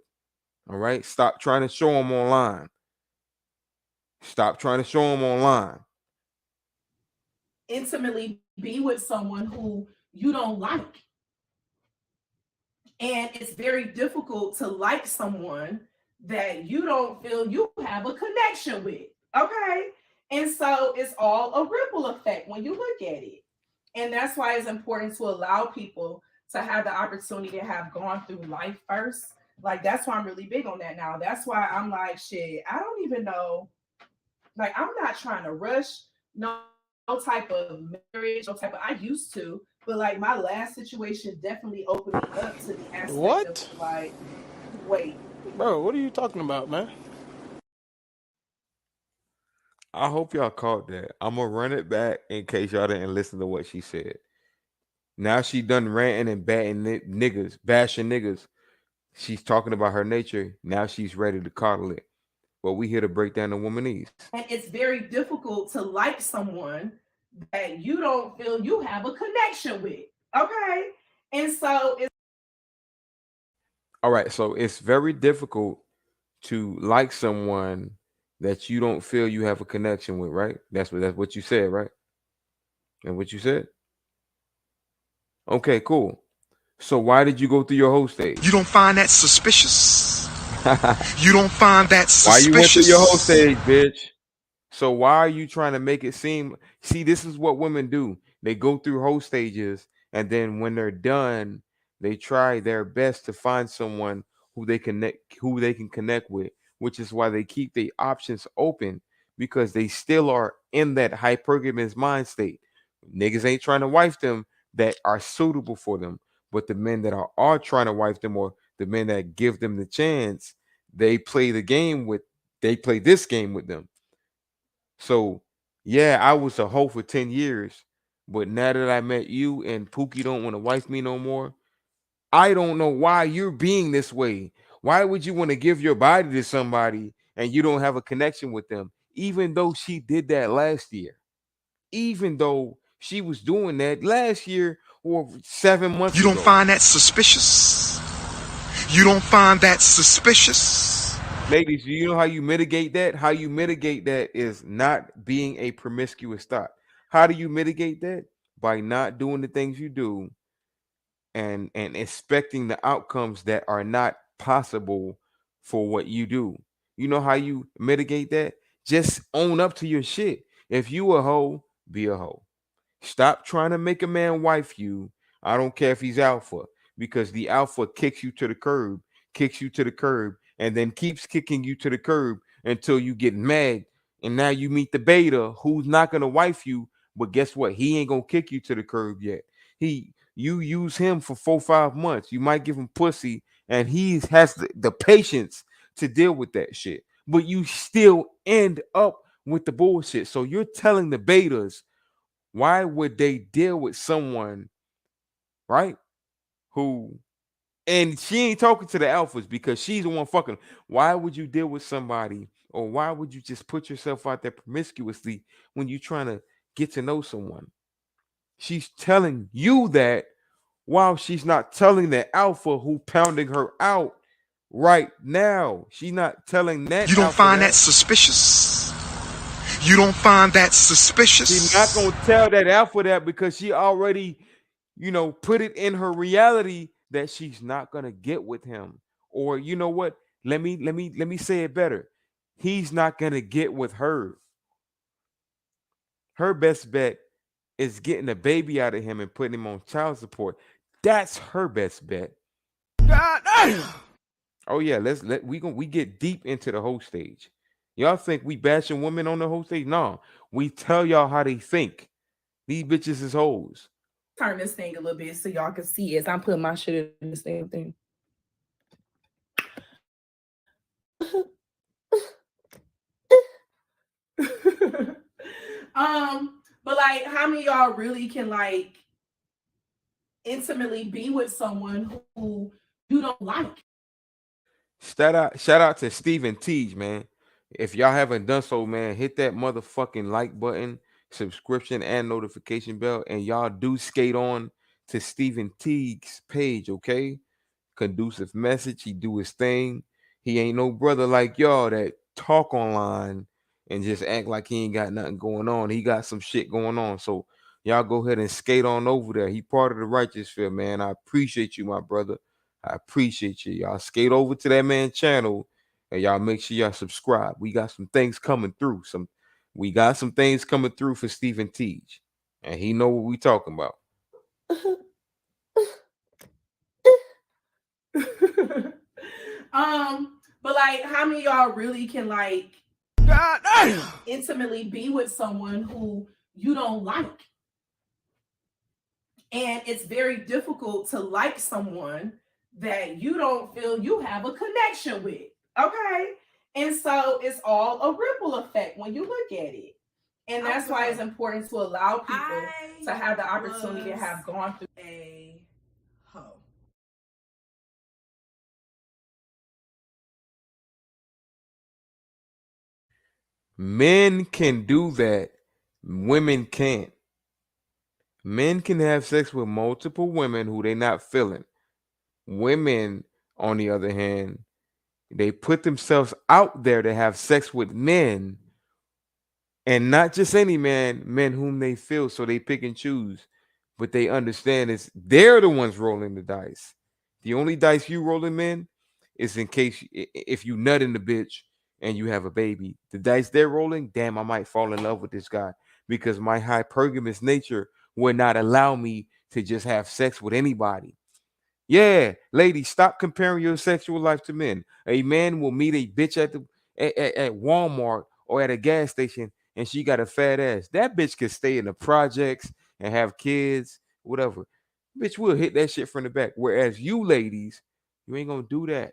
All right? Stop trying to show them online. Stop trying to show them online. Intimately be with someone who you don't like. And it's very difficult to like someone that you don't feel you have a connection with. Okay. And so it's all a ripple effect when you look at it. And that's why it's important to allow people to have the opportunity to have gone through life first. Like, that's why I'm really big on that now. That's why I'm like, shit, I don't even know. Like, I'm not trying to rush no type of marriage, I used to, but like my last situation definitely opened me up to the aspect of like, wait, Bro, what are you talking about, man? I hope y'all caught that. I'm gonna run it back in case y'all didn't listen to what she said. Now she done ranting and niggas, bashing niggas. She's talking about her nature. Now she's ready to coddle it. But we here to break down the womanese. And it's very difficult to like someone that you don't feel you have a connection with. Okay. And so it's All right, so it's very difficult to like someone that you don't feel you have a connection with, right? That's what you said, right? And what you said? Okay, cool. So why did you go through your whole stage? You don't find that suspicious. You don't find that Why suspicious. you went through your whole stage, bitch? So why are you trying to make it seem? See, this is what women do. They go through whole stages, and then when they're done, they try their best to find someone who they can connect with, which is why they keep the options open, because they still are in that hypergamous mind state. Niggas ain't trying to wife them that are suitable for them, but the men that are trying to wife them, or the men that give them the chance, they play this game with them. So yeah, I was a hoe for 10 years, but now that I met you and Pookie don't want to wife me no more, I don't know why you're being this way. Why would you want to give your body to somebody and you don't have a connection with them, even though she did that last year? Even though she was doing that last year or 7 months ago. You don't find that suspicious. You don't find that suspicious. Ladies, do you know how you mitigate that? How you mitigate that is not being a promiscuous thought. How do you mitigate that? By not doing the things you do and expecting the outcomes that are not possible for what you do. You know how you mitigate that? Just own up to your shit. If you a hoe, be a hoe. Stop trying to make a man wife you. I don't care if he's alpha, because the alpha kicks you to the curb, and then keeps kicking you to the curb until you get mad. And now you meet the beta who's not gonna wife you, but guess what? He ain't gonna kick you to the curb yet. You use him for 4-5 months. You might give him pussy, and he has the patience to deal with that shit. But you still end up with the bullshit. So you're telling the betas, why would they deal with someone, right? And she ain't talking to the alphas because she's the one fucking. Why would you deal with somebody, or why would you just put yourself out there promiscuously when you're trying to get to know someone? She's telling you that while she's not telling the alpha who pounding her out right now. She's not telling that. You don't find that suspicious. You don't find that suspicious. She's not gonna tell that alpha that because she already, put it in her reality that she's not gonna get with him. Or you know what? Let me say it better. He's not gonna get with her. Her best bet is getting a baby out of him and putting him on child support. That's her best bet. God damn. Oh yeah, we get deep into the whole stage. Y'all think we bashing women on the whole stage? No, we tell y'all how they think. These bitches is hoes. turn this thing a little bit so y'all can see as I'm putting my shit in the same thing. But like, how many of y'all really can like intimately be with someone who you don't like? Shout out to Stephen Teague, man. If y'all haven't done so, man, hit that motherfucking like button, subscription, and notification bell, and y'all do skate on to Stephen Teague's page, okay? Conducive message. He do his thing. He ain't no brother like y'all that talk online and just act like he ain't got nothing going on. He got some shit going on. So y'all go ahead and skate on over there. He part of the righteous field, man. I appreciate you, my brother. I appreciate you. Y'all skate over to that man's channel and y'all make sure y'all subscribe. We got some things coming through. We got some things coming through for Stephen Teague. And he know what we talking about. But like, how many of y'all really can like intimately be with someone who you don't like? And it's very difficult to like someone that you don't feel you have a connection with. Okay. And so it's all a ripple effect when you look at it. And that's why it's important to allow people to have the opportunity to have gone through a hoe. Men can do that. Women can't. Men can have sex with multiple women who they not feeling. Women, on the other hand, they put themselves out there to have sex with men, and not just any man, men whom they feel. So they pick and choose, but they understand they're the ones rolling the dice. The only dice you rolling, men, is in case if you nut in the bitch and you have a baby. The dice they're rolling, damn, I might fall in love with this guy because my hypergamous nature would not allow me to just have sex with anybody. Yeah, ladies, stop comparing your sexual life to men. A man will meet a bitch at Walmart or at a gas station, and she got a fat ass. That bitch could stay in the projects and have kids, whatever. Bitch will hit that shit from the back. Whereas you ladies, you ain't gonna do that.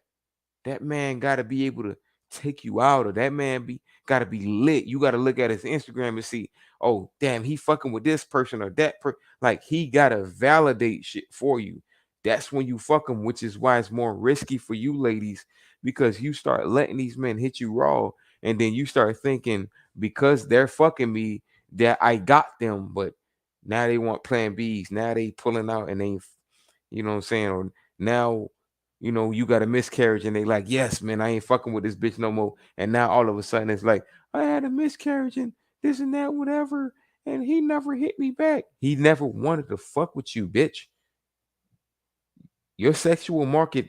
That man gotta be able to take you out, or that man gotta be lit. You gotta look at his Instagram and see, oh damn, he fucking with this person or that person. Like he gotta validate shit for you. That's when you fuck them, which is why it's more risky for you ladies, because you start letting these men hit you raw, and then you start thinking because they're fucking me that I got them, but now they want plan Bs. Now they pulling out and they, you know what I'm saying? Or now, you know, you got a miscarriage and they like, yes, man, I ain't fucking with this bitch no more. And now all of a sudden it's like, I had a miscarriage and this and that, whatever. And he never hit me back. He never wanted to fuck with you, bitch. Your sexual market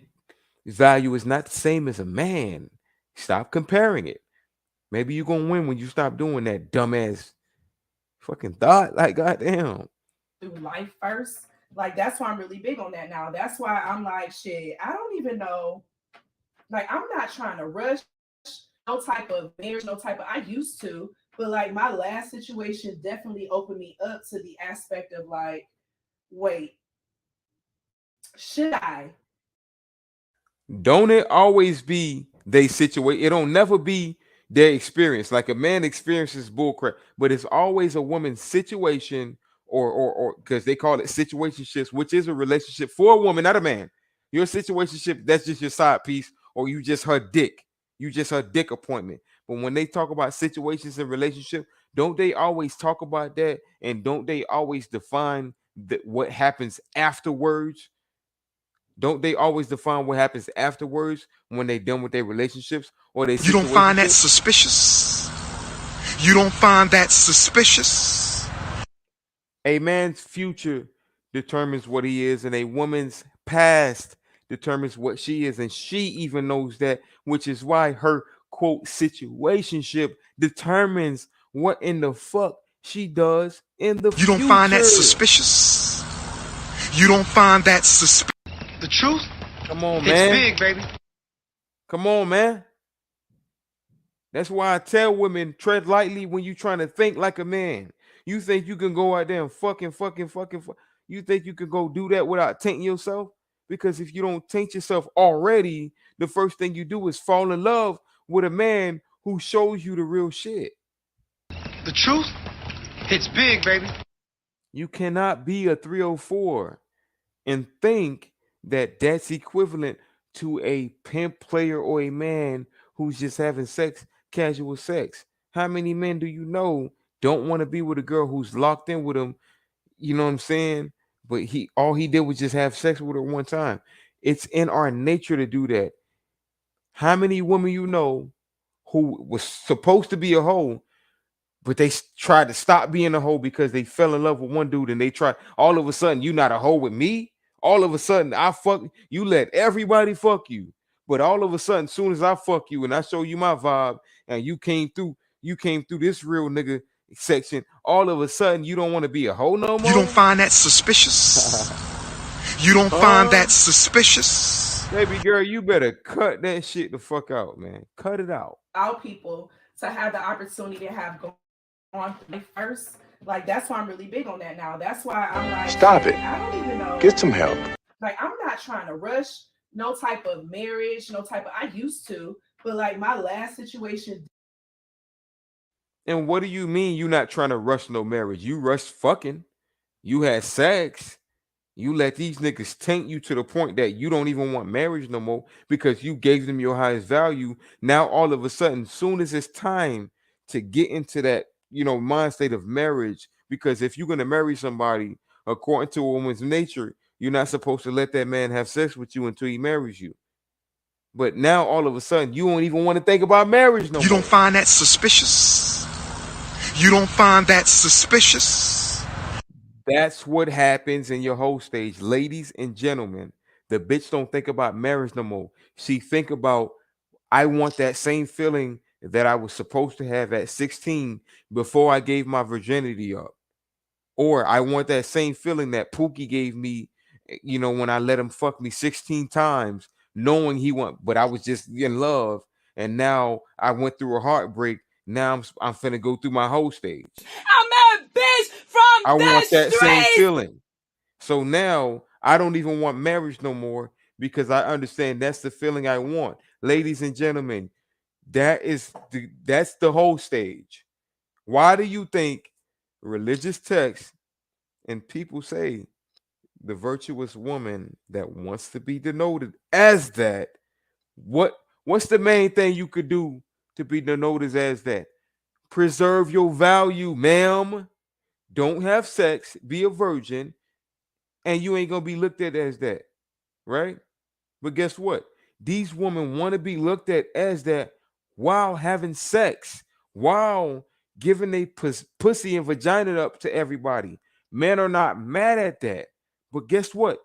value is not the same as a man. Stop comparing it. Maybe you're going to win when you stop doing that dumbass fucking thought. Like, goddamn. Through life first. Like, that's why I'm really big on that now. That's why I'm like, shit, I don't even know. Like, I'm not trying to rush no type of marriage, I used to. But, like, my last situation definitely opened me up to the aspect of, like, wait, should I? Don't it always be they situation? It don't never be their experience. Like a man experiences bullcrap, but it's always a woman's situation, or because they call it situationships, which is a relationship for a woman, not a man. Your situationship, that's just your side piece, or you just her dick. You just her dick appointment. But when they talk about situations and relationship, don't they always talk about that? And don't they always define what happens afterwards? Don't they always define what happens afterwards when they done with their relationships or they? You don't find that suspicious? You don't find that suspicious? A man's future determines what he is, and a woman's past determines what she is, and she even knows that, which is why her quote situationship determines what in the fuck she does in the future. You don't find that suspicious? You don't find that suspicious? The truth? Come on, It's man. big, baby. Come on, man. That's why I tell women, tread lightly when you trying to think like a man. You think you can go out there and fucking. You think you can go do that without tainting yourself? Because if you don't taint yourself already, the first thing you do is fall in love with a man who shows you the real shit. The truth? It's big, baby. You cannot be a 304 and think that that's equivalent to a pimp player or a man who's just having sex, casual sex. How many men do you know don't want to be with a girl who's locked in with him? You know what I'm saying? But all he did was just have sex with her one time. It's in our nature to do that. How many women you know who was supposed to be a hoe, but they tried to stop being a hoe because they fell in love with one dude and they tried, all of a sudden, you not a hoe with me? All of a sudden, I fuck you, let everybody fuck you. But all of a sudden, as soon as I fuck you and I show you my vibe and you came through this real nigga section, all of a sudden you don't want to be a hoe no more. You don't find that suspicious? You don't find that suspicious? Baby girl, you better cut that shit the fuck out, man. Cut it out. Allow people to have the opportunity to have gone through first. Like, that's why I'm really big on that now. That's why I'm like, Stop it. I don't even know. Get some help. Like, I'm not trying to rush no type of marriage, no type of. I used to, but like my last situation. And what do you mean you not trying to rush no marriage? You rushed fucking. You had sex. You let these niggas taint you to the point that you don't even want marriage no more because you gave them your highest value. Now all of a sudden, soon as it's time to get into that, mind state of marriage, because if you're gonna marry somebody according to a woman's nature, you're not supposed to let that man have sex with you until he marries you. But now all of a sudden, you don't even want to think about marriage no more. You don't find that suspicious? You don't find that suspicious? That's what happens in your whole stage, ladies and gentlemen. The bitch don't think about marriage no more. She think about, I want that same feeling that I was supposed to have at 16 before I gave my virginity up. Or I want that same feeling that Pookie gave me, when I let him fuck me 16 times, knowing he went, but I was just in love. And now I went through a heartbreak. Now I'm finna go through my whole stage. I'm a bitch from I the want that same streets. feeling. So now I don't even want marriage no more because I understand that's the feeling I want. Ladies and gentlemen, that's the whole stage. Why do you think religious texts and people say the virtuous woman that wants to be denoted as that? What's the main thing you could do to be denoted as that? Preserve your value, ma'am. Don't have sex, be a virgin, and you ain't gonna be looked at as that, right? But guess what? These women want to be looked at as that while having sex, while giving a pussy and vagina up to everybody. Men are not mad at that. But guess what?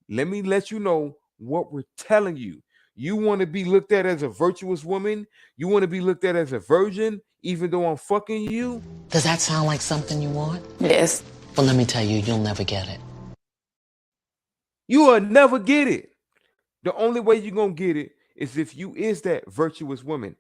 Let me let you know what we're telling you. You want to be looked at as a virtuous woman? You want to be looked at as a virgin, even though I'm fucking you? Does that sound like something you want? Yes. Well, let me tell you, you'll never get it. You will never get it. The only way you're going to get it is if you is that virtuous woman.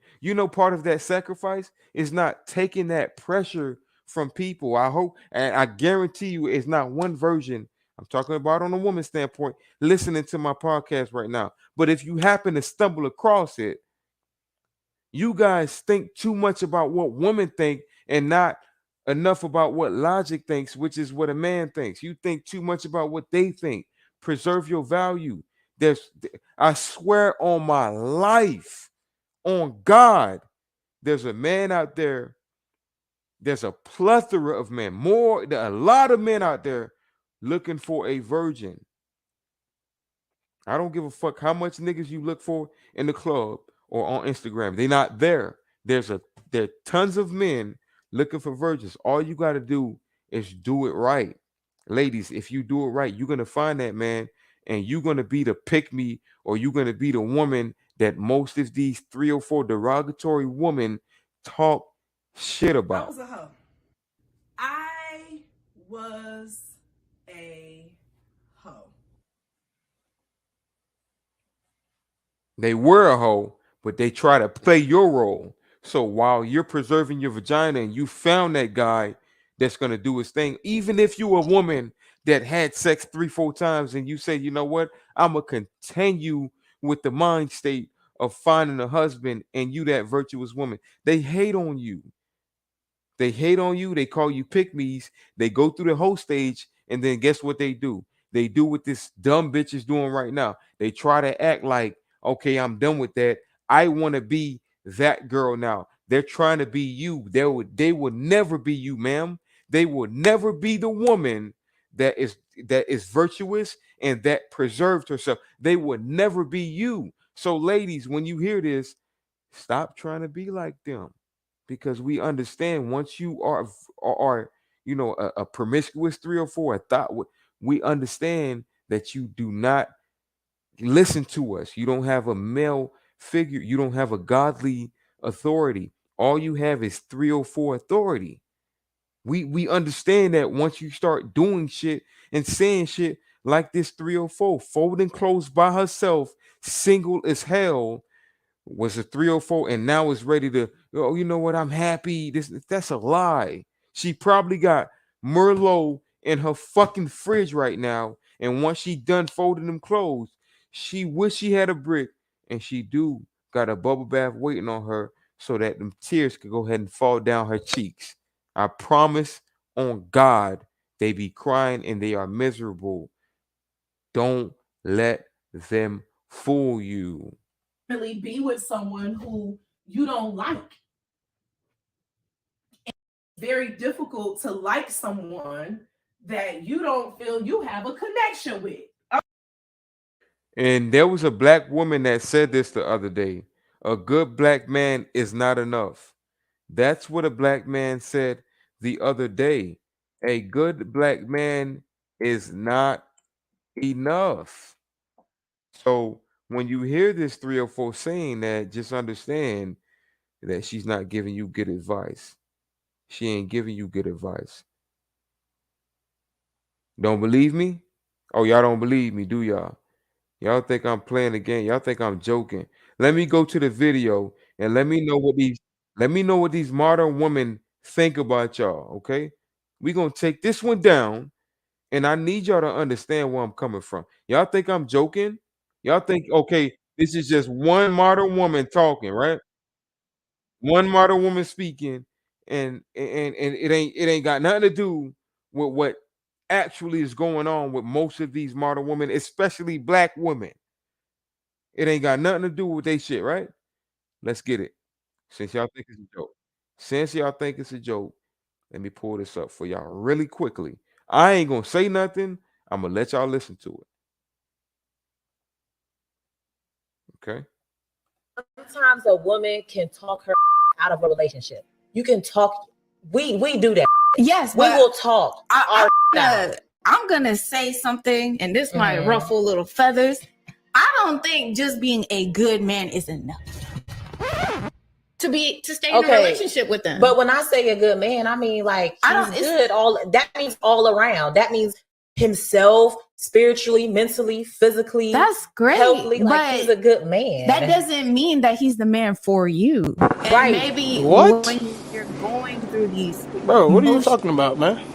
Part of that sacrifice is not taking that pressure from people. I hope, and I guarantee you it's not one version. I'm talking about on a woman's standpoint, listening to my podcast right now. But if you happen to stumble across it, you guys think too much about what women think and not enough about what logic thinks, which is what a man thinks. You think too much about what they think. Preserve your value. I swear on my life, on God, there's a man out there. There's a plethora of men, a lot of men out there looking for a virgin. I don't give a fuck how much niggas you look for in the club or on Instagram. They're not there. There are tons of men looking for virgins. All you got to do is do it right. Ladies, if you do it right, you're going to find that man, and you're going to be the pick me, or you're going to be the woman that most of these 3 or 4 derogatory women talk shit I about. was a hoe. I was a hoe. They were a hoe, but they try to play your role. So while you're preserving your vagina and you found that guy that's going to do his thing, even if you're a woman that had sex 3-4 times and you say, you know what, I'm going to continue with the mind state of finding a husband, and you that virtuous woman, they hate on you. They hate on you. They call you pick-me's. They go through the whole stage, and then guess what they do? They do what this dumb bitch is doing right now. They try to act like, okay, I'm done with that. I want to be that girl now. They're trying to be you. They would never be you, ma'am. They will never be the woman that is virtuous and that preserved herself. They would never be you. So, ladies, when you hear this, stop trying to be like them, because we understand once you are a promiscuous 3 or 4, a thought, we understand that you do not listen to us. You don't have a male figure. You don't have a godly authority. All you have is 3 or 4 authority. We understand that once you start doing shit and saying shit like this 3 or 4, folding clothes by herself, single as hell, was a 3 or 4, and now is ready to, oh, you know what, I'm happy. That's a lie. She probably got Merlot in her fucking fridge right now, and once she done folding them clothes, She wish she had a brick, and she do got a bubble bath waiting on her so that them tears could go ahead and fall down her cheeks. I promise on God, they be crying and they are miserable. Don't let them fool you. Really be with someone who you don't like. It's very difficult to like someone that you don't feel you have a connection with. And there was a black woman that said this the other day. A good black man is not enough. That's what a black man said the other day. A good black man is not enough. So when you hear this 304 saying that, just understand that she's not giving you good advice. She ain't giving you good advice. Don't believe me? Oh, y'all don't believe me, do y'all? Y'all think I'm playing the game? Y'all think I'm joking? Let me go to the video and let me know what these modern women think about y'all. Okay, we're gonna take this one down, and I need y'all to understand where I'm coming from. Y'all think I'm joking? Y'all think okay, this is just one modern woman talking, right? One modern woman speaking, and it ain't got nothing to do with what actually is going on with most of these modern women, especially black women. It ain't got nothing to do with they shit, right? Let's get it. Since y'all think it's a joke. Since y'all think it's a joke, let me pull this up for y'all really quickly. I ain't gonna say nothing. I'm gonna let y'all listen to it. Okay. Sometimes a woman can talk her out of a relationship. You can talk. We do that. Yes, we but will talk. I'm gonna say something, and this might ruffle little feathers. I don't think just being a good man is enough to stay in a relationship with them. But when I say a good man, I mean like he's good. That means all around. That means himself, spiritually, mentally, physically. That's great. Healthily, like but he's a good man. That doesn't mean that he's the man for you. And Right. maybe What? when you're going through these Bro, what are you talking about, man?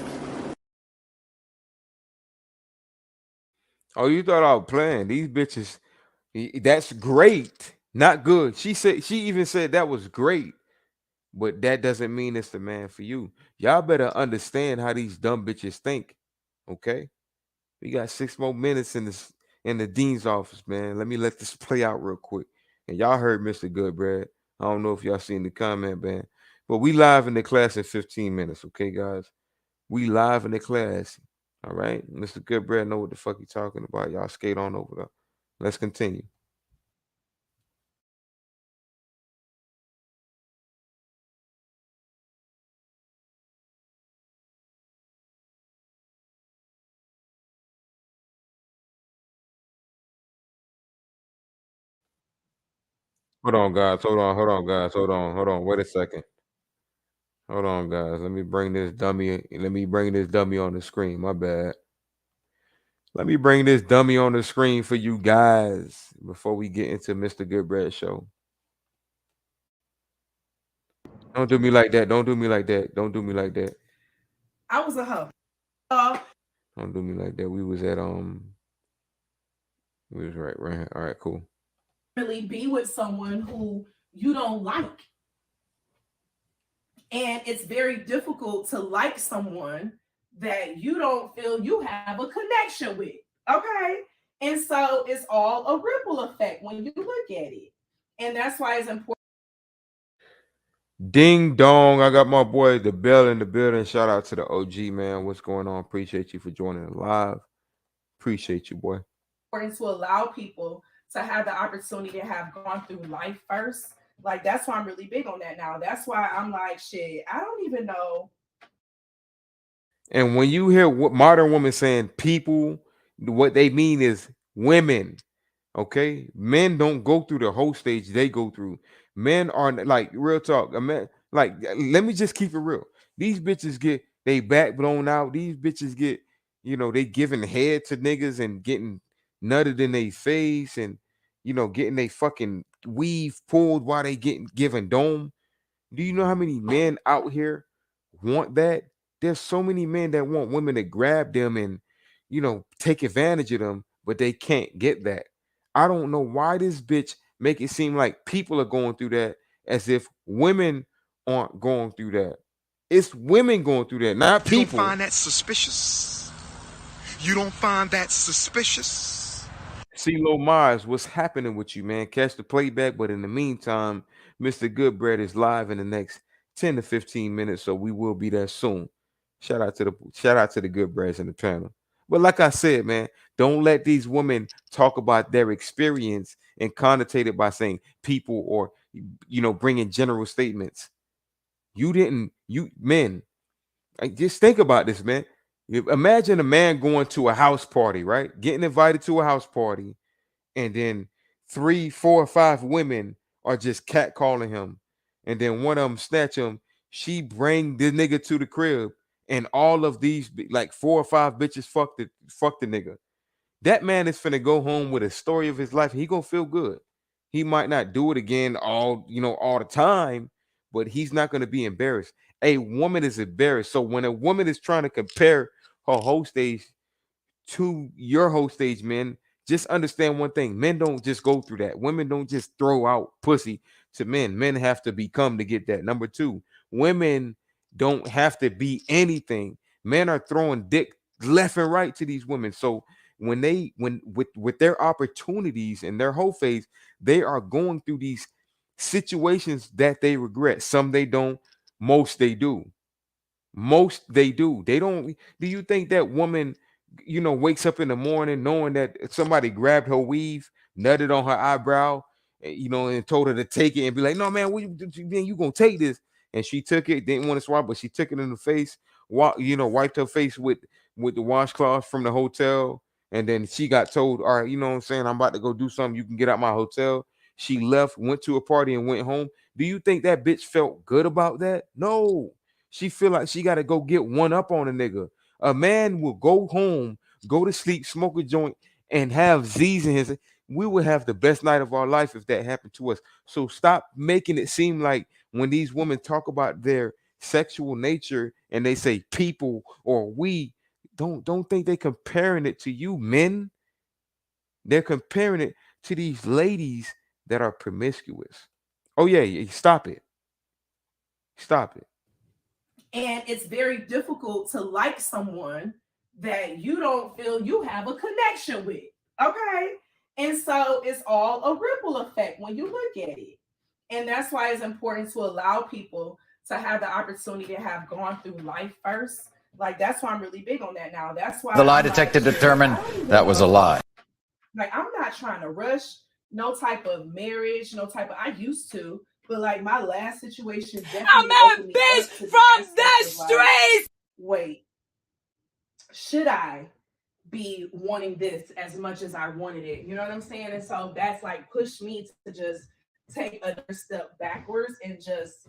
Oh, you thought I was playing? These bitches, that's great, not good. She even said that was great, but that doesn't mean it's the man for you. Y'all better understand how these dumb bitches think. Okay, we got 6 more minutes in the dean's office, man. Let me let this play out real quick. And y'all heard Mr. Goodbread. I don't know if y'all seen the comment, man, but we live in the class in 15 minutes. Okay, guys, we live in the class. All right, Mr. Goodbread know what the fuck he talking about. Y'all skate on over there. Let's continue. Hold on, guys. Hold on, guys. Hold on. Wait a second. Hold on, guys. Let me bring this dummy on the screen. My bad. Let me bring this dummy on the screen for you guys before we get into Mr. Goodbread show. Don't do me like that. Don't do me like that. Don't do me like that. I was a hoe. Don't do me like that. We was at we was right here. All right, cool. Really be with someone who you don't like. And it's very difficult to like someone that you don't feel you have a connection with. Okay. And so it's all a ripple effect when you look at it. And that's why it's important. Ding dong. I got my boy the Bell in the building. Shout out to the OG, man. What's going on? Appreciate you for joining the live. Appreciate you, boy. To allow people to have the opportunity to have gone through life first. Like that's why I'm really big on that now. That's why I'm like, shit, I don't even know. And when you hear what modern women saying people, what they mean is women. Okay, men don't go through the whole stage they go through. Men are like real talk. A man, like, let me just keep it real. These bitches get they back blown out. These bitches get, they giving head to niggas and getting nutted in their face and getting they fucking weave pulled while they getting given dome. Do you know how many men out here want that? There's so many men that want women to grab them and take advantage of them, but they can't get that. I don't know why this bitch make it seem like people are going through that as if women aren't going through that. It's women going through that, not You don't people. find that suspicious. You don't find that suspicious. CeeLo Myers, what's happening with you, man? Catch the playback, but in the meantime, Mr. Goodbread is live in the next 10 to 15 minutes, so we will be there soon. Shout out to the Goodbreads in the panel. But like I said, man, don't let these women talk about their experience and connotate it by saying people or bringing general statements. Men, just think about this, man. Imagine a man going to a house party, right? Getting invited to a house party, and then 3, 4, 5 women are just catcalling him, and then one of them snatch him. She bring the nigga to the crib, and all of these like 4 or 5 bitches fuck the nigga. That man is finna go home with a story of his life. He gonna feel good. He might not do it again all the time, but he's not gonna be embarrassed. A woman is embarrassed. So when a woman is trying to compare her whole stage to your whole stage, men, just understand one thing. Men don't just go through that. Women don't just throw out pussy to men. Men have to become to get that. Number 2, women don't have to be anything. Men are throwing dick left and right to these women. So when with their opportunities and their whole phase, they are going through these situations that they regret. Some they don't. Most they do. They don't. Do you think that woman, wakes up in the morning knowing that somebody grabbed her weave, nutted on her eyebrow, and told her to take it and be like, no, man, you gonna take this? And she took it, didn't want to swallow, but she took it in the face, wiped her face with the washcloth from the hotel. And then she got told, all right, what I'm saying? I'm about to go do something. You can get out my hotel. She left, went to a party and went home. Do you think that bitch felt good about that? No. She feel like she got to go get one up on a nigga. A man will go home, go to sleep, smoke a joint, and have Z's in his. We would have the best night of our life if that happened to us. So stop making it seem like when these women talk about their sexual nature and they say people or we, don't think they're comparing it to you, men. They're comparing it to these ladies that are promiscuous. Oh yeah, stop it. And it's very difficult to like someone that you don't feel you have a connection with. Okay. And so it's all a ripple effect when you look at it. And that's why it's important to allow people to have the opportunity to have gone through life first. Like, that's why I'm really big on that now. That's why the lie detector determined that was a lie. Like, I'm not trying to rush no type of marriage, I used to, but like my last situation definitely I'm a bitch from the streets. Wait, should I be wanting this as much as I wanted it? You know what I'm saying? And so that's like pushed me to just take another step backwards and just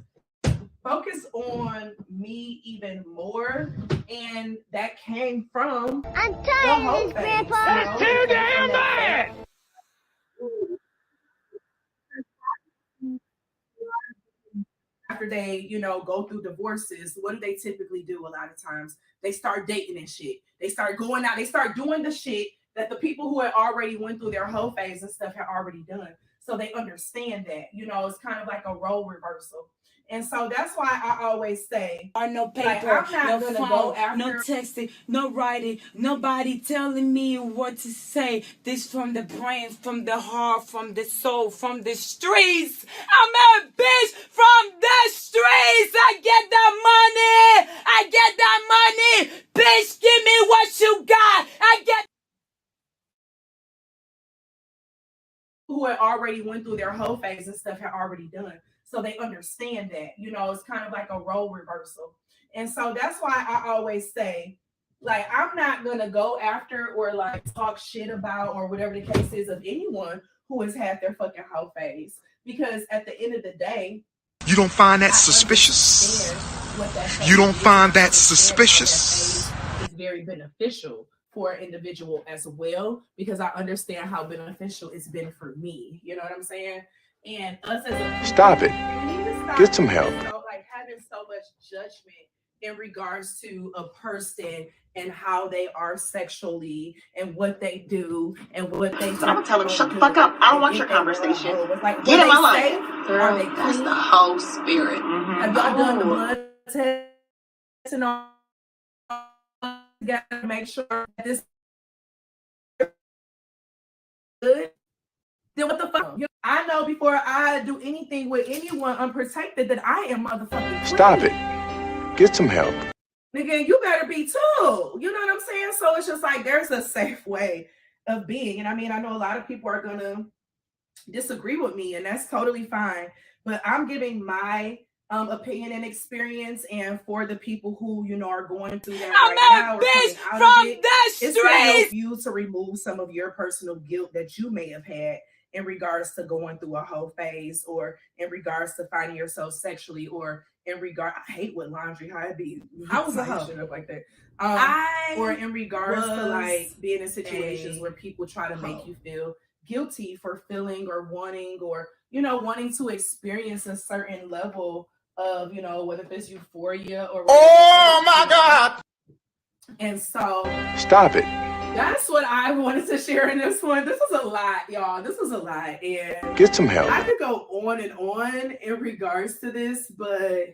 focus on me even more. And that came from I'm tired of this, Grandpa. That's too damn bad. After they, go through divorces, what do they typically do? A lot of times they start dating and shit. They start going out. They start doing the shit that the people who had already went through their whole phase and stuff had already done. So they understand that, it's kind of like a role reversal. And so that's why I always say, no paper, like, I'm not no gonna phone, go after, no texting, no writing, nobody telling me what to say. This from the brain, from the heart, from the soul, from the streets. I'm a bitch from the streets. I get that money. I get that money. Bitch, give me what you got. I get. Who had already went through their whole phase and stuff had already done. So they understand that, it's kind of like a role reversal. And so that's why I always say, like, I'm not going to go after or like talk shit about or whatever the case is of anyone who has had their fucking whole phase. Because at the end of the day, you don't find that suspicious. You don't find that suspicious. It's very beneficial for an individual as well, because I understand how beneficial it's been for me. You know what I'm saying? And us as a people, Stop it. we need to stop, Get some help. like having so much judgment in regards to a person and how they are sexually and what they do and what they I'm gonna tell him, shut the fuck up. I don't want your conversation. Get in my line. Girl, that's the whole spirit. Have y'all done the blood test and all? You gotta make sure that this is good. Then what the fuck? I know before I do anything with anyone unprotected that I am motherfucking clean. Stop it. Get some help. Nigga, you better be too. You know what I'm saying? So it's just like there's a safe way of being. And I mean, I know a lot of people are gonna disagree with me, and that's totally fine. But I'm giving my opinion and experience, and for the people who are going through that right now, bitch from the it's gonna help streets. you to remove some of your personal guilt that you may have had in regards to going through a whole phase, or in regards to finding yourself sexually, or in regard. I hate what laundry how it be. I was a hoe. Shit up like that. I Or in regards to was like being in situations a where people try to make hoe. you feel guilty for feeling or wanting, or wanting to experience a certain level of whether it's euphoria or Oh my God. And so Stop it. that's what I wanted to share in this one. This is a lot, y'all. This is a lot, and Get some help. I could go on and on in regards to this, but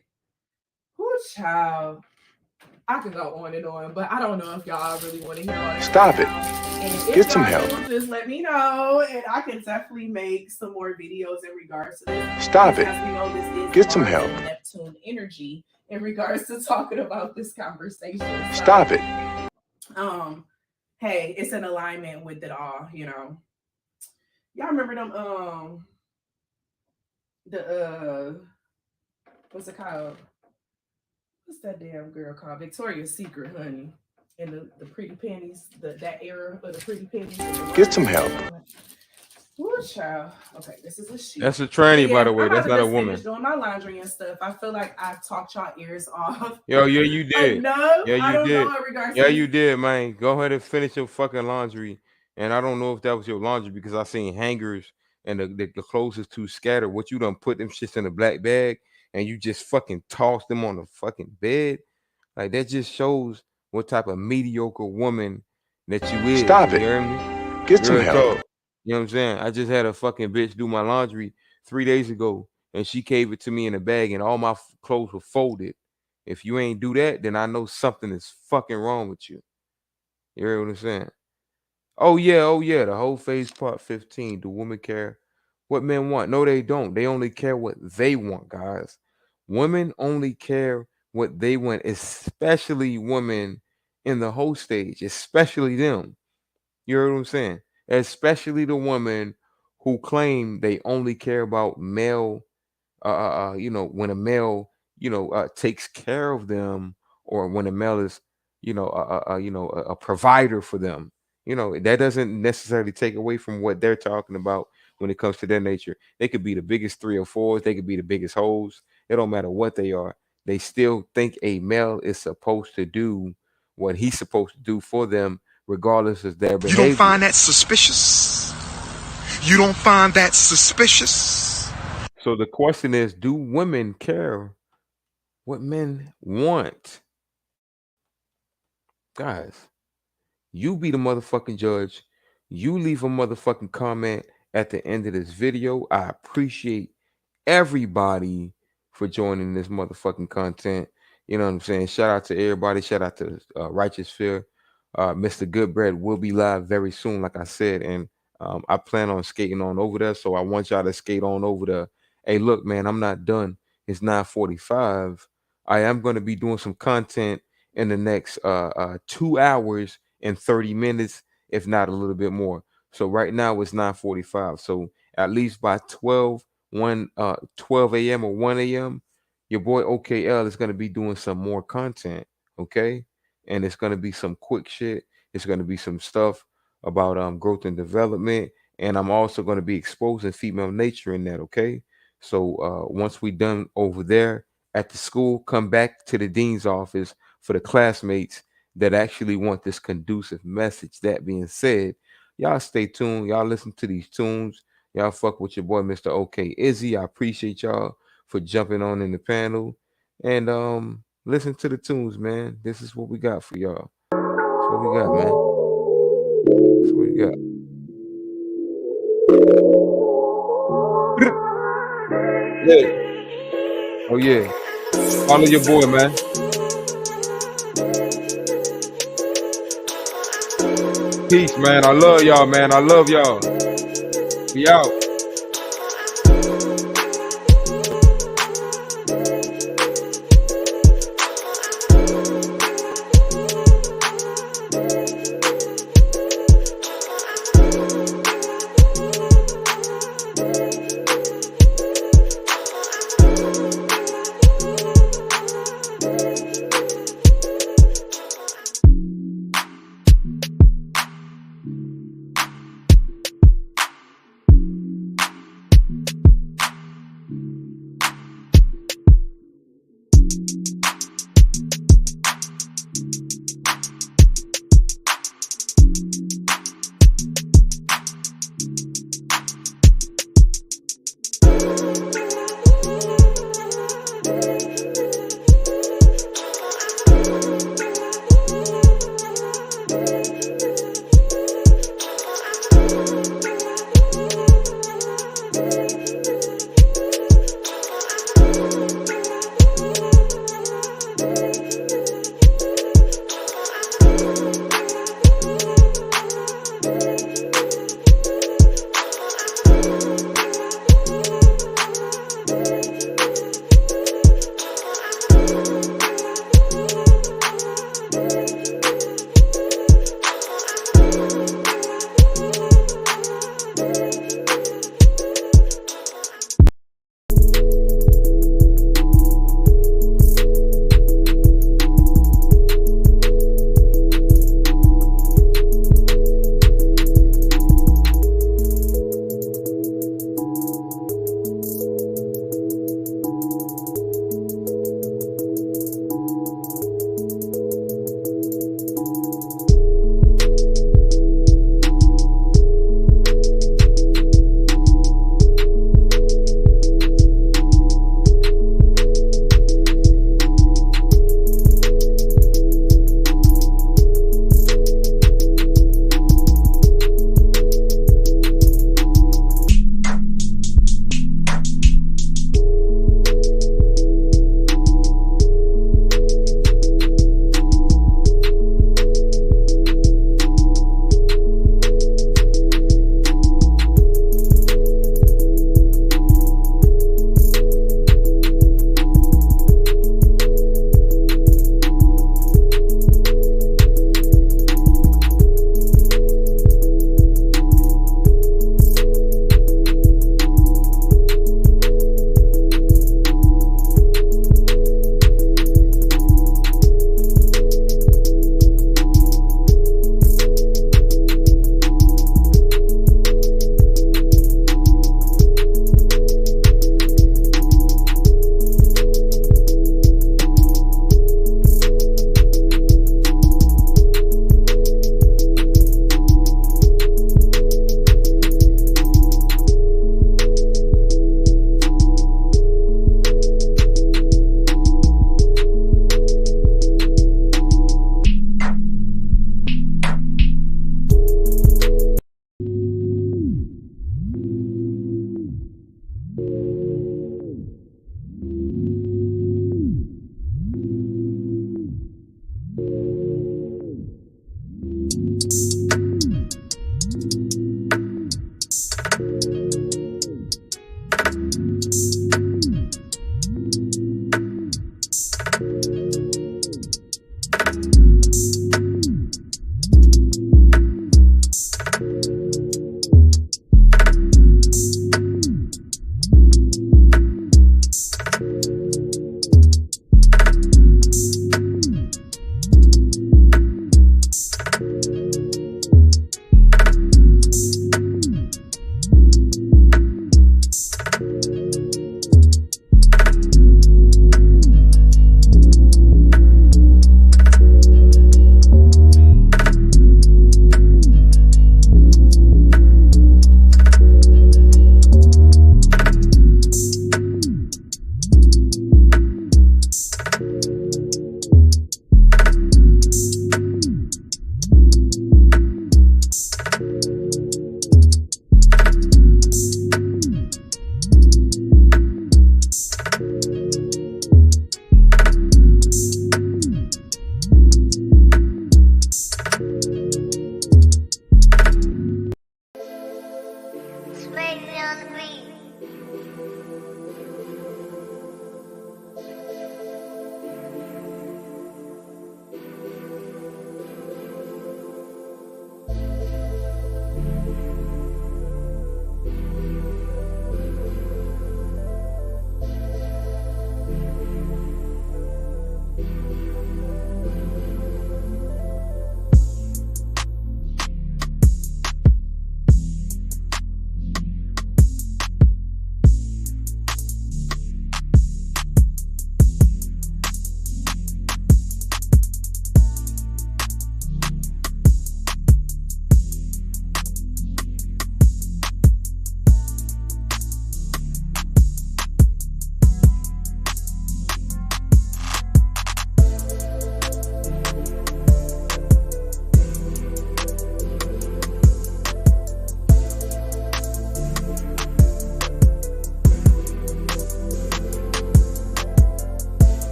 whoo, child, I could go on and on, but I don't know if y'all really want to hear all that. Stop it. And if Get some y'all help. do, just let me know, and I can definitely make some more videos in regards to this. Stop it. Because we know this is Get some Mars help. and Neptune energy in regards to talking about this conversation. So, Stop it. hey, it's in alignment with it all, Y'all remember them what's it called? What's that damn girl called? Victoria's Secret, honey. And the pretty panties, that era of the pretty panties. Get some help. Ooh, child. Okay, this is a she. That's a tranny, by the way. I'm That's about not to a just finish woman. doing my laundry and stuff. I feel like I've talked y'all ears off. Yo, yeah, you did. No, Yeah, I you don't did. know in regards Yeah, to you did, man. Go ahead and finish your fucking laundry. And I don't know if that was your laundry because I seen hangers and the clothes is too scattered. What you done put them shits in a black bag and you just fucking tossed them on the fucking bed? Like that just shows what type of mediocre woman that you is. Stop You it. hear me? Get some Real help. talk. You know what I'm saying? I just had a fucking bitch do my laundry 3 days ago, and she gave it to me in a bag, and all my clothes were folded. If you ain't do that, then I know something is fucking wrong with you. You hear what I'm saying? Oh yeah. The whole phase part 15. Do women care what men want? No, they don't. They only care what they want, guys. Women only care what they want, especially women in the whole stage, especially them. You hear what I'm saying? Especially the women who claim they only care about male, when a male, takes care of them, or when a male is, a provider for them. That doesn't necessarily take away from what they're talking about when it comes to their nature. They could be the biggest 3 or 4s. They could be the biggest hoes. It don't matter what they are. They still think a male is supposed to do what he's supposed to do for them, regardless of their behavior. You don't find that suspicious? You don't find that suspicious? So the question is, do women care what men want? Guys, you be the motherfucking judge. You leave a motherfucking comment at the end of this video. I appreciate everybody for joining this motherfucking content. You know what I'm saying? Shout out to everybody. Shout out to Righteous Fear. Mr. Goodbread will be live very soon, like I said, and I plan on skating on over there. So I want y'all to skate on over there. Hey, look, man, I'm not done. It's 9:45. I am going to be doing some content in the next 2 hours and 30 minutes, if not a little bit more. So right now it's 9:45. So at least by 12 a.m. or 1 a.m., your boy OKL is going to be doing some more content. Okay. And it's going to be some quick shit. It's going to be some stuff about growth and development. And I'm also going to be exposing female nature in that. Okay. So once we done over there at the school, come back to the dean's office for the classmates that actually want this conducive message. That being said, y'all stay tuned. Y'all listen to these tunes. Y'all fuck with your boy, Mr. OK Izzy. I appreciate y'all for jumping on in the panel. And listen to the tunes, man. This is what we got for y'all. what we got, man. That's what we got. Yeah. Oh yeah. Follow your boy, man. Peace, man. I love y'all, man. I love y'all. We out.